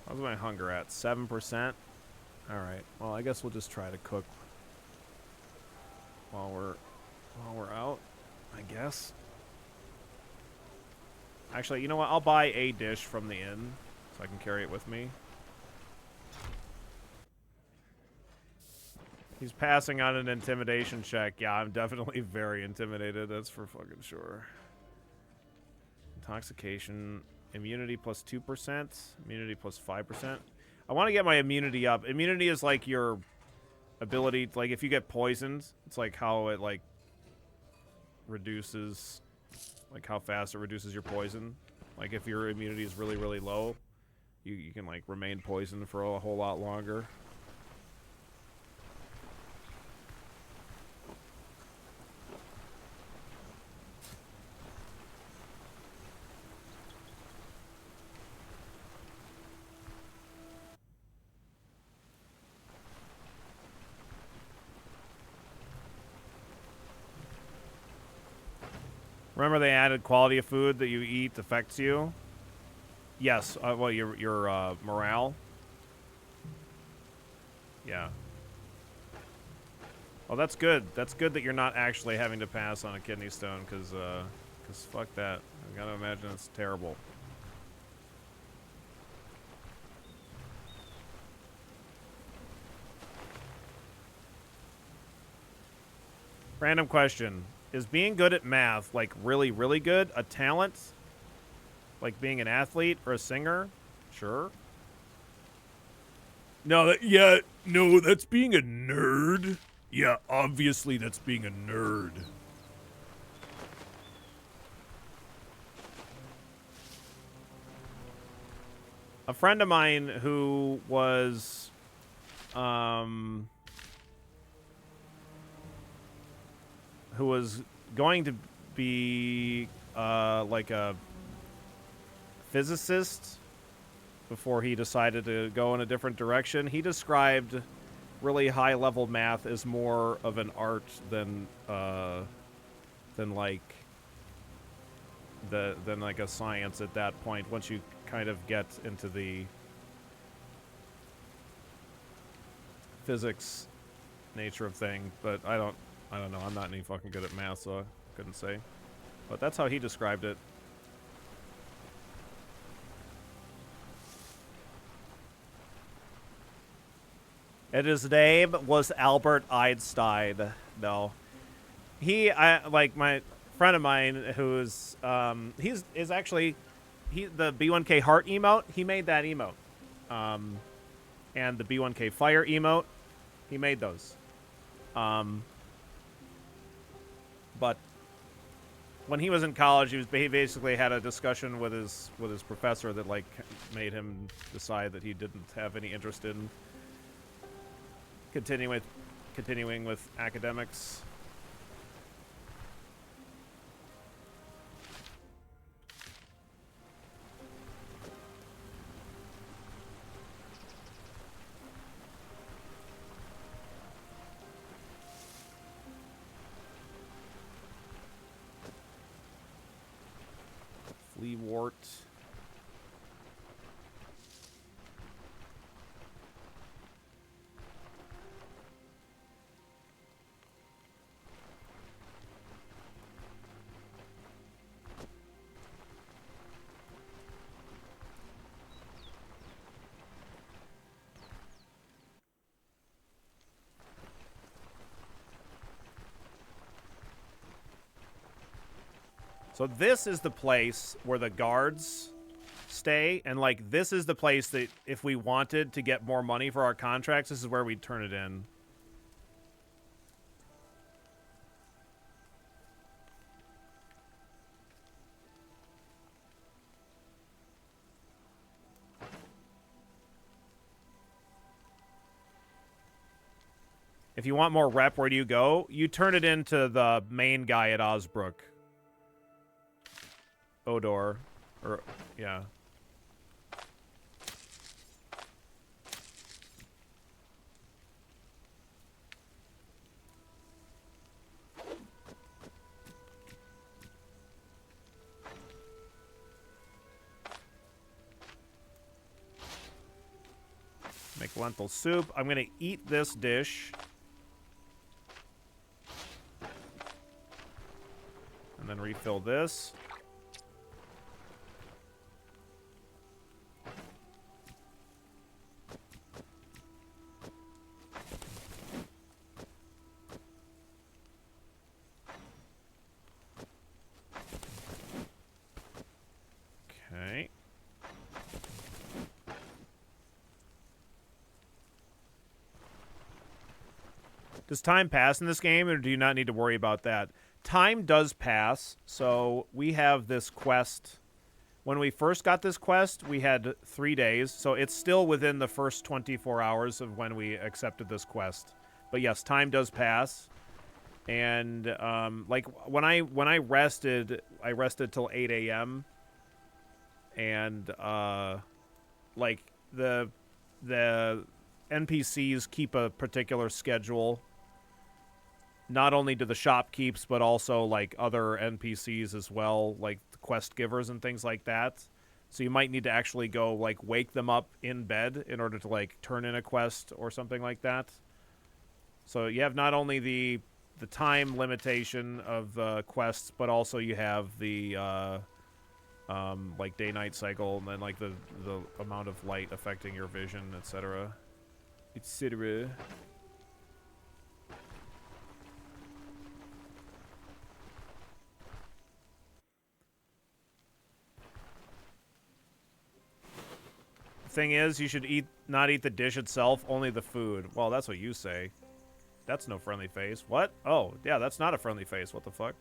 How's my hunger at? 7%? Alright. Well, I guess we'll just try to cook while we're out, I guess. Actually, you know what? I'll buy a dish from the inn so I can carry it with me. He's passing on an intimidation check. Yeah, I'm definitely very intimidated. That's for fucking sure. Intoxication. Immunity plus 2%. Immunity plus 5%. I want to get my immunity up. Immunity is like your ability, like if you get poisoned, it's like how it like reduces, like how fast it reduces your poison. Like if your immunity is really, really low, you can like remain poisoned for a whole lot longer. Remember they added quality of food that you eat affects you? Yes. Well, your morale? Yeah. Well, that's good. That's good that you're not actually having to pass on a kidney stone, because fuck that. I gotta imagine it's terrible. Random question. Is being good at math, like really, really good, a talent? Like being an athlete or a singer? Sure. No, no, that's being a nerd. Yeah, obviously that's being a nerd. A friend of mine who was, going to be, like a physicist before he decided to go in a different direction. He described really high-level math as more of an art than like a science at that point. Once you kind of get into the physics nature of thing, but I don't know. I'm not any fucking good at math, so I couldn't say. But that's how he described it.
And his name was Albert Einstein. No. Like my friend of mine who's, is actually, the B1K heart emote, he made that emote. And the B1K fire emote, he made those. But when he was in college, he basically had a discussion with his professor that like made him decide that he didn't have any interest in continuing with academics. Fleawort. So this is the place where the guards stay, and like this is the place that if we wanted to get more money for our contracts, this is where we'd turn it in. If you want more rep, where do you go? You turn it into the main guy at Osbrook. Odor. Or, yeah. Make lentil soup. I'm going to eat this dish. And then refill this. Okay. Does time pass in this game, or do you not need to worry about that? Time does pass, so we have this quest. When we first got this quest, we had 3 days, so it's still within the first 24 hours of when we accepted this quest. But yes, time does pass. And like when I rested till 8 a.m. And like the NPCs keep a particular schedule. Not only do the shop keeps, but also like other NPCs as well, like the quest givers and things like that. So you might need to actually go like wake them up in bed in order to like turn in a quest or something like that. So you have not only the time limitation of quests, but also you have the like day-night cycle, and then like the amount of light affecting your vision, etc. etc. thing is, you should not eat the dish itself, only the food. Well, that's what you say. That's no friendly face. What? Oh, yeah, that's not a friendly face. What the fuck?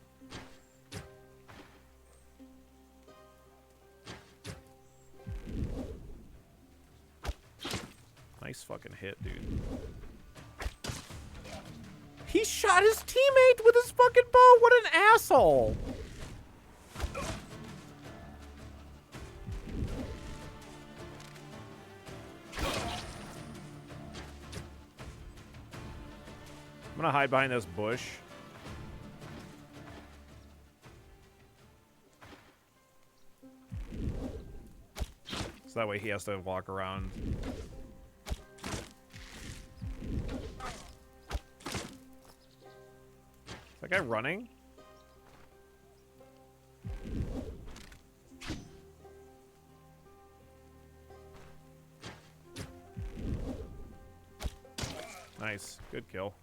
Nice fucking hit, dude. He shot his teammate with his fucking bow. What an asshole. I'm gonna hide behind this bush. So that way he has to walk around. Is that guy running? Nice. Good kill.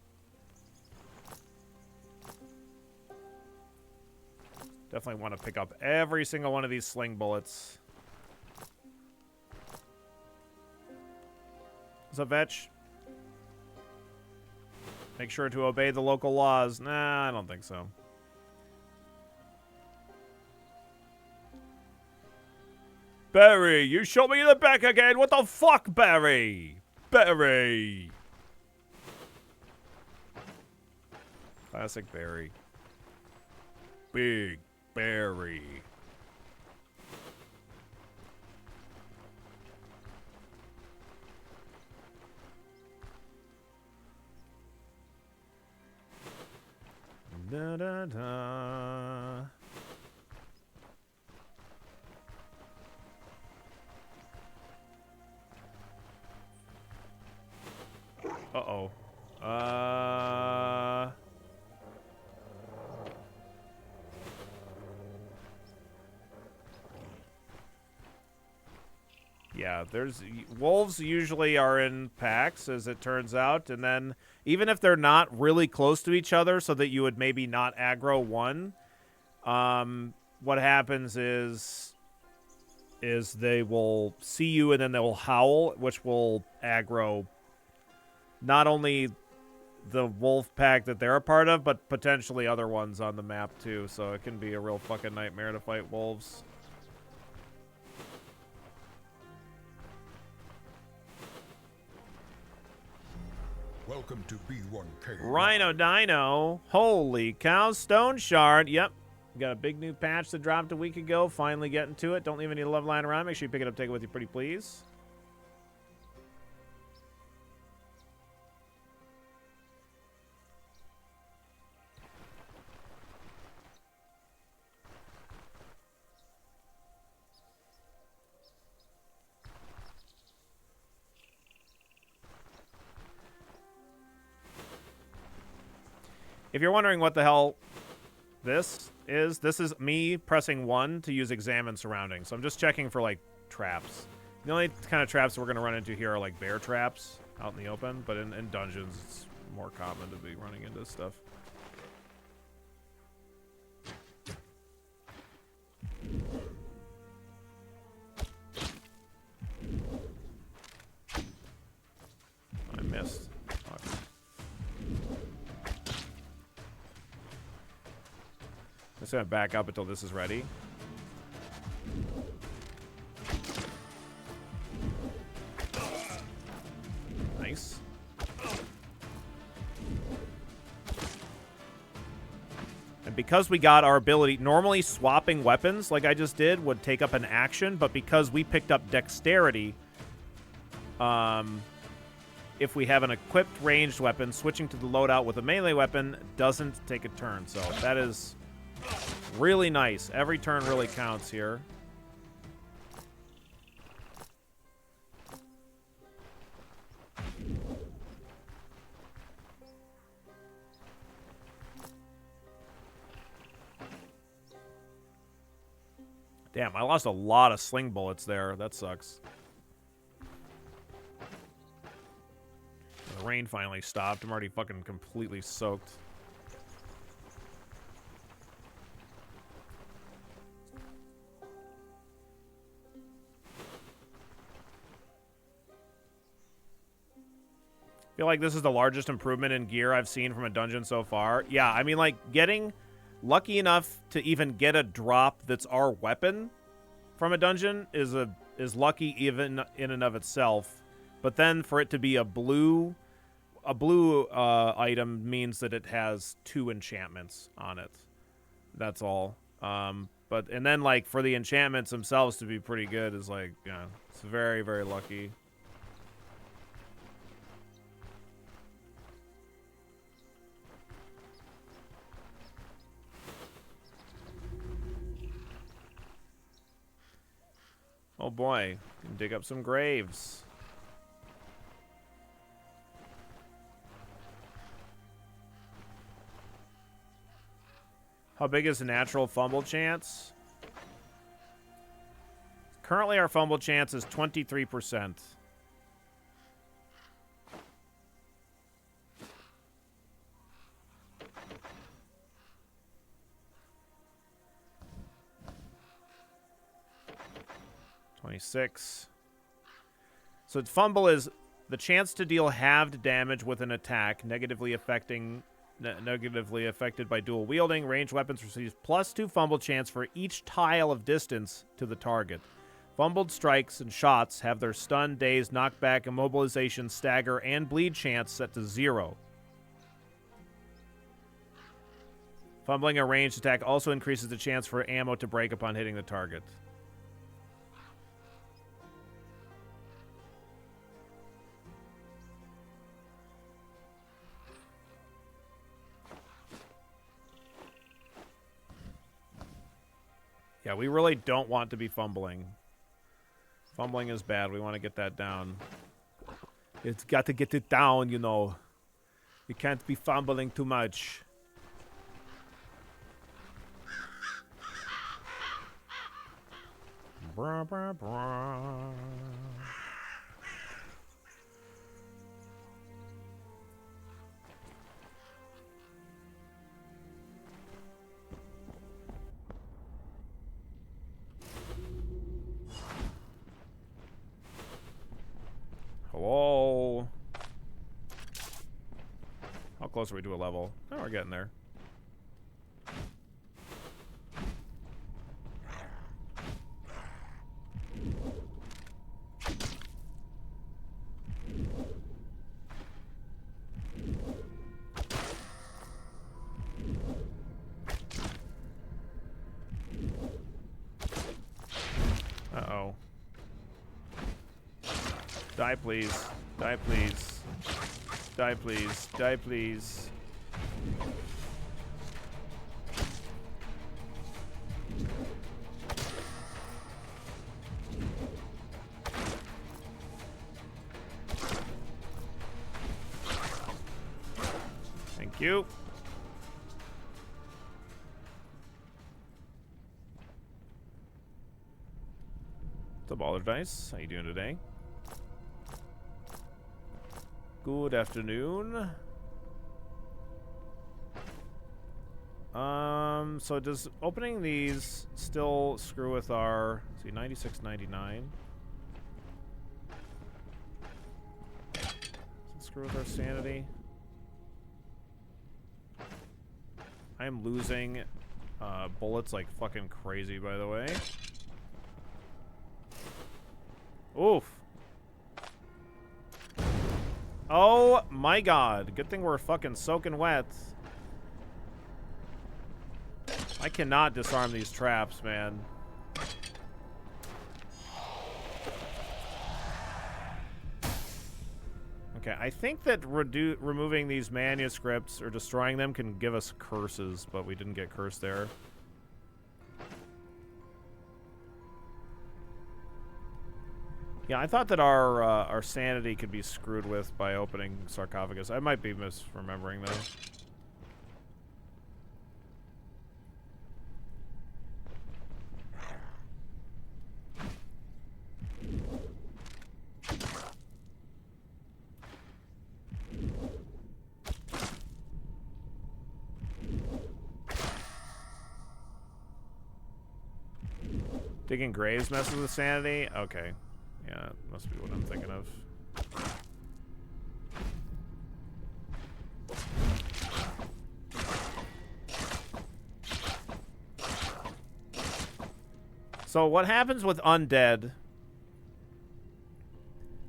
Definitely want to pick up every single one of these sling bullets. What's up, Vetch? Make sure to obey the local laws. Nah, I don't think so. Barry, you shot me in the back again. What the fuck, Barry? Barry. Classic Barry. Big Barry. Da da da. Uh-oh. Yeah, there's wolves usually are in packs, as it turns out, and then even if they're not really close to each other, so that you would maybe not aggro one, what happens is they will see you and then they will howl, which will aggro not only the wolf pack that they're a part of, but potentially other ones on the map too. So it can be a real fucking nightmare to fight wolves.
Welcome to B1K.
Rhino Dino. Holy cow. Stoneshard. Yep. Got a big new patch that dropped a week ago. Finally getting to it. Don't leave any love lying around. Make sure you pick it up, take it with you, pretty please. If you're wondering what the hell this is me pressing 1 to use examine surroundings. So I'm just checking for, like, traps. The only kind of traps we're going to run into here are, like, bear traps out in the open. But in dungeons, it's more common to be running into stuff. I missed. Fuck. I'm just going to back up until this is ready. Nice. And because we got our ability, normally swapping weapons like I just did would take up an action, but because we picked up dexterity, if we have an equipped ranged weapon, switching to the loadout with a melee weapon doesn't take a turn. So that is really nice. Every turn really counts here. Damn, I lost a lot of sling bullets there. That sucks. The rain finally stopped. I'm already fucking completely soaked. feel like this is the largest improvement in gear I've seen from a dungeon so far. Yeah, I mean, like, getting lucky enough to even get a drop that's our weapon from a dungeon is lucky even in and of itself. But then for it to be a blue item means that it has 2 enchantments on it. That's all. And then, like, for the enchantments themselves to be pretty good is, like, yeah, it's very, very lucky. Oh boy, can dig up some graves. How big is the natural fumble chance? Currently, our fumble chance is 23%. So fumble is the chance to deal halved damage with an attack, negatively affected by dual wielding. Ranged weapons receive +2 fumble chance for each tile of distance to the target. Fumbled strikes and shots have their stun, daze, knockback, immobilization, stagger, and bleed chance set to 0. Fumbling a ranged attack also increases the chance for ammo to break upon hitting the target. Yeah, we really don't want to be fumbling. Fumbling is bad. We want to get that down. It's got to get it down, you know. You can't be fumbling too much. Brah, brah, brah. Hello? How close are we to a level? Oh, we're getting there. Uh-oh. Die, please. Die, please. Die, please. Die, please. Thank you. What's up, Baller Dice? How you doing today? Good afternoon. So does opening these still screw with our, let's see, 96.99? Does it screw with our sanity? I am losing bullets like fucking crazy, by the way. Oof. Oh my god. Good thing we're fucking soaking wet. I cannot disarm these traps, man. Okay, I think that removing these manuscripts or destroying them can give us curses, but we didn't get cursed there. Yeah, I thought that our sanity could be screwed with by opening sarcophagus. I might be misremembering though. Digging graves messes with sanity? Okay. Yeah, that must be what I'm thinking of. So what happens with undead,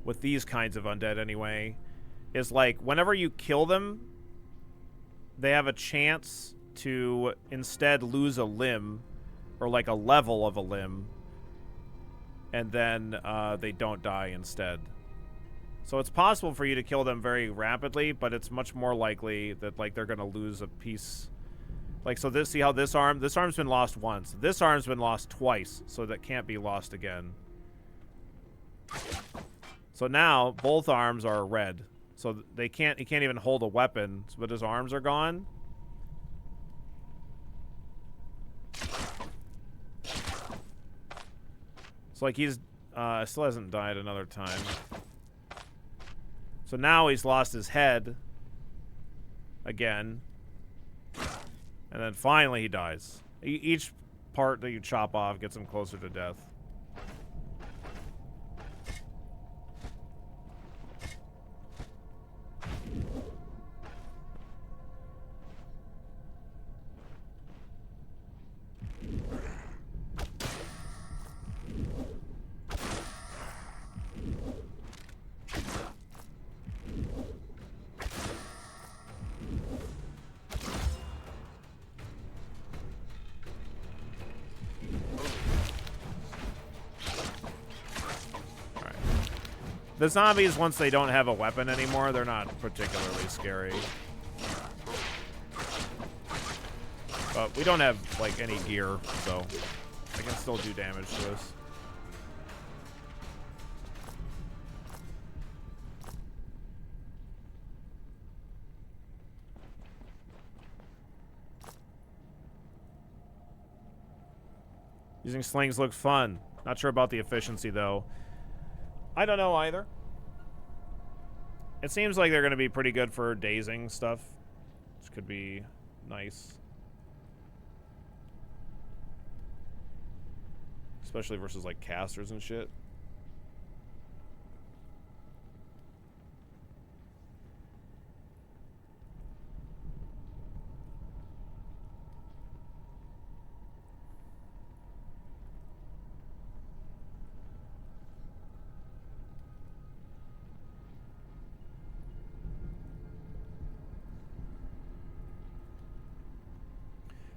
with these kinds of undead anyway, is like whenever you kill them, they have a chance to instead lose a limb or like a level of a limb, and then they don't die instead. So it's possible for you to kill them very rapidly, but it's much more likely that like they're gonna lose a piece. Like, so this, see how this arm's been lost once. This arm's been lost twice, so that can't be lost again. So now both arms are red. So he can't even hold a weapon, but his arms are gone. So like he's still hasn't died another time. So now he's lost his head again. And then finally he dies. Each part that you chop off gets him closer to death. The zombies, once they don't have a weapon anymore, they're not particularly scary. But we don't have, like, any gear, so they can still do damage to us. Using slings looks fun. Not sure about the efficiency, though. I don't know either. It seems like they're going to be pretty good for dazing stuff, which could be nice. Especially versus, like, casters and shit.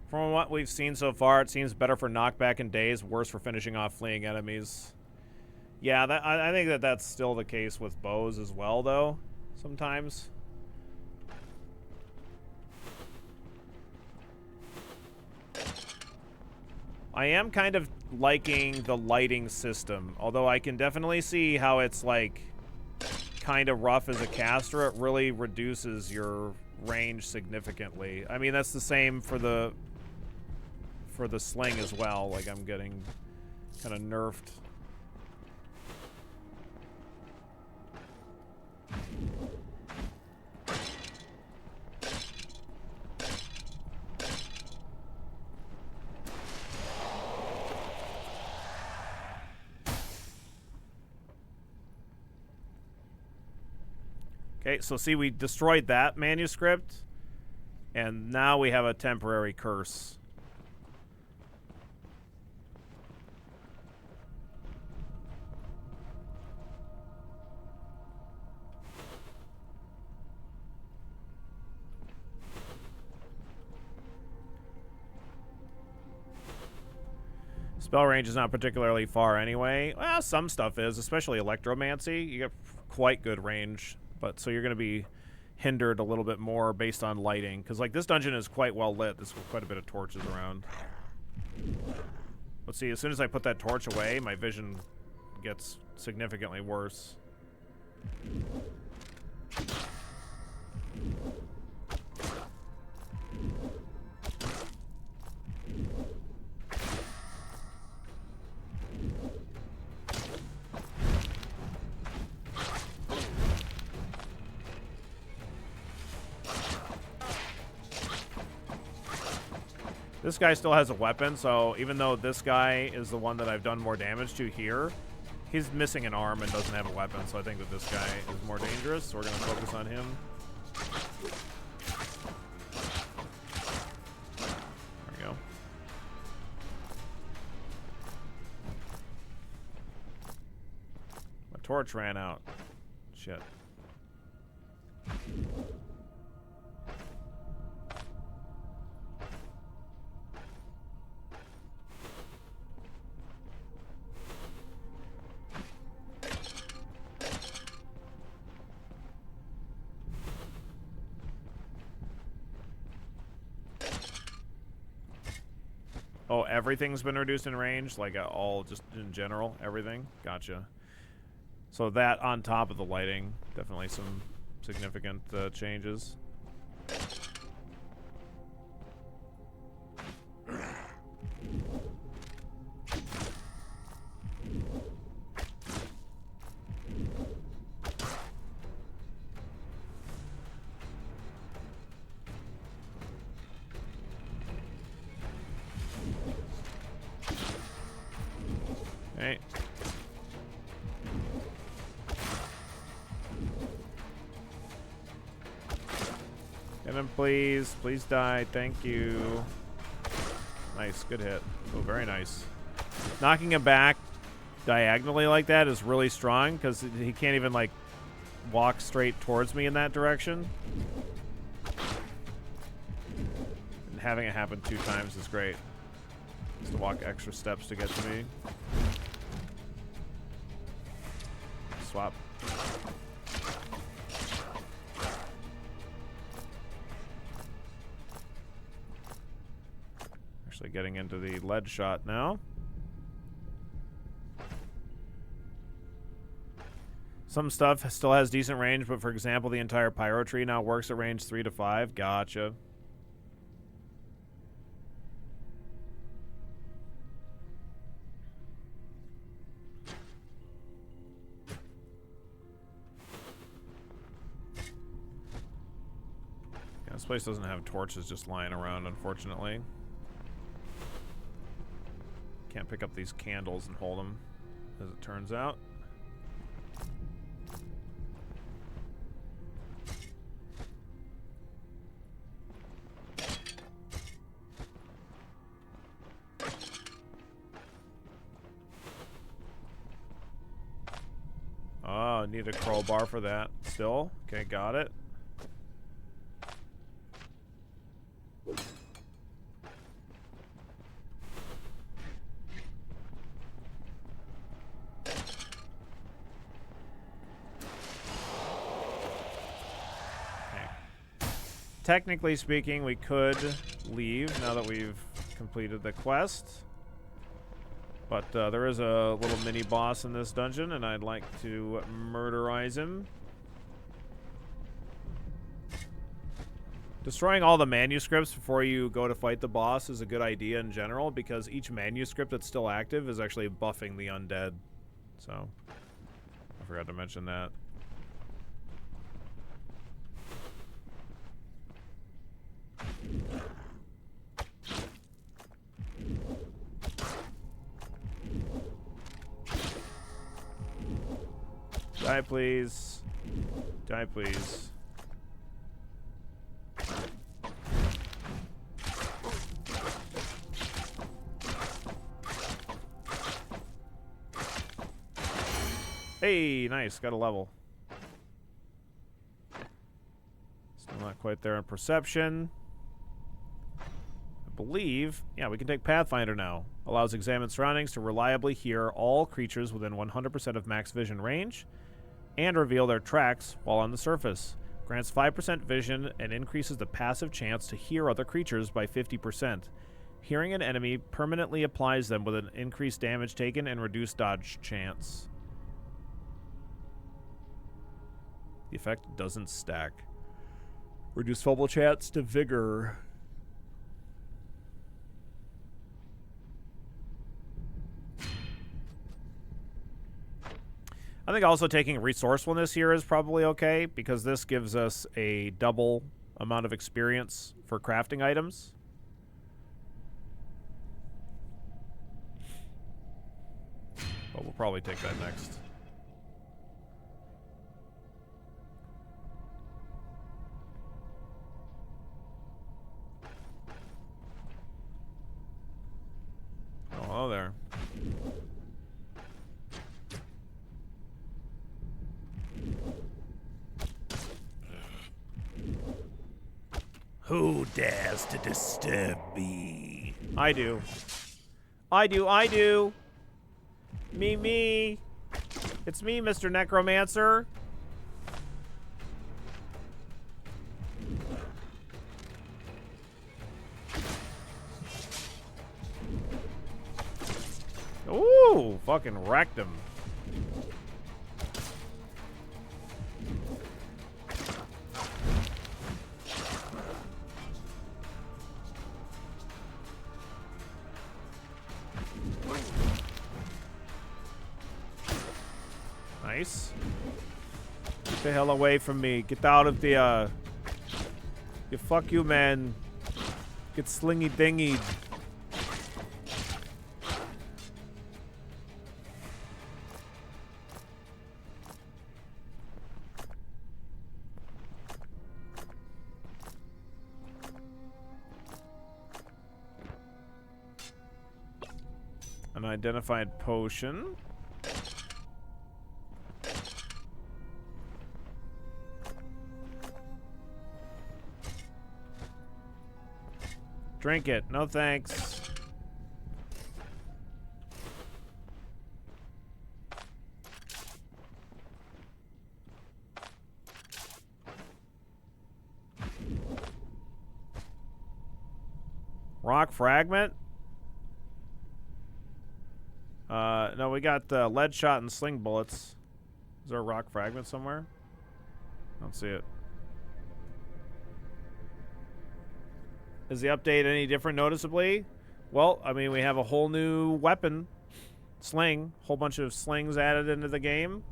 From what we've seen so far, it seems better for knockback and daze, worse for finishing off fleeing enemies. Yeah, I think that that's still the case with bows as well, though, sometimes. I am kind of liking the lighting system, although I can definitely see how it's, like, kind of rough as a caster. It really reduces your range significantly. I mean, that's the same for the sling as well. Like, I'm getting kind of nerfed. Okay, so see, we destroyed that manuscript, and now we have a temporary curse. Spell range is not particularly far anyway. Well, some stuff is, especially electromancy. You get quite good range, but so you're going to be hindered a little bit more based on lighting. Because, like, this dungeon is quite well lit. There's quite a bit of torches around. Let's see, as soon as I put that torch away, my vision gets significantly worse. This guy still has a weapon, so even though this guy is the one that I've done more damage to here, he's missing an arm and doesn't have a weapon, so I think that this guy is more dangerous, so we're going to focus on him. There we go. torch ran out. Shit. Oh, everything's been reduced in range? Like, all, just in general? Everything? Gotcha. So that on top of the lighting, definitely some significant changes. Okay. Get him, please. Please die. Thank you. Nice. Good hit. Oh, very nice. Knocking him back diagonally like that is really strong because he can't even, like, walk straight towards me in that direction. And having it happen 2 times is great. Just to walk extra steps to get to me. Swap. Actually getting into the lead shot now. Some stuff still has decent range, but for example, the entire pyro tree now works at range 3 to 5. Gotcha. Yeah, this place doesn't have torches just lying around, unfortunately. Can't pick up these candles and hold them, as it turns out. Oh, need a crowbar for that still. Okay, got it. Technically speaking, we could leave now that we've completed the quest. But there is a little mini boss in this dungeon, and I'd like to murderize him. Destroying all the manuscripts before you go to fight the boss is a good idea in general, because each manuscript that's still active is actually buffing the undead. So, I forgot to mention that. Die, please. Die, please. Hey, nice. Got a level. Still not quite there in perception. I believe, yeah, we can take Pathfinder now. Allows examined surroundings to reliably hear all creatures within 100% of max vision range and reveal their tracks while on the surface. Grants 5% vision and increases the passive chance to hear other creatures by 50%. Hearing an enemy permanently applies them with an increased damage taken and reduced dodge chance. The effect doesn't stack. Reduce fumble chance to vigor. I think also taking resourcefulness here is probably okay, because this gives us a double amount of experience for crafting items. But we'll probably take that next. Oh, hello there.
Who dares to disturb me?
I do. I do. Me. It's me, Mr. Necromancer. Ooh, fucking wrecked him. Nice. Get the hell away from me. Get out of the, fuck you, man. Get slingy dingy. An identified potion. Drink it. No thanks. Rock fragment? No, we got lead shot and sling bullets. Is there a rock fragment somewhere? I don't see it. Is the update any different noticeably? Well, I mean, we have a whole new weapon, sling, whole bunch of slings added into the game,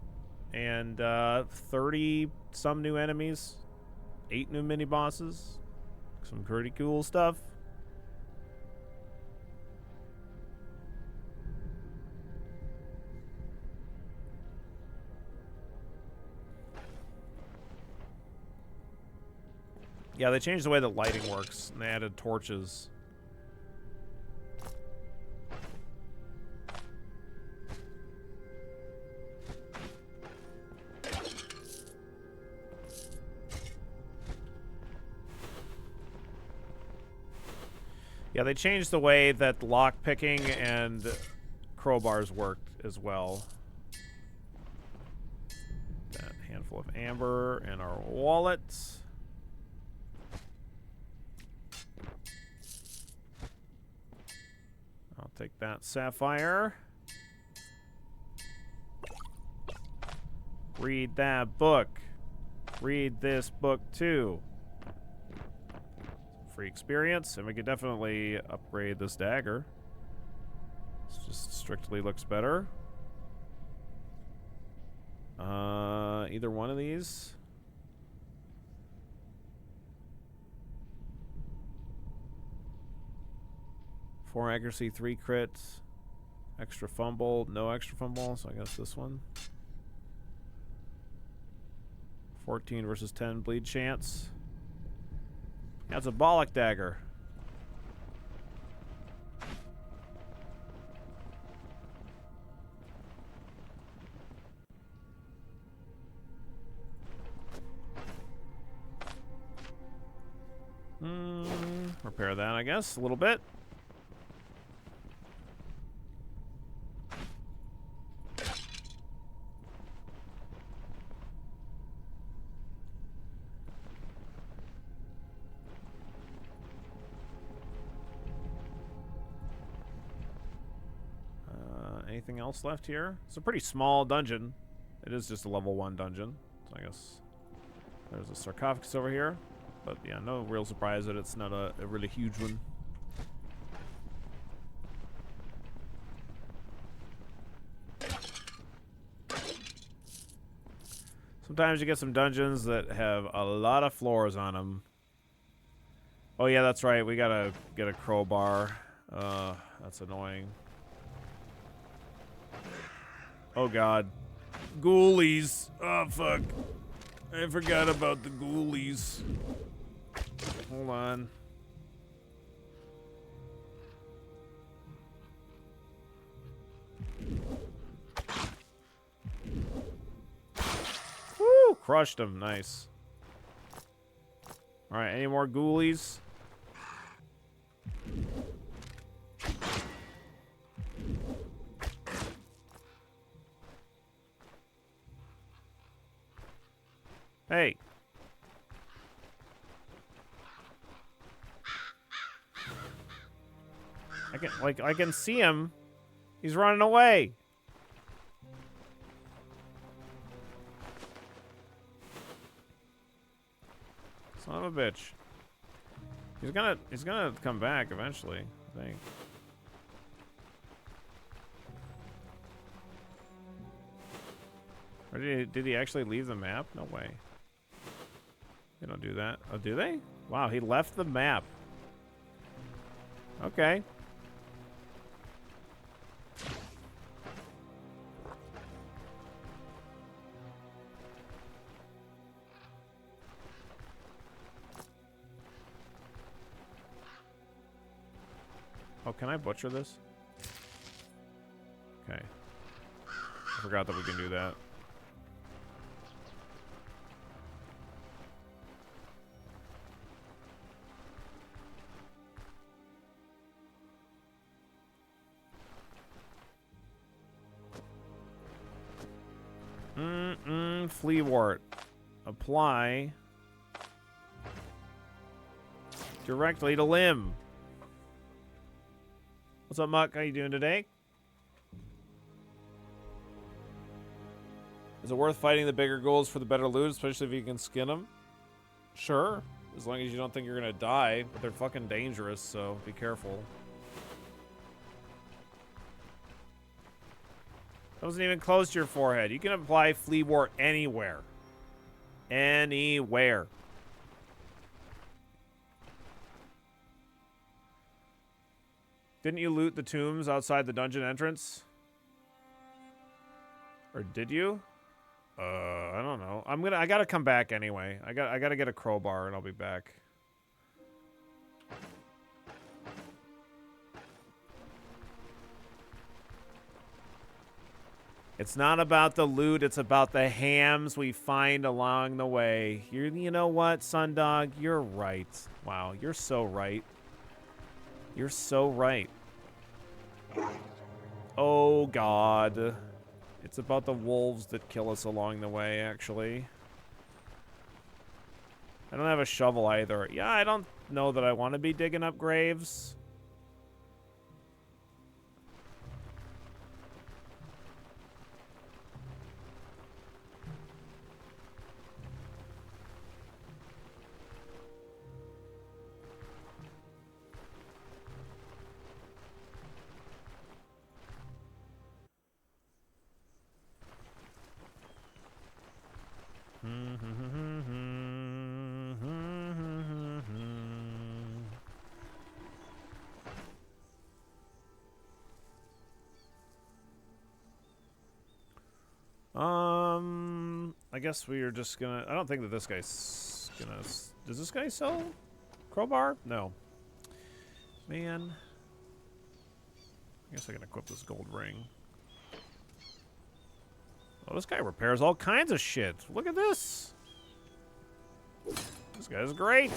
and 30 some new enemies, 8 new mini bosses, some pretty cool stuff. Yeah, they changed the way that lighting works, and they added torches. Yeah, they changed the way that lock picking and crowbars worked as well. That handful of amber in our wallet. I'll take that sapphire. Read that book. Read this book too. Free experience, and we could definitely upgrade this dagger. This just strictly looks better. Either one of these. Four accuracy, 3 crits, extra fumble, no extra fumble, so I guess this one. 14 versus 10 bleed chance. That's a bollock dagger. Repair that, I guess, a little bit. Anything else left here? It's a pretty small dungeon. It is just a level 1 dungeon. So I guess there's a sarcophagus over here. But yeah, no real surprise that it's not a really huge one. Sometimes you get some dungeons that have a lot of floors on them. Oh yeah, that's right. We gotta get a crowbar. That's annoying. Oh god. Ghoulies. Oh fuck. I forgot about the ghoulies. Hold on. Woo! Crushed him. Nice. All right, any more ghoulies? Hey. I can see him. He's running away. Son of a bitch. He's gonna come back eventually, I think. Or did he actually leave the map? No way. They don't do that. Oh, do they? Wow, he left the map. Okay. Oh, can I butcher this? Okay. I forgot that we can do that. Flea wart. Apply directly to limb. What's up, Muck? How you doing today? Is it worth fighting the bigger ghouls for the better loot, especially if you can skin them? Sure, as long as you don't think you're gonna die, but they're fucking dangerous, so be careful. That wasn't even close to your forehead. You can apply flea wart anywhere. Anywhere. Didn't you loot the tombs outside the dungeon entrance? Or did you? I don't know. I gotta come back anyway. I gotta get a crowbar and I'll be back. It's not about the loot, it's about the hams we find along the way. You know what, Sundog? You're right. Wow, you're so right. You're so right. Oh, God. It's about the wolves that kill us along the way, actually. I don't have a shovel either. Yeah, I don't know that I want to be digging up graves. I guess we are just gonna... I don't think that this guy's gonna... Does this guy sell crowbar? No. Man. I guess I can equip this gold ring. Oh, this guy repairs all kinds of shit. Look at this. This guy's great.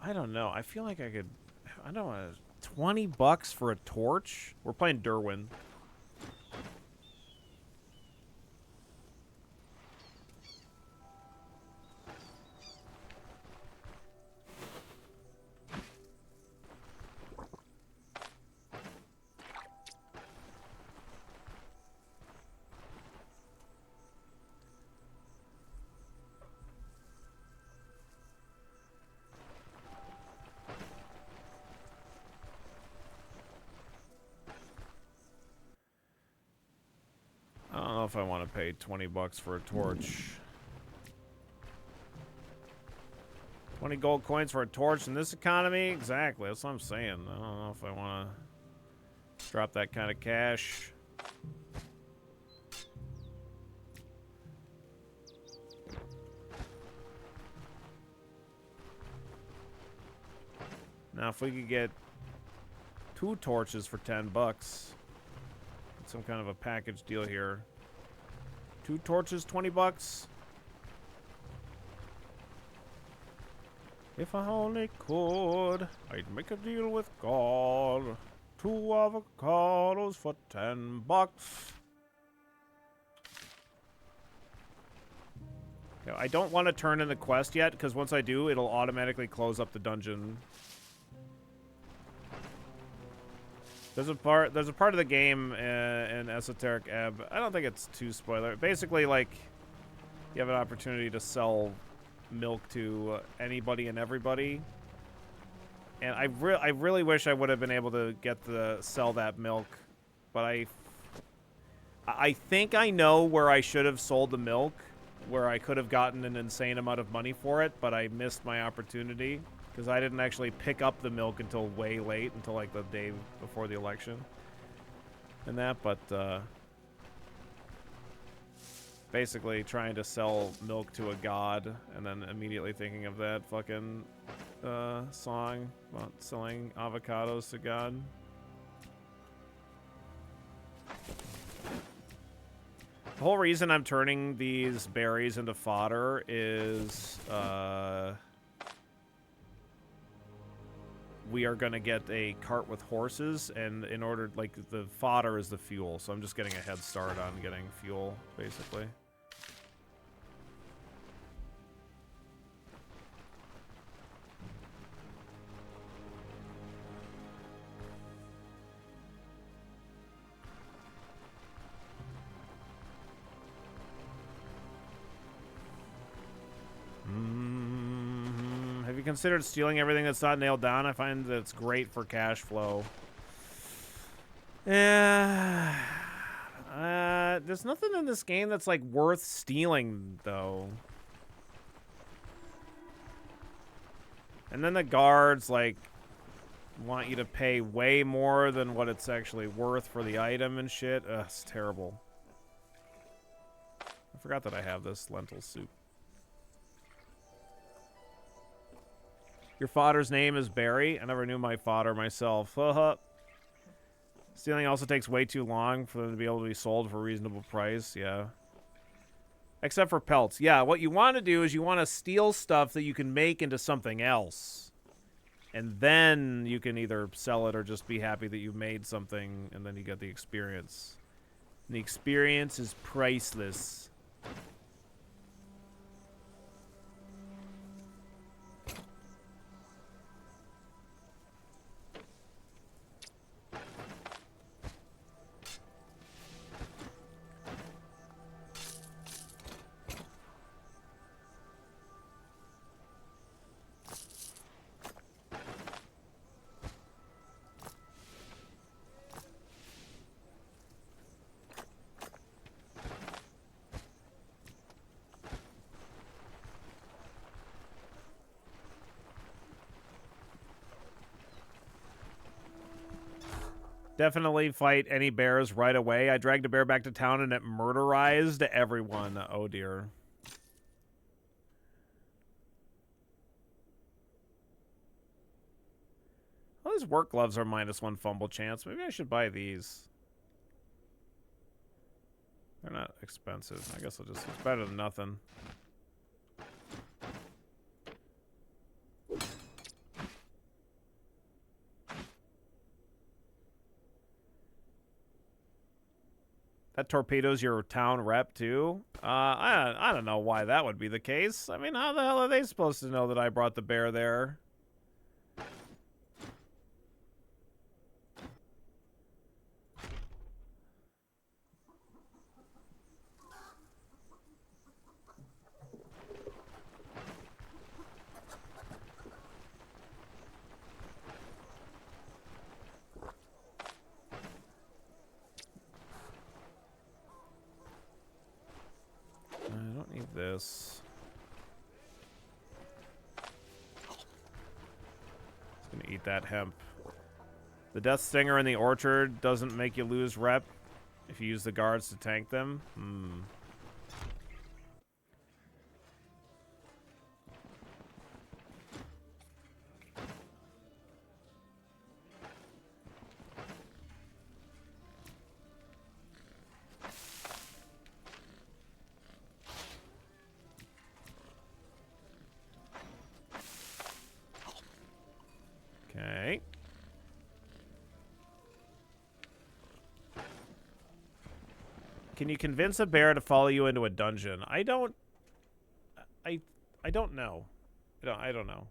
I don't know. I feel like I could... I don't know. 20 bucks for a torch? We're playing Derwin. I don't know if I want to pay 20 bucks for a torch. 20 gold coins for a torch in this economy? Exactly, that's what I'm saying. I don't know if I want to drop that kind of cash.
Now, if we could get 2 torches for 10 bucks, some kind of a package deal here. 2 torches, 20 bucks. If I only could, I'd make a deal with God. 2 avocados for 10 bucks. Okay, I don't want to turn in the quest yet, because once I do, it'll automatically close up the dungeon. There's a part of the game in Esoteric Ebb. I don't think it's too spoiler. Basically, like, you have an opportunity to sell milk to anybody and everybody. And I really wish I would have been able to sell that milk, but I think I know where I should have sold the milk, where I could have gotten an insane amount of money for it, but I missed my opportunity. Because I didn't actually pick up the milk until way late, until like the day before the election. And that, but basically trying to sell milk to a god, and then immediately thinking of that fucking song about selling avocados to God. The whole reason I'm turning these berries into fodder is we are going to get a cart with horses, and in order, like, the fodder is the fuel, so I'm just getting a head start on getting fuel, basically. Have you considered stealing everything that's not nailed down? I find that it's great for cash flow. Yeah. There's nothing in this game that's, like, worth stealing, though. And then the guards, like, want you to pay way more than what it's actually worth for the item and shit. Ugh, it's terrible. I forgot that I have this lentil soup. Your fodder's name is Barry? I never knew my fodder myself. Stealing also takes way too long for them to be able to be sold for a reasonable price. Yeah. Except for pelts. Yeah, what you want to do is you want to steal stuff that you can make into something else. And then you can either sell it or just be happy that you made something, and then you get the experience. And the experience is priceless. Definitely fight any bears right away. I dragged a bear back to town and it murderized everyone. Oh dear. Well, these work gloves are -1 fumble chance. Maybe I should buy these. They're not expensive. I guess I'll just, it's better than nothing. That torpedoes your town rep, too? I don't know why that would be the case. I mean, how the hell are they supposed to know that I brought the bear there? I don't need this. Just gonna eat that hemp. The Death Stinger in the orchard doesn't make you lose rep if you use the guards to tank them.
Okay. Can you convince a bear to follow you into a dungeon? I don't know. I don't know.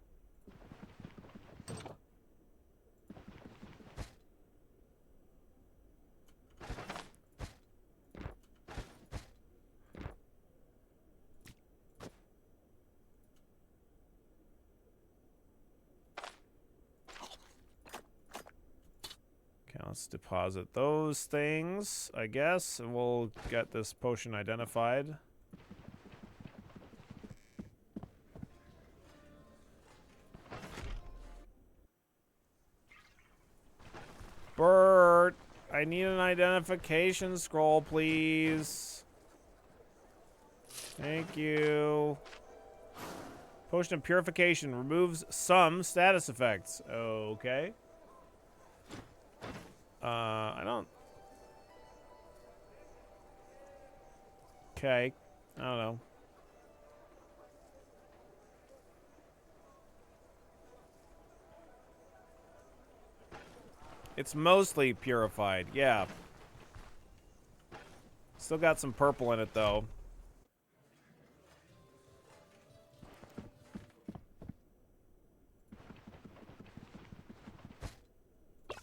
Okay, let's deposit those things, I guess, and we'll get this potion identified. Bert, I need an identification scroll, please. Thank you. Potion of Purification removes some status effects. Okay. I don't... Okay. I don't know. It's mostly purified, yeah. Still got some purple in it, though.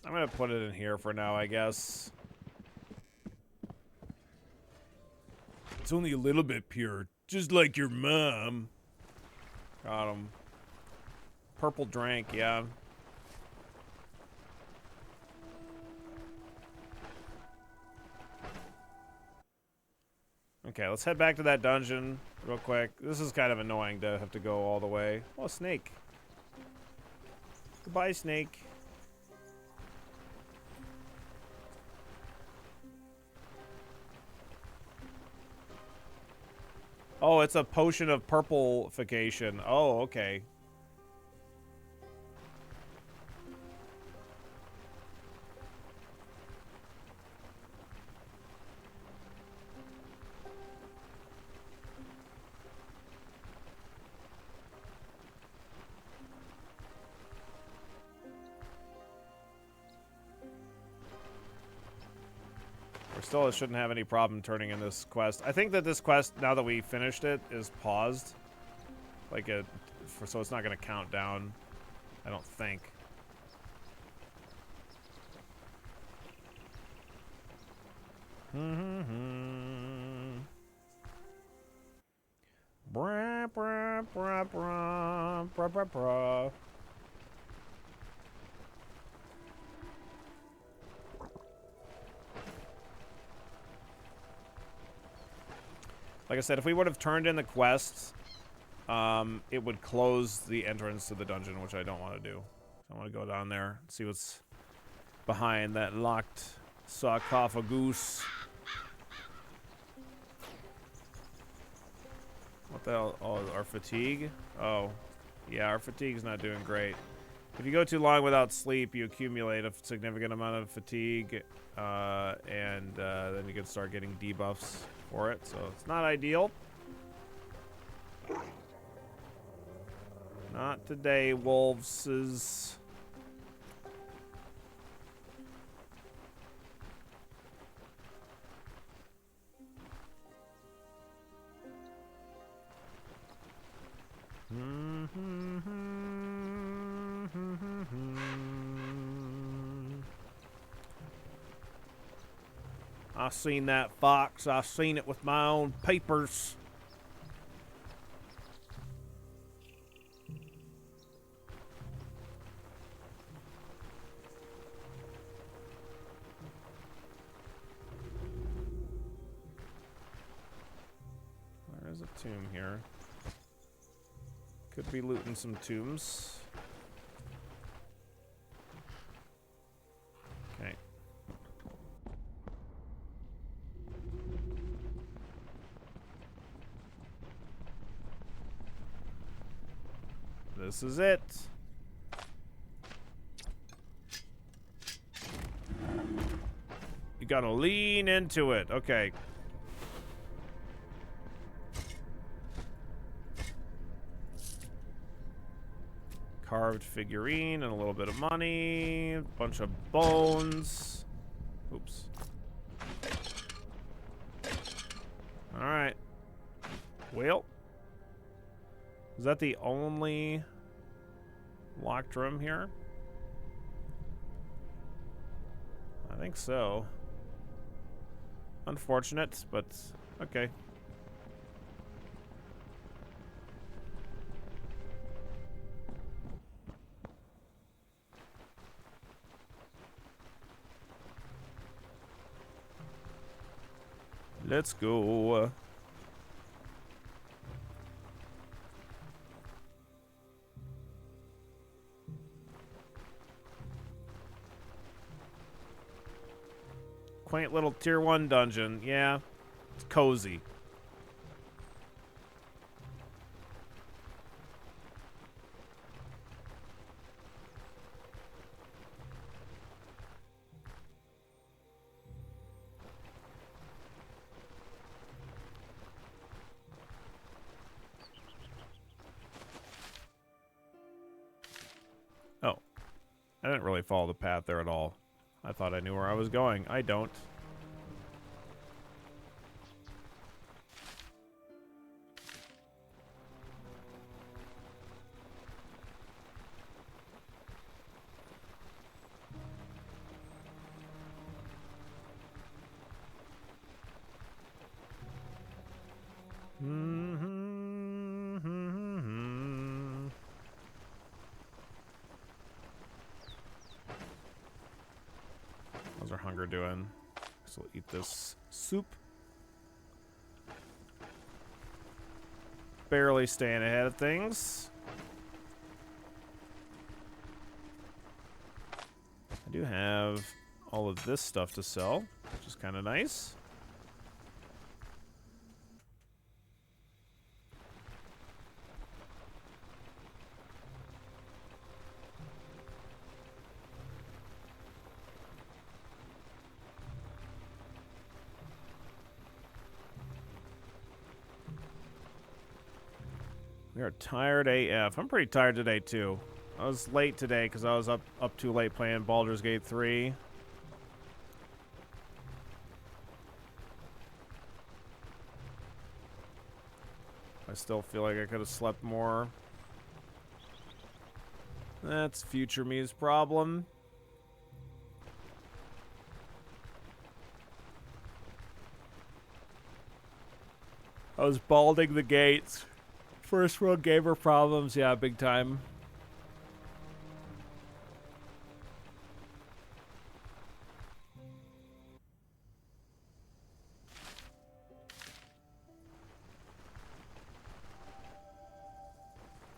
I'm gonna put it in here for now, I guess. It's only a little bit pure, just like your mom. Got him. Purple drank, yeah. Okay, let's head back to that dungeon real quick. This is kind of annoying to have to go all the way. Oh, snake. Goodbye, snake. Oh, it's a potion of purplification. Oh, okay. Still shouldn't have any problem turning in this quest. I think that this quest, now that we finished it, is paused. Like so it's not going to count down. I don't think. Bra, bra, bra, bra, bra, bra, bra. Like I said, if we would have turned in the quests, it would close the entrance to the dungeon, which I don't want to do. So I want to go down there and see what's behind that locked sarcophagus. What the hell? Oh, our fatigue? Oh, yeah, our fatigue's not doing great. If you go too long without sleep, you accumulate a significant amount of fatigue, and then you can start getting debuffs for it, so it's not ideal. Not today, wolves. I seen that fox. I seen it with my own papers. There is a tomb here. Could be looting some tombs. Okay. This is it. You gotta lean into it. Okay.
Carved figurine and a little bit of money. A bunch of bones. Oops. Alright. Well. Is that the only locked room here? I think so. Unfortunate, but okay. Let's go. Quaint little tier 1 dungeon. Yeah, it's cozy. Oh, I didn't really follow the path there at all. I thought I knew where I was going. I don't. How's our hunger doing? So we'll eat this soup. Barely staying ahead of things. I do have all of this stuff to sell, which is kind of nice. We are tired AF. I'm pretty tired today too. I was late today because I was up too late playing Baldur's Gate 3. I still feel like I could have slept more. That's future me's problem. I was balding the gates. First world gamer problems, yeah, big time.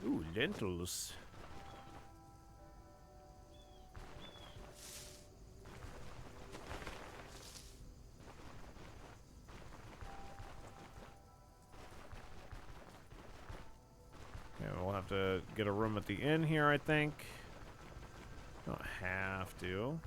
Ooh, lentils. We'll have to get a room at the inn here, I think. Don't have to.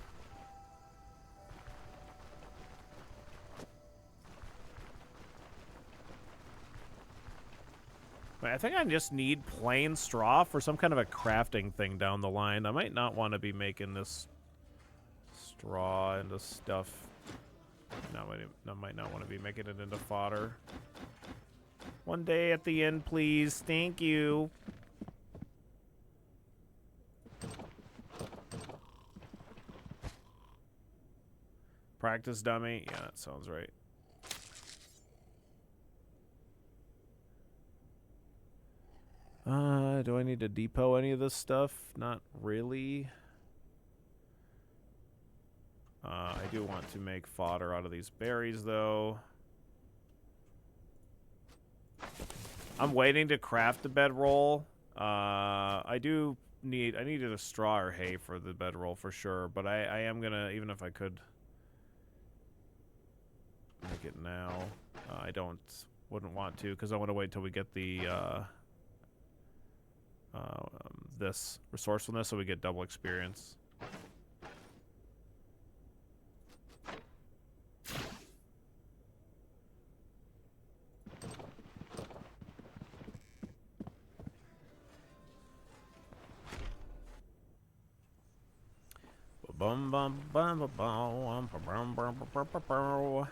Wait, I think I just need plain straw for some kind of a crafting thing down the line. I might not want to be making this straw into stuff. I might not want to be making it into fodder. One day at the end, please. Thank you. Practice dummy. Yeah, that sounds right. Do I need to depot any of this stuff? Not really. I do want to make fodder out of these berries, though. I'm waiting to craft the bedroll. I needed a straw or hay for the bedroll for sure, but I am gonna, even if I could make it now, wouldn't want to, because I want to wait till we get the this resourcefulness so we get double experience.
Bum bum bum bum bum bum bum bum bum bum.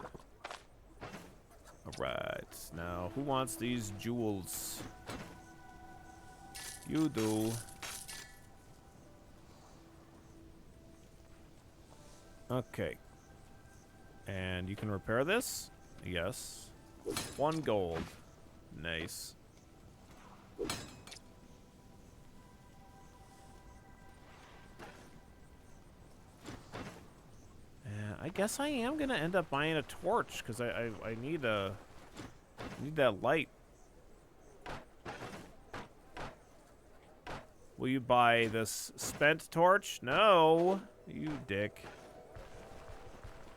Alright, now who wants these jewels? You do. Okay. And you can repair this? Yes. 1 gold. Nice. I guess I am gonna end up buying a torch because I need that light. Will you buy this spent torch? No, you dick.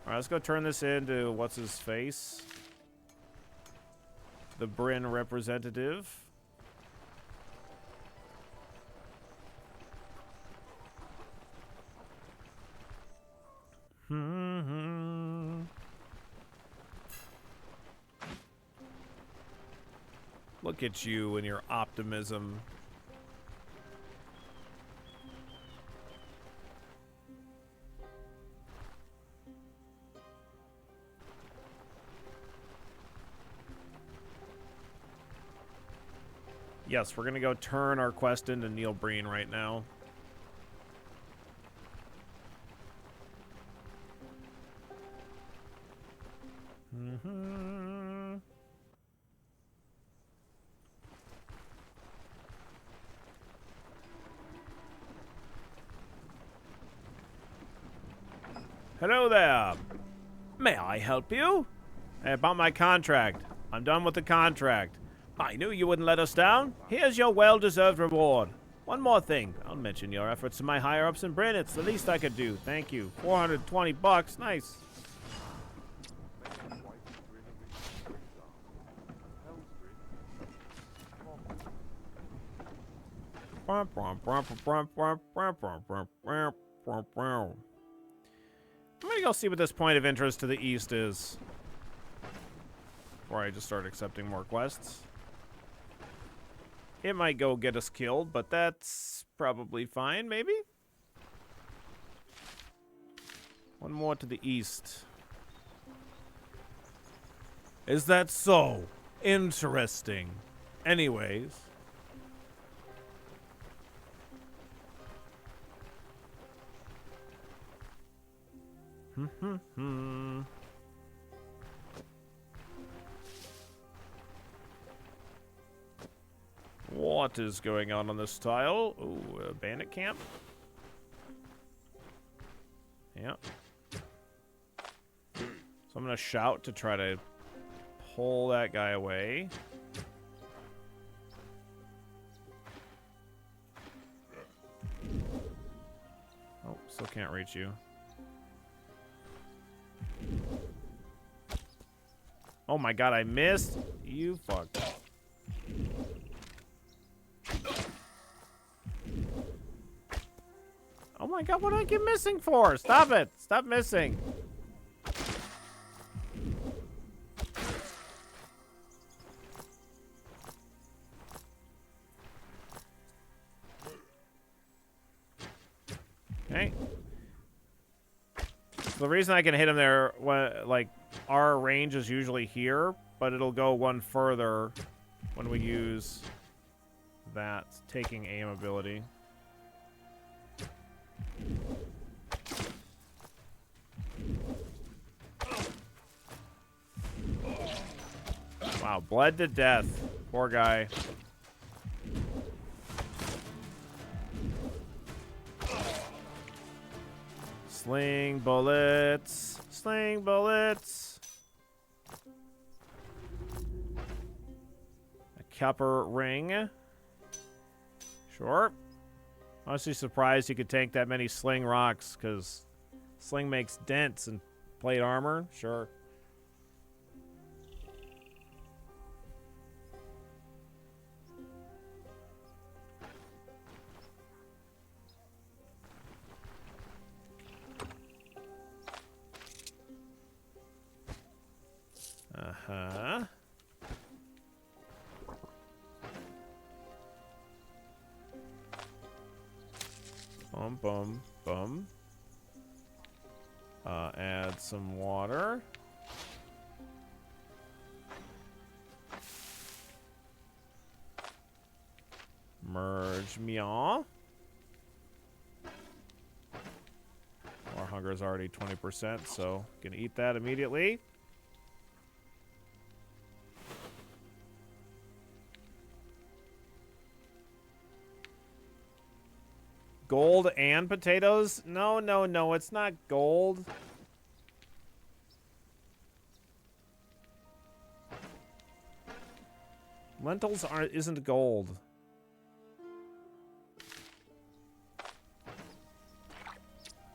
All right, let's go turn this into what's his face, the Bryn representative. Look at you and your optimism. Yes, we're gonna go turn our quest into Neil Breen right now. Hello there. May I help you? Hey, about my contract. I'm done with the contract. I knew you wouldn't let us down. Here's your well-deserved reward. One more thing. I'll mention your efforts to my higher-ups in Bryn. It's the least I could do. Thank you. 420 bucks. Nice. I'm gonna go see what this point of interest to the east is before I just start accepting more quests. It might go get us killed, but that's probably fine, maybe? One more to the east. Is that so? Interesting. Anyways. What is going on this tile? Ooh, a bandit camp. Yeah. So I'm gonna shout to try to pull that guy away. Oh, still can't reach you. Oh my god, I missed. You fuck. Oh my god, what do I keep missing for? Stop it. Stop missing. Okay. So the reason I can hit him there, like, our range is usually here, but it'll go one further when we use that taking aim ability. Wow, bled to death. Poor guy. Sling bullets. Sling bullets. A copper ring. Sure. Honestly surprised you could tank that many sling rocks, because sling makes dents in plate armor. Sure. Uh-huh. Bum, bum, bum. Add some water. Merge meow. Our hunger is already 20%, so gonna eat that immediately. Gold and potatoes? No, no, no, it's not gold. Lentils isn't gold.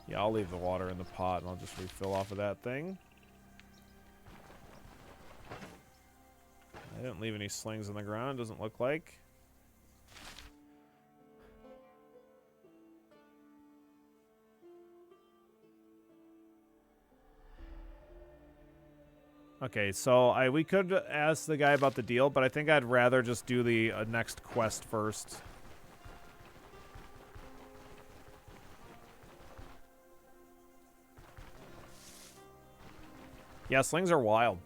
Yeah, I'll leave the water in the pot and I'll just refill off of that thing. I didn't leave any slings on the ground, doesn't look like. Okay, so we could ask the guy about the deal, but I think I'd rather just do the next quest first. Yeah, slings are wild.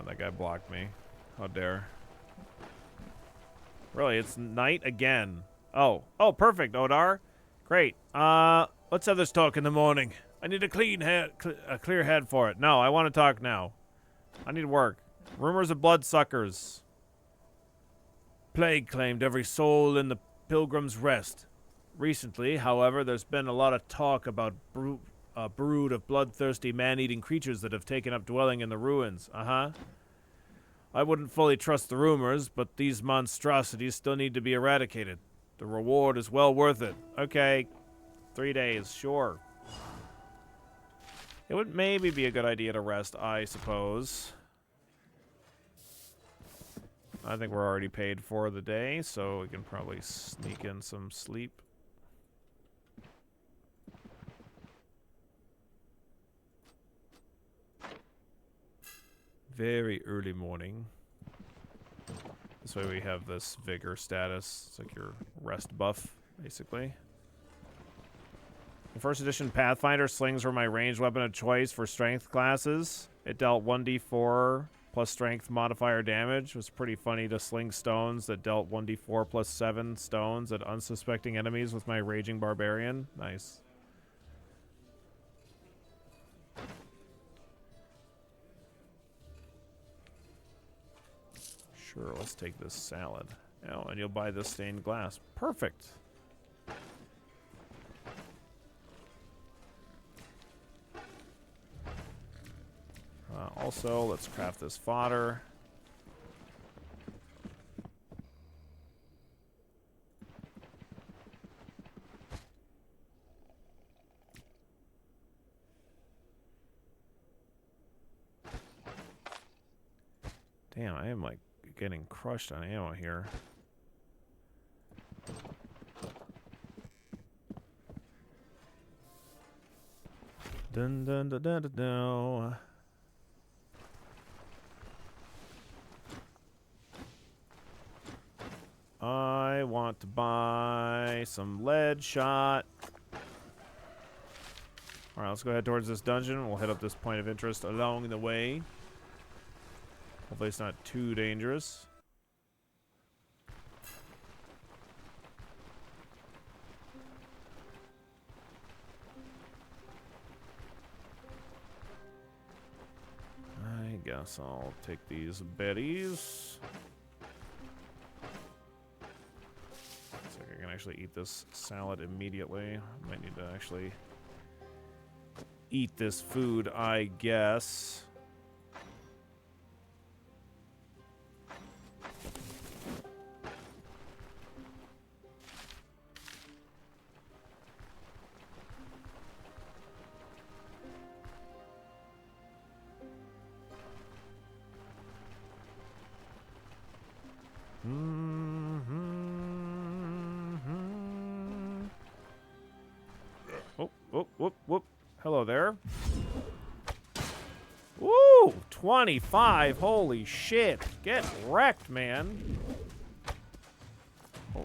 That guy blocked me. How dare. Really, it's night again. Oh, perfect, Odar. Great. Let's have this talk in the morning. I need a clear head for it. No, I want to talk now. I need work. Rumors of bloodsuckers. Plague claimed every soul in the Pilgrim's Rest. Recently, however, there's been a lot of talk about a brood of bloodthirsty man-eating creatures that have taken up dwelling in the ruins. I wouldn't fully trust the rumors, but these monstrosities still need to be eradicated. The reward is well worth it. Okay, 3 days, sure. It would maybe be a good idea to rest, I suppose. I think we're already paid for the day, so we can probably sneak in some sleep. Very early morning. This way we have this vigor status. It's like your rest buff, basically. In first edition Pathfinder, slings were my ranged weapon of choice for strength classes. It dealt 1d4 plus strength modifier damage. It was pretty funny to sling stones that dealt 1d4 plus 7 stones at unsuspecting enemies with my raging barbarian. Nice. Sure, let's take this salad. Oh, and you'll buy this stained glass. Perfect. Also, let's craft this fodder. Damn, I am like getting crushed on ammo here. Dun dun dun dun dun dun. I want to buy some lead shot. Alright, let's go ahead towards this dungeon. We'll hit up this point of interest along the way. Hopefully it's not too dangerous. I guess I'll take these berries. Looks like I can actually eat this salad immediately. Might need to actually eat this food, I guess.
Oh, whoop, whoop, whoop. Hello there. Woo! 25. Holy shit. Get wrecked, man. Oh.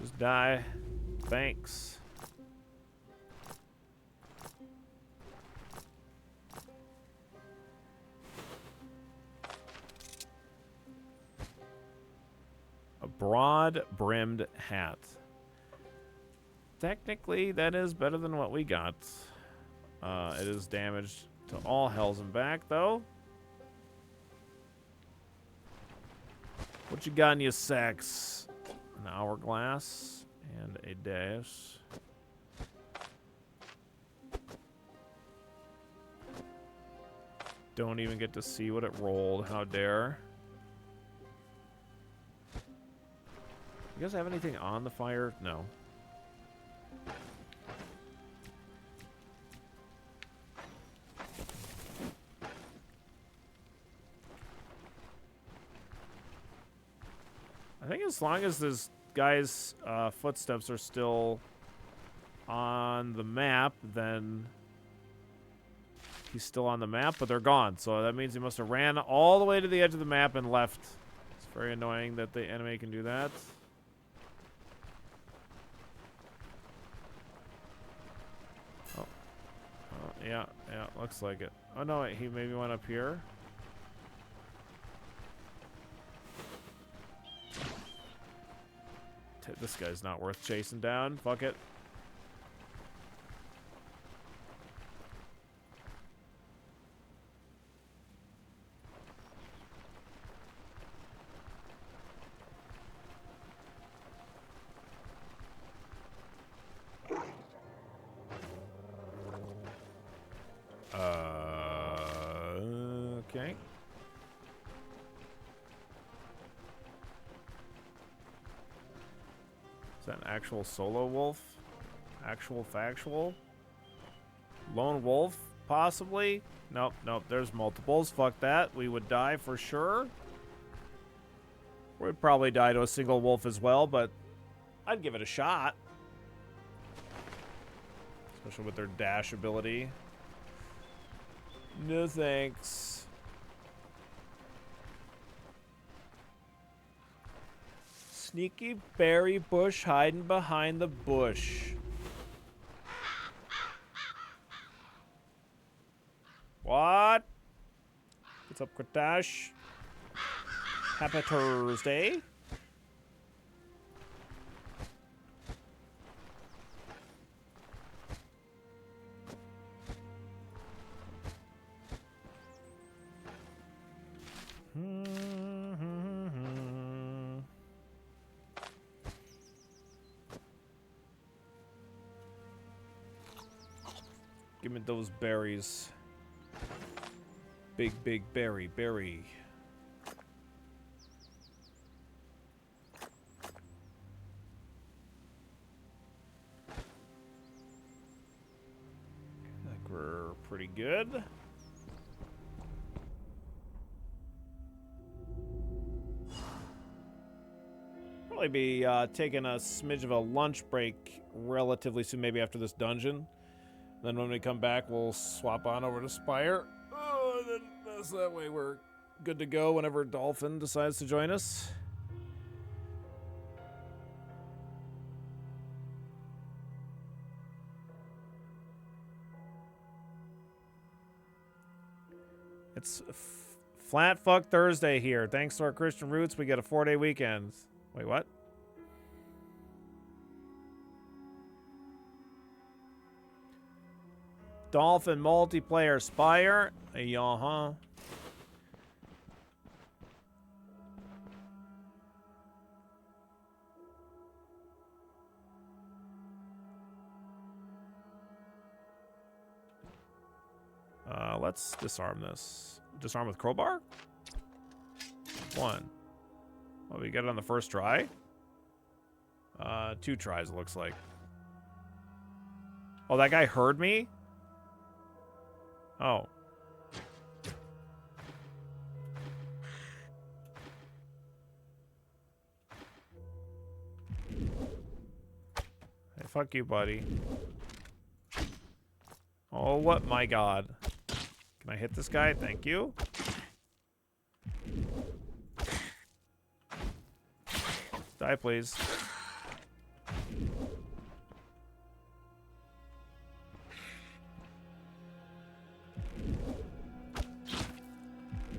Just die. Thanks. A broad-brimmed hat. Technically, that is better than what we got. It is damaged to all hells and back, though. What you got in your sacks? An hourglass and a dash. Don't even get to see what it rolled. How dare. You guys have anything on the fire? No. I think as long as this guy's footsteps are still on the map, then he's still on the map, but they're gone. So that means he must have ran all the way to the edge of the map and left. It's very annoying that the enemy can do that. Oh. Yeah, looks like it. Oh no, wait, he maybe went up here. This guy's not worth chasing down. Fuck it. Okay. Is that an actual solo wolf? Actual factual? Lone wolf, possibly? Nope, there's multiples. Fuck that. We would die for sure. We'd probably die to a single wolf as well, but I'd give it a shot. Especially with their dash ability. No thanks. Sneaky berry bush hiding behind the bush. What? What's up, Kratash? Happy Thursday. Give me those berries. Big berry. I think we're pretty good. Probably be taking a smidge of a lunch break relatively soon, maybe after this dungeon. Then when we come back, we'll swap on over to Spire. Oh, and then that way we're good to go whenever Dolphin decides to join us. It's Flat Fuck Thursday here. Thanks to our Christian roots, we get a 4-day weekend. Wait, what? Dolphin multiplayer Spire. Uh-huh.
Let's disarm this. Disarm with crowbar? 1. Oh, we got it on the first try? 2 tries, it looks like. Oh, that guy heard me? Oh. Hey, fuck you, buddy. Oh, what? My God. Can I hit this guy? Thank you. Die, please.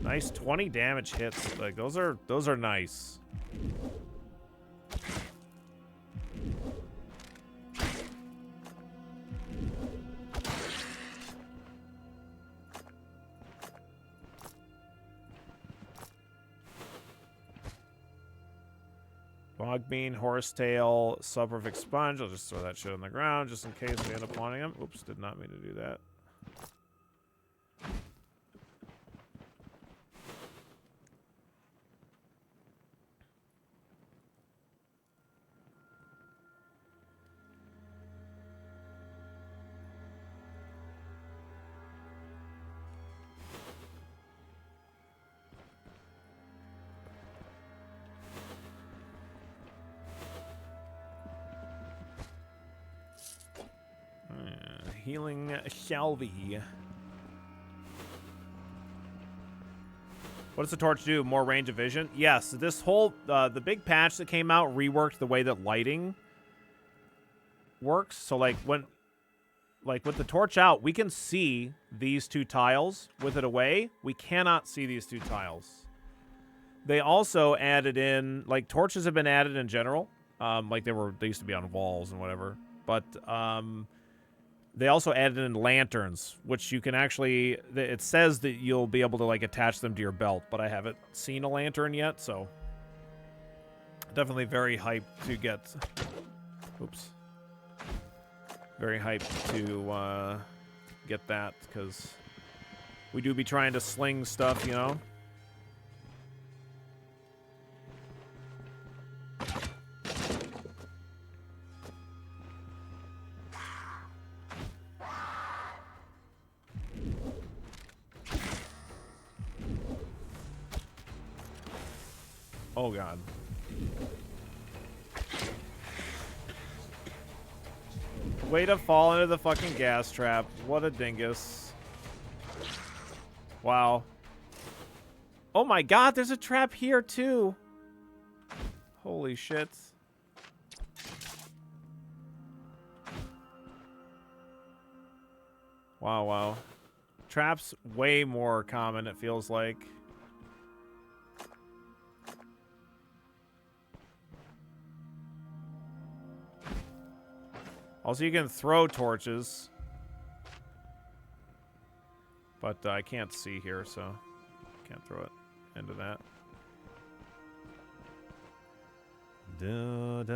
Nice 20 damage hits. Like those are nice. Bogbean, Horsetail, Subperfect Sponge. I'll just throw that shit on the ground just in case we end up wanting him. Oops, did not mean to do that. Healing Shelby. What does the torch do? More range of vision? Yes, this whole, the big patch that came out reworked the way that lighting works. So like with the torch out, we can see these 2 tiles. With it away, we cannot see these 2 tiles. They also added in, like torches have been added in general. Like they used to be on walls and whatever. But, they also added in lanterns, which you can actually... It says that you'll be able to, like, attach them to your belt, but I haven't seen a lantern yet, so... Definitely very hyped to get... Oops. Very hyped to, get that, because... We do be trying to sling stuff, you know? Oh, God. Way to fall into the fucking gas trap. What a dingus. Wow. Oh, my God. There's a trap here, too. Holy shit. Wow, wow. Traps way more common, it feels like. Also, you can throw torches. But I can't see here, so can't throw it into that. Do-do.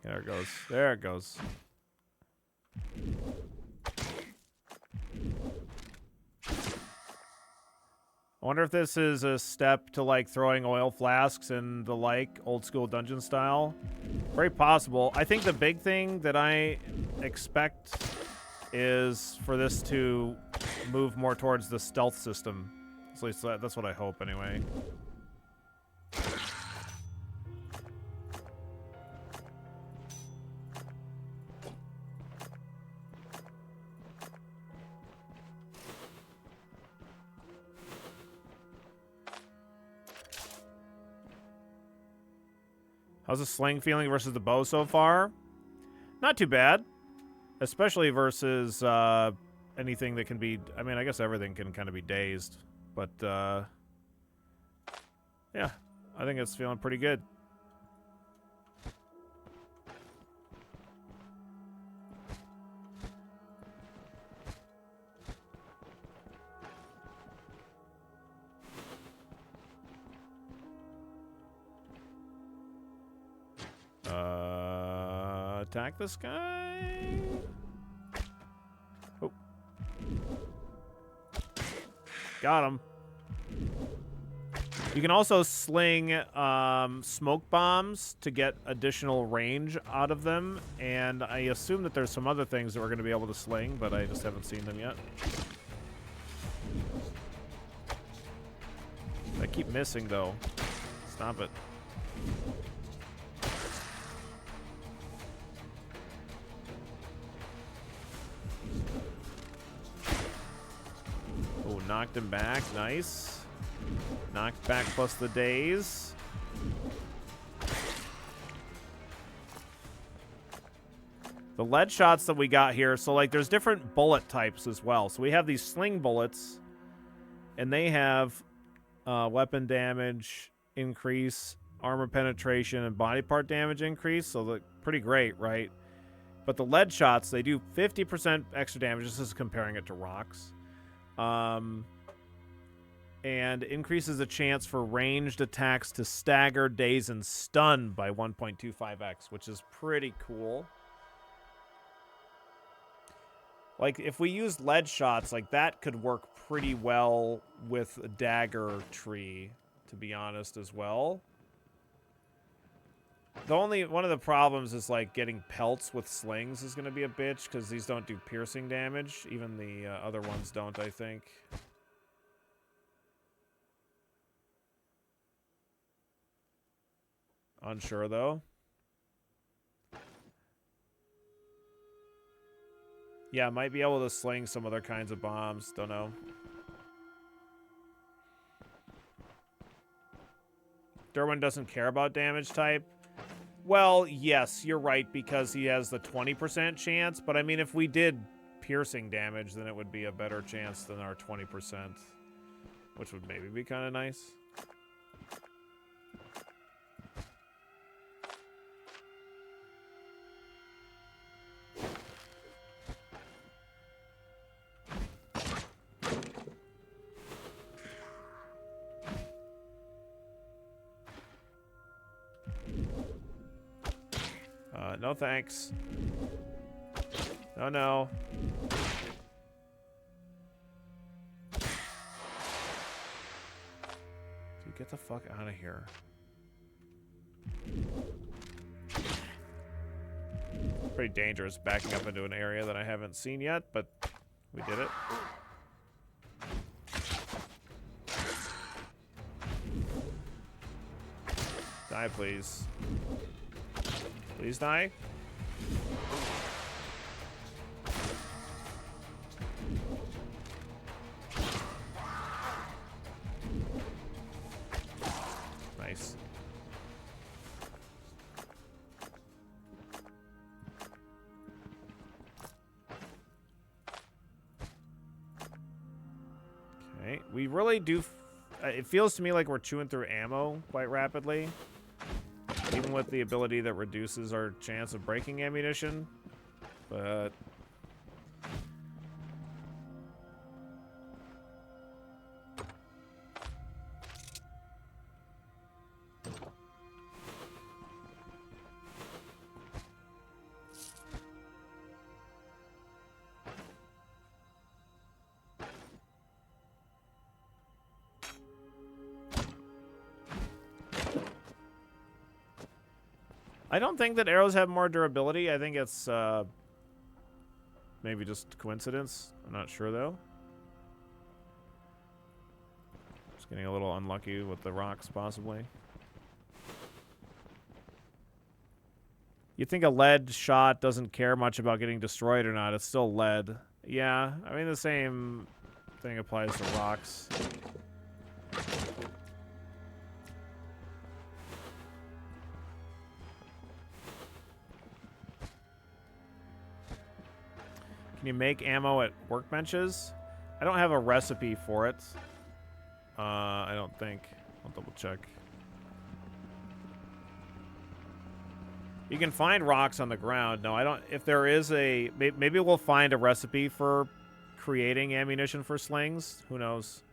There it goes. There it goes. I wonder if this is a step to, like, throwing oil flasks and the like, old school dungeon style. Very possible. I think the big thing that I expect is for this to move more towards the stealth system. At least that's what I hope, anyway. How's the sling feeling versus the bow so far? Not too bad. Especially versus anything that can be... I mean, I guess everything can kind of be dazed. But, yeah. I think it's feeling pretty good. attack this guy. Oh. Got him. You can also sling smoke bombs to get additional range out of them, and I assume that there's some other things that we're going to be able to sling, but I just haven't seen them yet. I keep missing, though. Stop it. Oh, knocked him back. Nice. Knocked back plus the daze. The lead shots that we got here, so like there's different bullet types as well. So we have these sling bullets, and they have weapon damage increase, armor penetration, and body part damage increase. So they're pretty great, right? But the lead shots, they do 50% extra damage. This is comparing it to rocks. And increases the chance for ranged attacks to stagger, daze, and stun by 1.25x, which is pretty cool. Like, if we used lead shots, like, that could work pretty well with a dagger tree, to be honest, as well. One of the problems is, like, getting pelts with slings is going to be a bitch, because these don't do piercing damage. Even the other ones don't, I think. Unsure, though. Yeah, might be able to sling some other kinds of bombs. Don't know. Derwin doesn't care about damage type. Well, yes, you're right, because he has the 20% chance. But, I mean, if we did piercing damage, then it would be a better chance than our 20%. Which would maybe be kind of nice. No thanks. No, no. Dude, get the fuck out of here. Pretty dangerous backing up into an area that I haven't seen yet, but we did it. Die, please. Please die. Nice. Okay, we really do. It feels to me like we're chewing through ammo quite rapidly. Even with the ability that reduces our chance of breaking ammunition. But I don't think that arrows have more durability. I think it's maybe just coincidence. I'm not sure, though. Just getting a little unlucky with the rocks, possibly. You'd think a lead shot doesn't care much about getting destroyed or not. It's still lead. Yeah, I mean, the same thing applies to rocks. Can you make ammo at workbenches? I don't have a recipe for it. I don't think. I'll double check. You can find rocks on the ground. No, I don't. If there is a... Maybe we'll find a recipe for creating ammunition for slings. Who knows?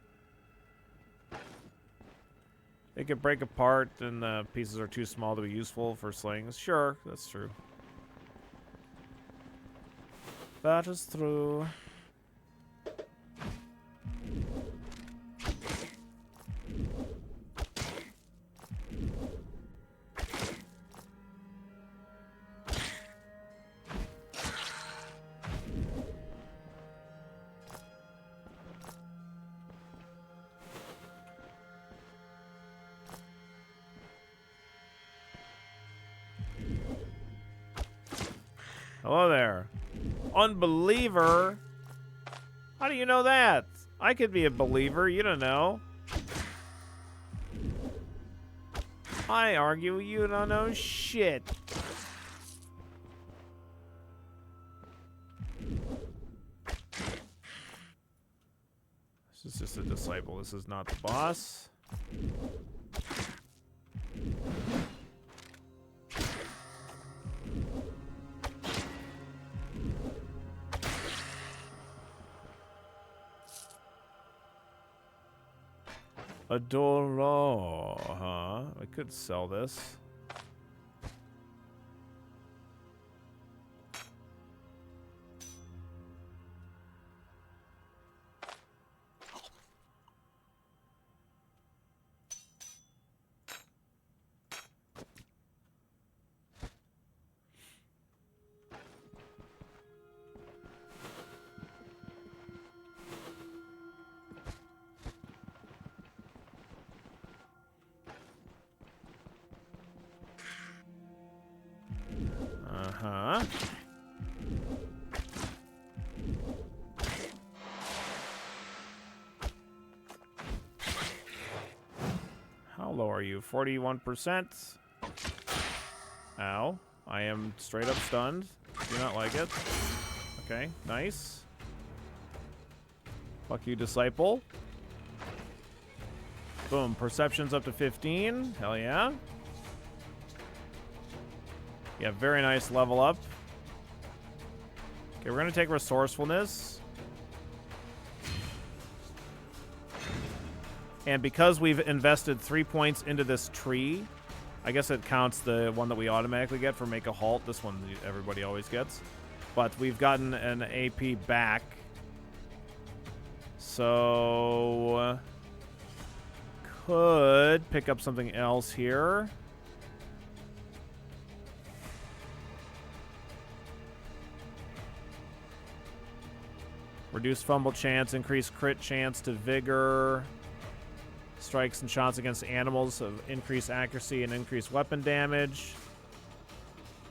They could break apart and the pieces are too small to be useful for slings. Sure, that's true. That is true. Hello there. Unbeliever? How do you know that? I could be a believer, you don't know. I argue you don't know shit. This is just a disciple. This is not the boss. Adoro, huh? I could sell this. Uh-huh. How low are you? 41%? Ow. I am straight up stunned. Do not like it. Okay, nice. Fuck you, disciple. Boom, perception's up to 15. Hell yeah. Yeah, very nice level up. Okay, we're going to take resourcefulness. And because we've invested 3 points into this tree, I guess it counts the one that we automatically get for make a halt. This one everybody always gets. But we've gotten an AP back. So could pick up something else here. Reduce fumble chance, increase crit chance to vigor. Strikes and shots against animals of increased accuracy and increased weapon damage.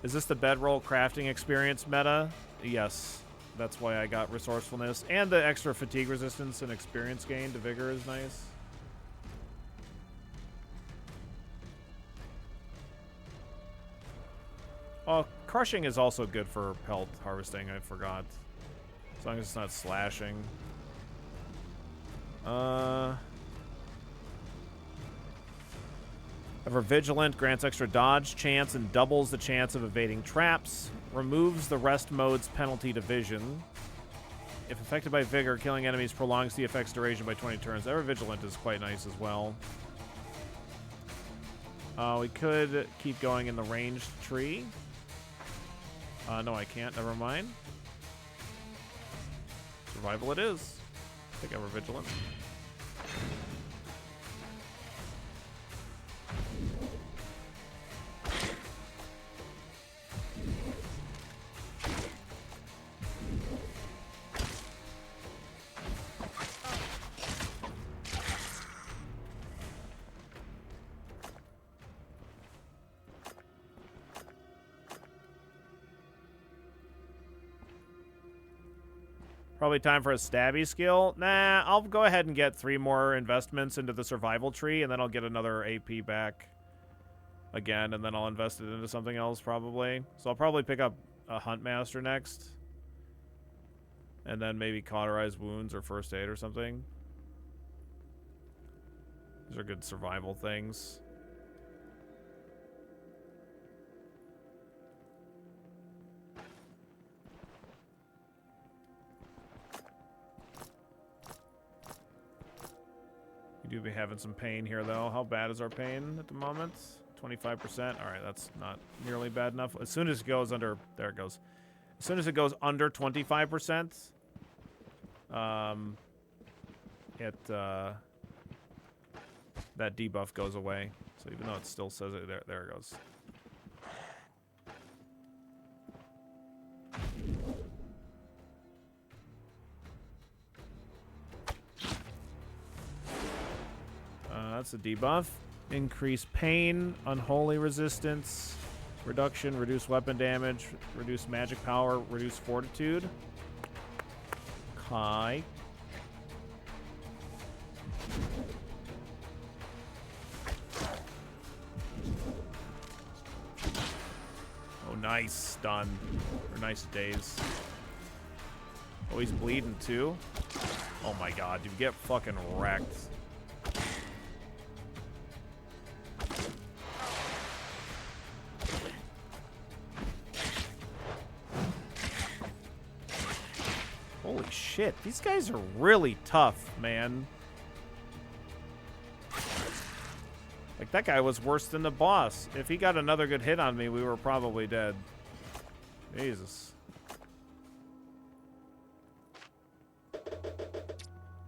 Is this the bedroll crafting experience meta? Yes. That's why I got resourcefulness. And the extra fatigue resistance and experience gain to vigor is nice. Oh, crushing is also good for pelt harvesting, I forgot. As long as it's not slashing. Ever Vigilant grants extra dodge chance and doubles the chance of evading traps. Removes the rest mode's penalty to vision. If affected by vigor, killing enemies prolongs the effect's duration by 20 turns. Ever Vigilant is quite nice as well. We could keep going in the ranged tree. No, I can't. Never mind. Survival it is. I think Ever Vigilant. Probably time for a stabby skill. Nah, I'll go ahead and get 3 more investments into the survival tree, and then I'll get another AP back again, and then I'll invest it into something else probably. So I'll probably pick up a Huntmaster next. And then maybe Cauterize Wounds or First Aid or something. These are good survival things. We do be having some pain here, though. How bad is our pain at the moment? 25%. All right, that's not nearly bad enough. As soon as it goes under... There it goes. as soon as it goes under 25%, that debuff goes away. So even though it still says it, there it goes. That's a debuff. Increase pain, unholy resistance, reduction, reduce weapon damage, reduce magic power, reduce fortitude. Kai. Oh, nice stun. Or nice daze. Oh, he's bleeding too. Oh my god, you get fucking wrecked. Holy shit, these guys are really tough, man. Like, that guy was worse than the boss. If he got another good hit on me, we were probably dead. Jesus.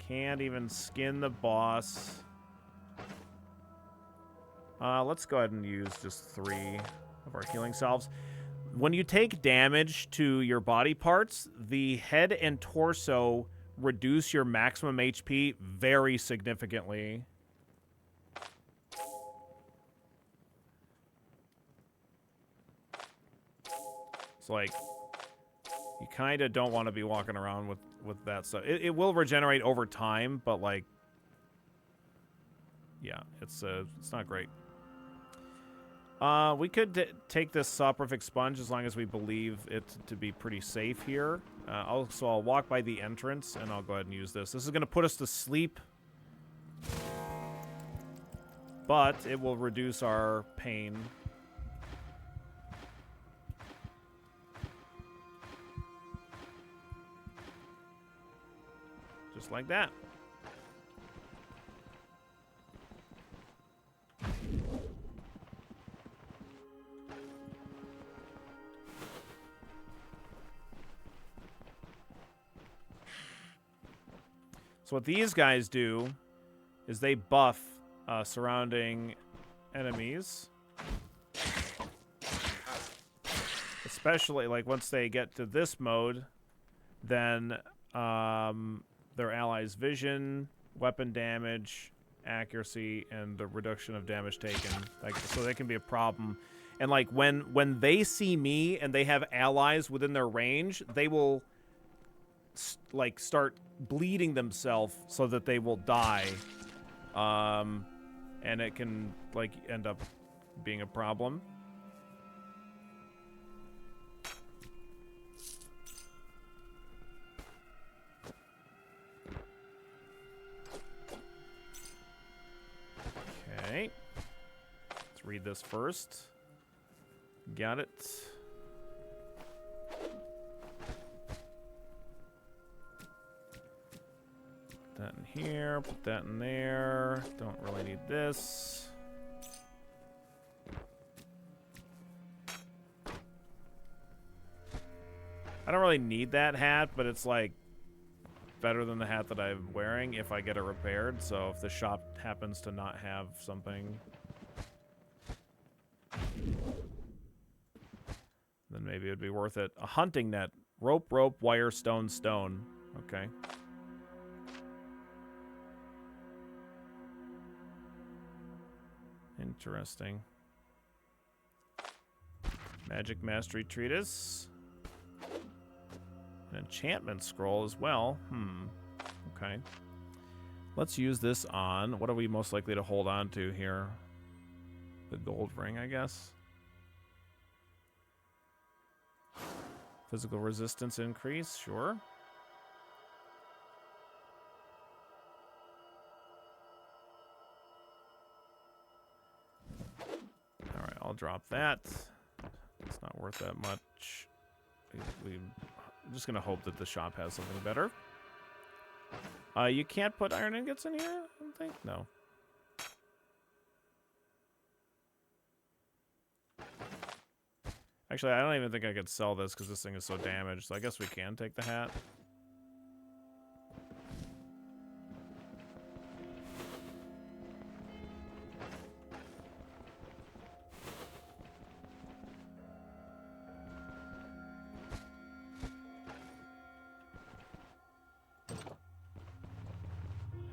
Can't even skin the boss. Let's go ahead and use just 3 of our healing salves. When you take damage to your body parts, the head and torso reduce your maximum HP very significantly. It's like, you kind of don't want to be walking around with that stuff. It will regenerate over time, but like, yeah, it's not great. We could take this soporific sponge as long as we believe it to be pretty safe here. So I'll walk by the entrance and I'll go ahead and use this. This is going to put us to sleep, but it will reduce our pain. Just like that. So what these guys do is they buff surrounding enemies. Especially, like, once they get to this mode, then their allies' vision, weapon damage, accuracy, and the reduction of damage taken. Like, so they can be a problem. And, like, when they see me and they have allies within their range, they will like start bleeding themselves so that they will die, and it can like end up being a problem. Okay, let's read this first. Got it. That in here, put that in there. Don't really need this. I don't really need that hat, but it's like better than the hat that I'm wearing if I get it repaired. So if the shop happens to not have something, then maybe it'd be worth it. A hunting net. Rope, rope, wire, stone, stone. Okay. Interesting. Magic Mastery Treatise. An enchantment scroll as well. Okay. Let's use this on... What are we most likely to hold on to here? The gold ring, I guess. Physical resistance increase, sure. Alright, I'll drop that. It's not worth that much. I'm just going to hope that the shop has something better. You can't put iron ingots in here, I don't think? No.
Actually, I don't even think I could sell this because this thing is so damaged. So I guess we can take the hat.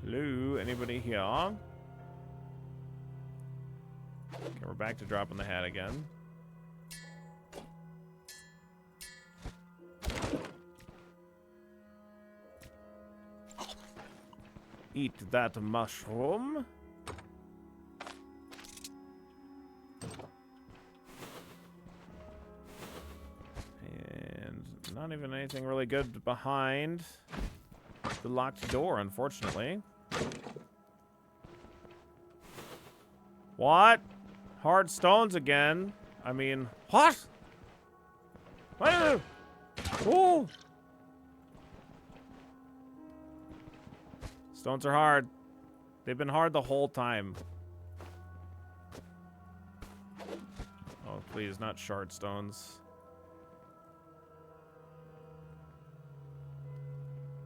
Hello, anybody here? Okay, we're back to dropping the hat again. Eat that mushroom. And not even anything really good behind the locked door, unfortunately. What? Hard stones again? I mean, what? What? Ooh. Stones are hard. They've been hard the whole time. Oh, please, not shard stones.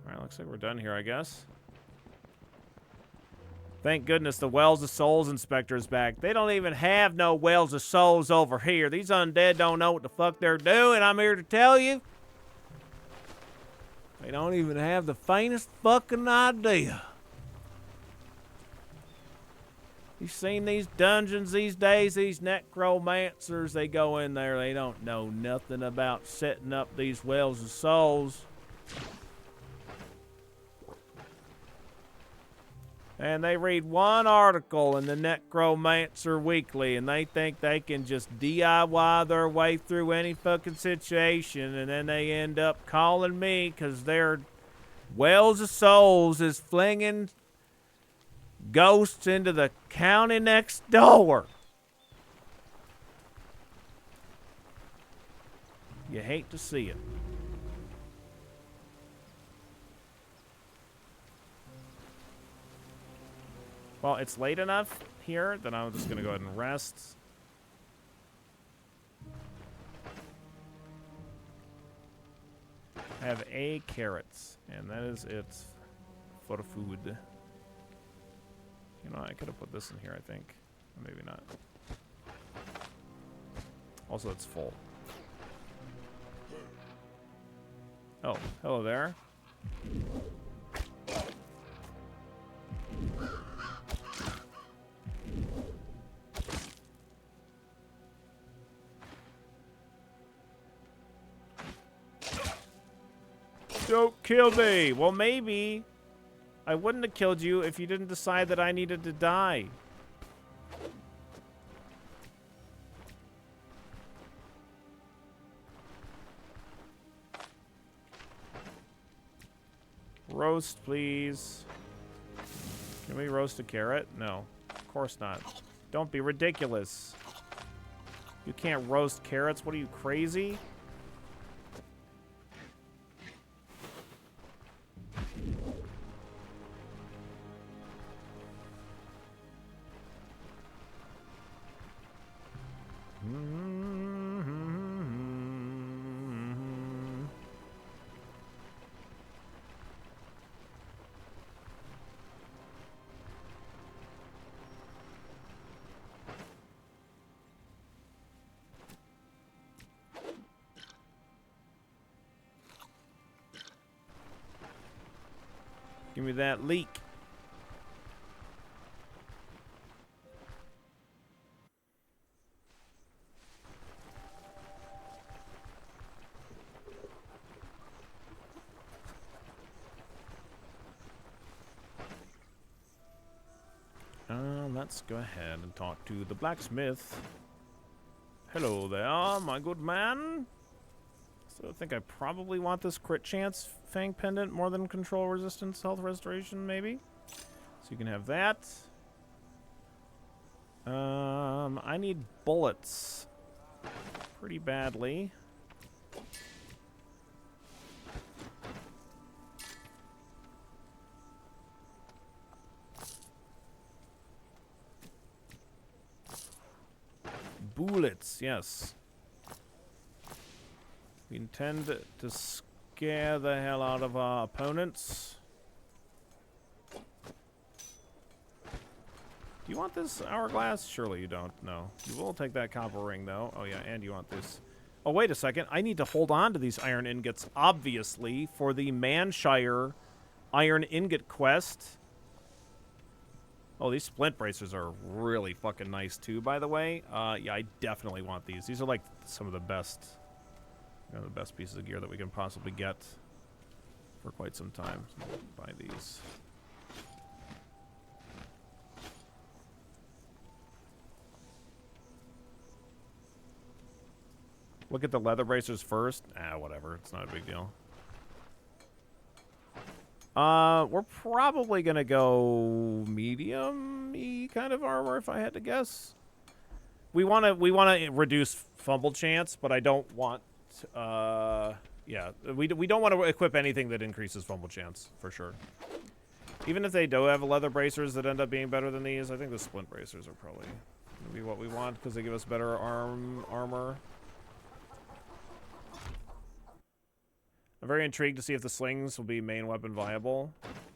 Alright, looks like we're done here, I guess. Thank goodness the Wells of Souls inspector's back. They don't even have no Wells of Souls over here. These undead don't know what the fuck they're doing. I'm here to tell you. They don't even have the faintest fucking idea. You've seen these dungeons these days, these necromancers, they go in there, they don't know nothing about setting up these Wells of Souls. And they read one article in the Necromancer Weekly, and they think they can just DIY their way through any fucking situation, and then they end up calling me because their Wells of Souls is flinging ghosts into the county next door. You hate to see it. Well, it's late enough here that I'm just going to go ahead and rest. I have a carrots, and that is it for food. You know, I could have put this in here, I think. Or maybe not. Also, it's full. Oh, hello there. Don't kill me. Well, maybe I wouldn't have killed you if you didn't decide that I needed to die. Roast, please. Can we roast a carrot? No, of course not. Don't be ridiculous. You can't roast carrots. What are you, crazy? Give me that leek. Let's go ahead and talk to the blacksmith. Hello there, my good man. So I think I probably want this crit chance Fang Pendant more than control resistance, health restoration, maybe. So you can have that. I need bullets pretty badly. Bullets, yes.
We intend to scare the hell out of our opponents. Do you want this hourglass? Surely you don't. No. You will take that copper ring, though. Oh, yeah, and you want this. Oh, wait a second. I need to hold on to these iron ingots, obviously, for the Manshire iron ingot quest. Oh, these splint bracers are really fucking nice, too, by the way. Yeah, I definitely want these. These are, like, some of the best, the best pieces of gear that we can possibly get for quite some time. So buy these. Look at the leather bracers first. Ah, whatever. It's not a big deal. We're probably gonna go medium-y kind of armor, if I had to guess. We wanna reduce fumble chance, but I don't want. Yeah, we don't want to equip anything that increases fumble chance for sure. Even if they do have leather bracers that end up being better than these, I think the splint bracers are probably gonna be what we want because they give us better armor. I'm very intrigued to see if the slings will be main weapon viable.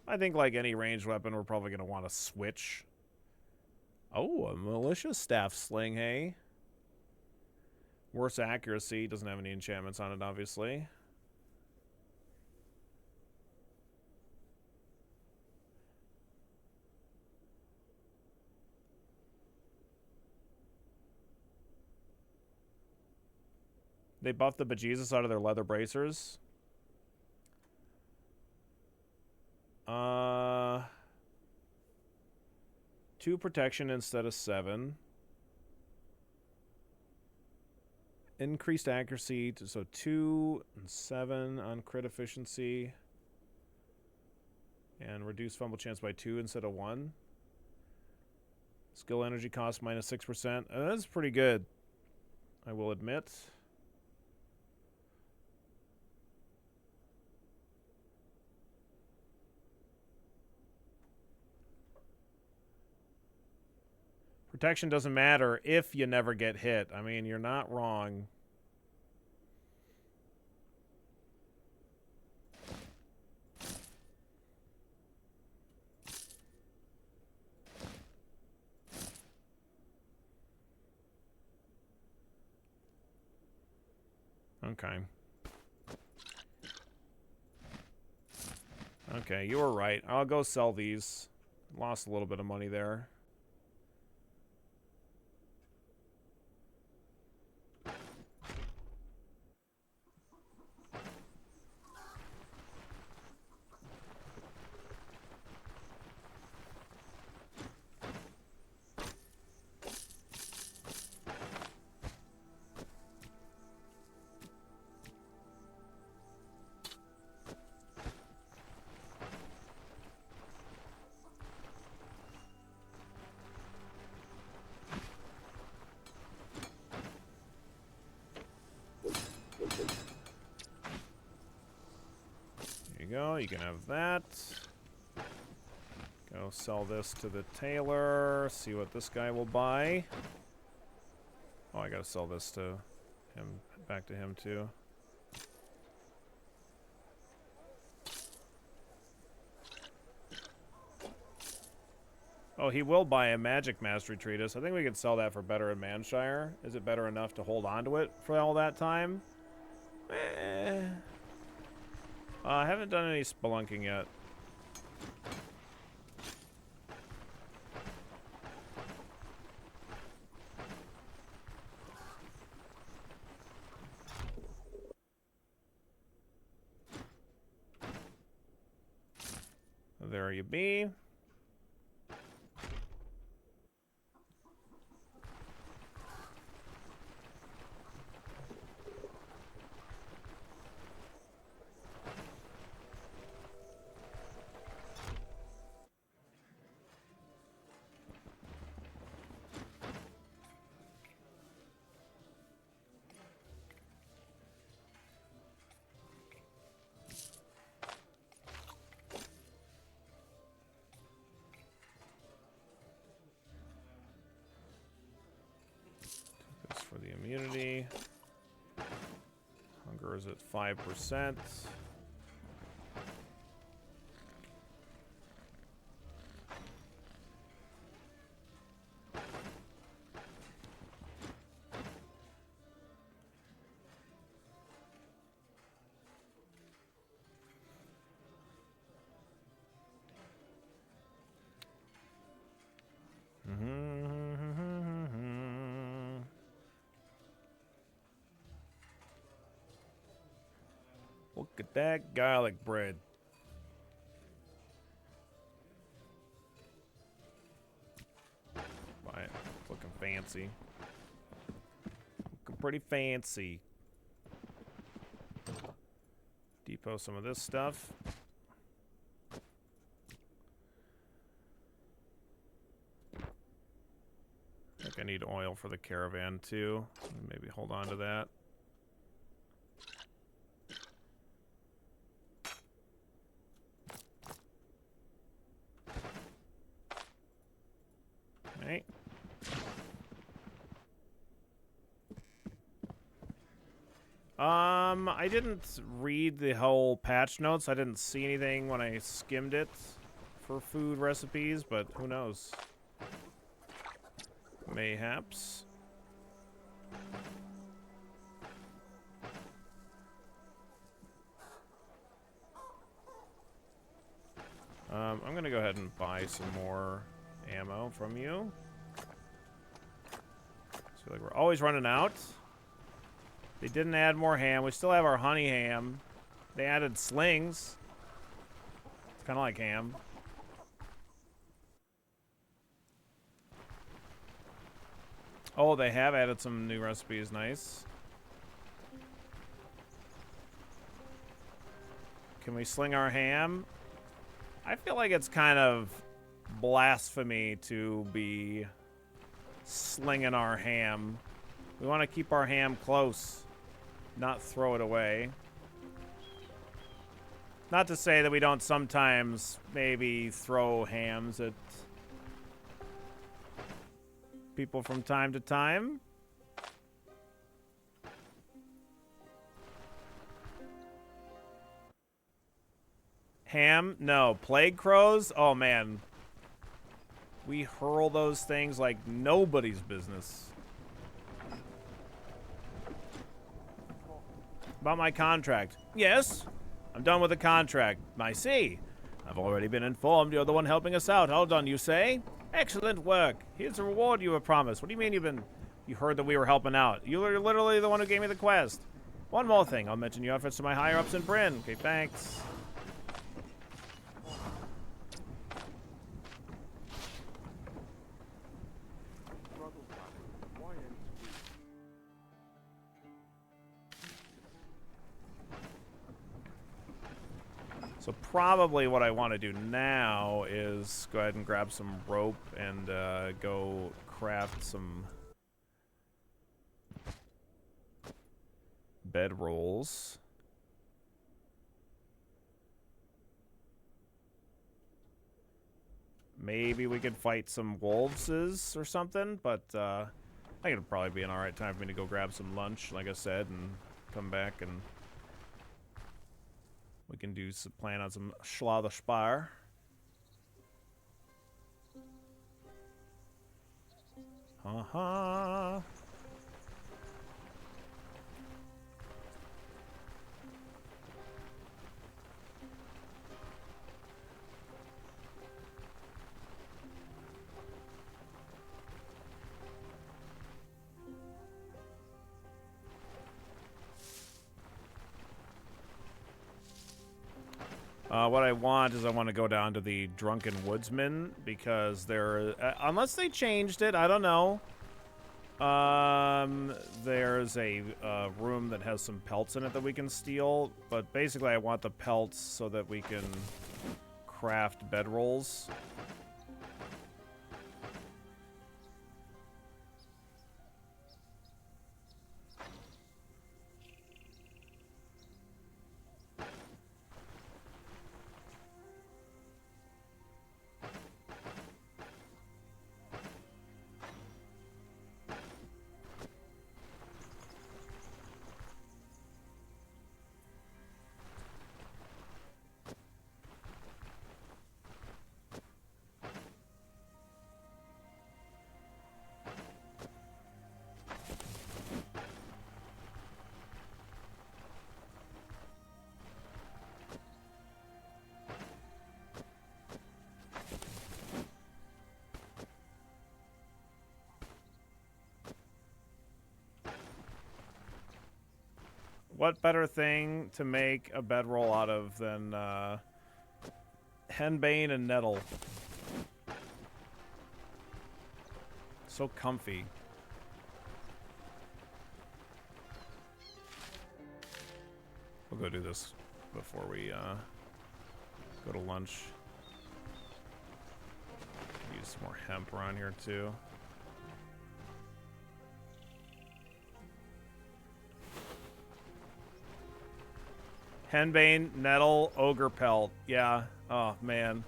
I think like any ranged weapon, we're probably going to want to switch. Oh, a militia staff sling, hey? Worse accuracy. Doesn't have any enchantments on it, obviously. They buffed the bejesus out of their leather bracers. 2 protection instead of 7. Increased accuracy, so 2 and 7 on crit efficiency. And reduce fumble chance by 2 instead of 1. Skill energy cost minus 6%. That's pretty good, I will admit. Protection doesn't matter if you never get hit. I mean, you're not wrong. Okay. Okay, you were right. I'll go sell these. Lost a little bit of money there. Go, you can have that. Go sell this to the tailor, see what this guy will buy. Oh, I gotta sell this to him, back to him too. Oh, he will buy a magic mastery treatise. I think we could sell that for better in Manshire. Is it better enough to hold on to it for all that time? I haven't done any spelunking yet. There you be. is at 5%. Look at that garlic bread. Buy it. It's looking fancy. Looking pretty fancy. Depot some of this stuff. I think I need oil for the caravan too. Maybe hold on to that. Right. I didn't read the whole patch notes. I didn't see anything when I skimmed it for food recipes, but who knows? Mayhaps. I'm gonna go ahead and buy some more ammo from you. I feel like we're always running out. They didn't add more ham. We still have our honey ham. They added slings. It's kind of like ham. Oh, they have added some new recipes. Nice. Can we sling our ham? I feel like it's kind of blasphemy to be slinging our ham. We want to keep our ham close, not throw it away. Not to say that we don't sometimes maybe throw hams at people from time to time. Ham? No. Plague crows? Oh, man. We hurl those things like nobody's business. About my contract. Yes, I'm done with the contract. I see. I've already been informed you're the one helping us out. All done, you say? Excellent work. Here's the reward you were promised. What do you mean you heard that we were helping out? You were literally the one who gave me the quest. One more thing. I'll mention your efforts to my higher-ups in Bryn. Okay, thanks. So probably what I want to do now is go ahead and grab some rope and go craft some bedrolls. Maybe we could fight some wolveses or something, but I think it'll probably be an alright time for me to go grab some lunch, like I said, and come back and we can do some, plan on some Schlauderspar. Ha-ha. What I want is I want to go down to the Drunken Woodsman because they're unless they changed it, I don't know. There's a room that has some pelts in it that we can steal, but basically I want the pelts so that we can craft bedrolls. What better thing to make a bedroll out of than henbane and nettle? So comfy. We'll go do this before we go to lunch. Use some more hemp around here too. Henbane, nettle, ogre pelt. Yeah. Oh, man.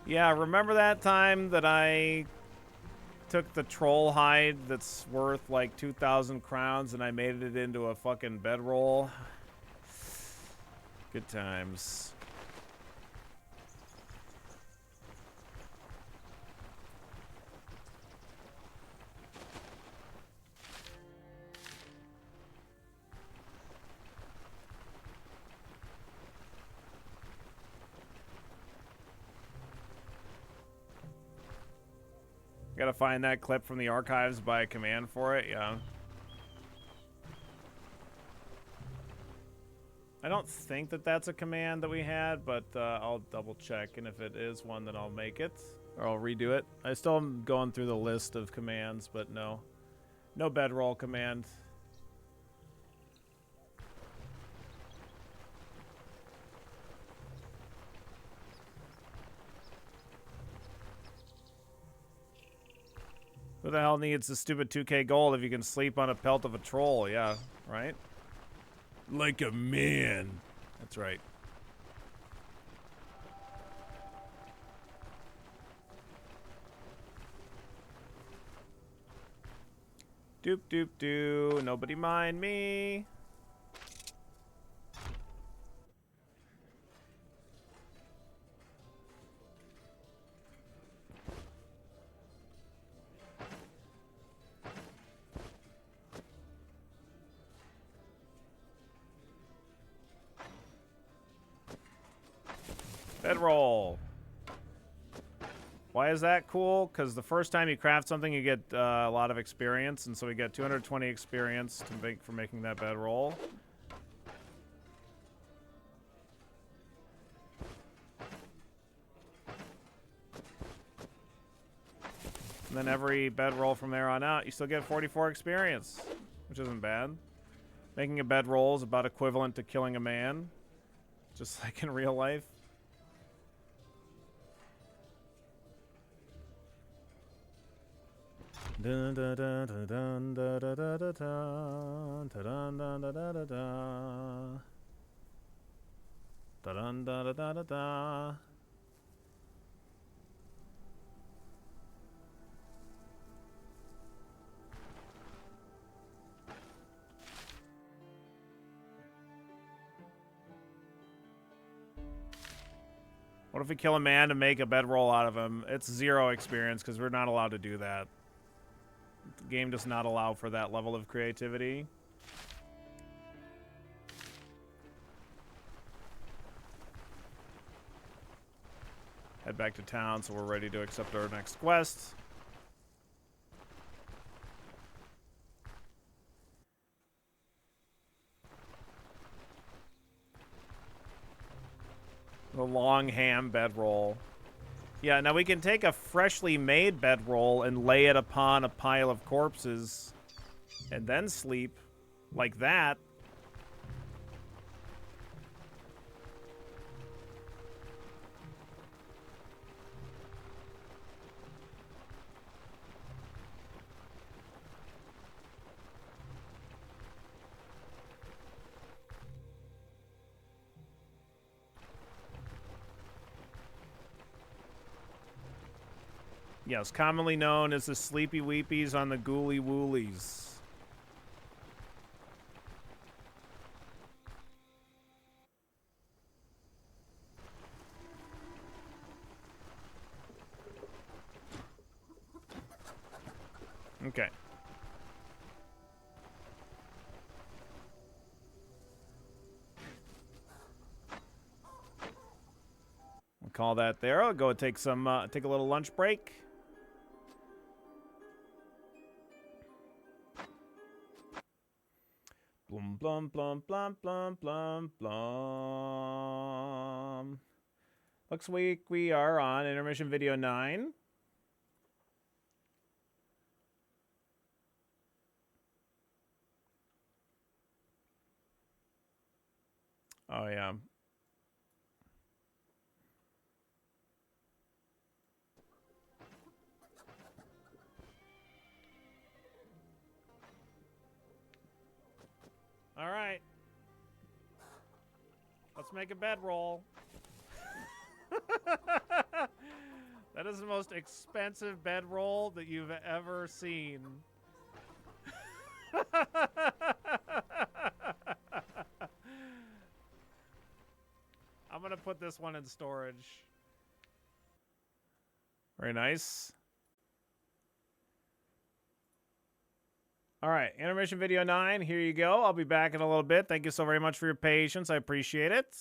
Yeah, remember that time that I took the troll hide that's worth like 2,000 crowns and I made it into a fucking bedroll? Good times. Gotta find that clip from the archives, buy a command for it, yeah. I don't think that that's a command that we had, but I'll double check, and if it is one, then I'll make it, or I'll redo it. I still am going through the list of commands, but no. No bedroll command. Who the hell needs the stupid 2K gold if you can sleep on a pelt of a troll? Yeah, right? Like a man. That's right. Doop doop doo. Nobody mind me. Bedroll. Why is that cool? Because the first time you craft something, you get a lot of experience, and so we get 220 experience to make for making that bedroll. And then every bedroll from there on out, you still get 44 experience, which isn't bad. Making a bedroll is about equivalent to killing a man, just like in real life. Dun dun dun dun dun dun dun dun dun dun dun dun dun dun dun dun dun dun dun. What if we kill a man to make a bedroll out of him? It's 0 experience because we're not allowed to do that. The game does not allow for that level of creativity. Head back to town so we're ready to accept our next quest. The long ham bedroll. Yeah, now we can take a freshly made bedroll and lay it upon a pile of corpses and then sleep like that. Yes, commonly known as the Sleepy Weepies on the Ghouly Woolies. Okay. We'll call that there. I'll go take some, take a little lunch break. Boom, Blum, blum, blum, blum, blum, blum, blum. Looks like we are on intermission video 9. Oh, yeah. All right. Let's make a bedroll. That is the most expensive bedroll that you've ever seen. I'm going to put this one in storage. Very nice. All right, intermission video 9. Here you go. I'll be back in a little bit. Thank you so very much for your patience. I appreciate it.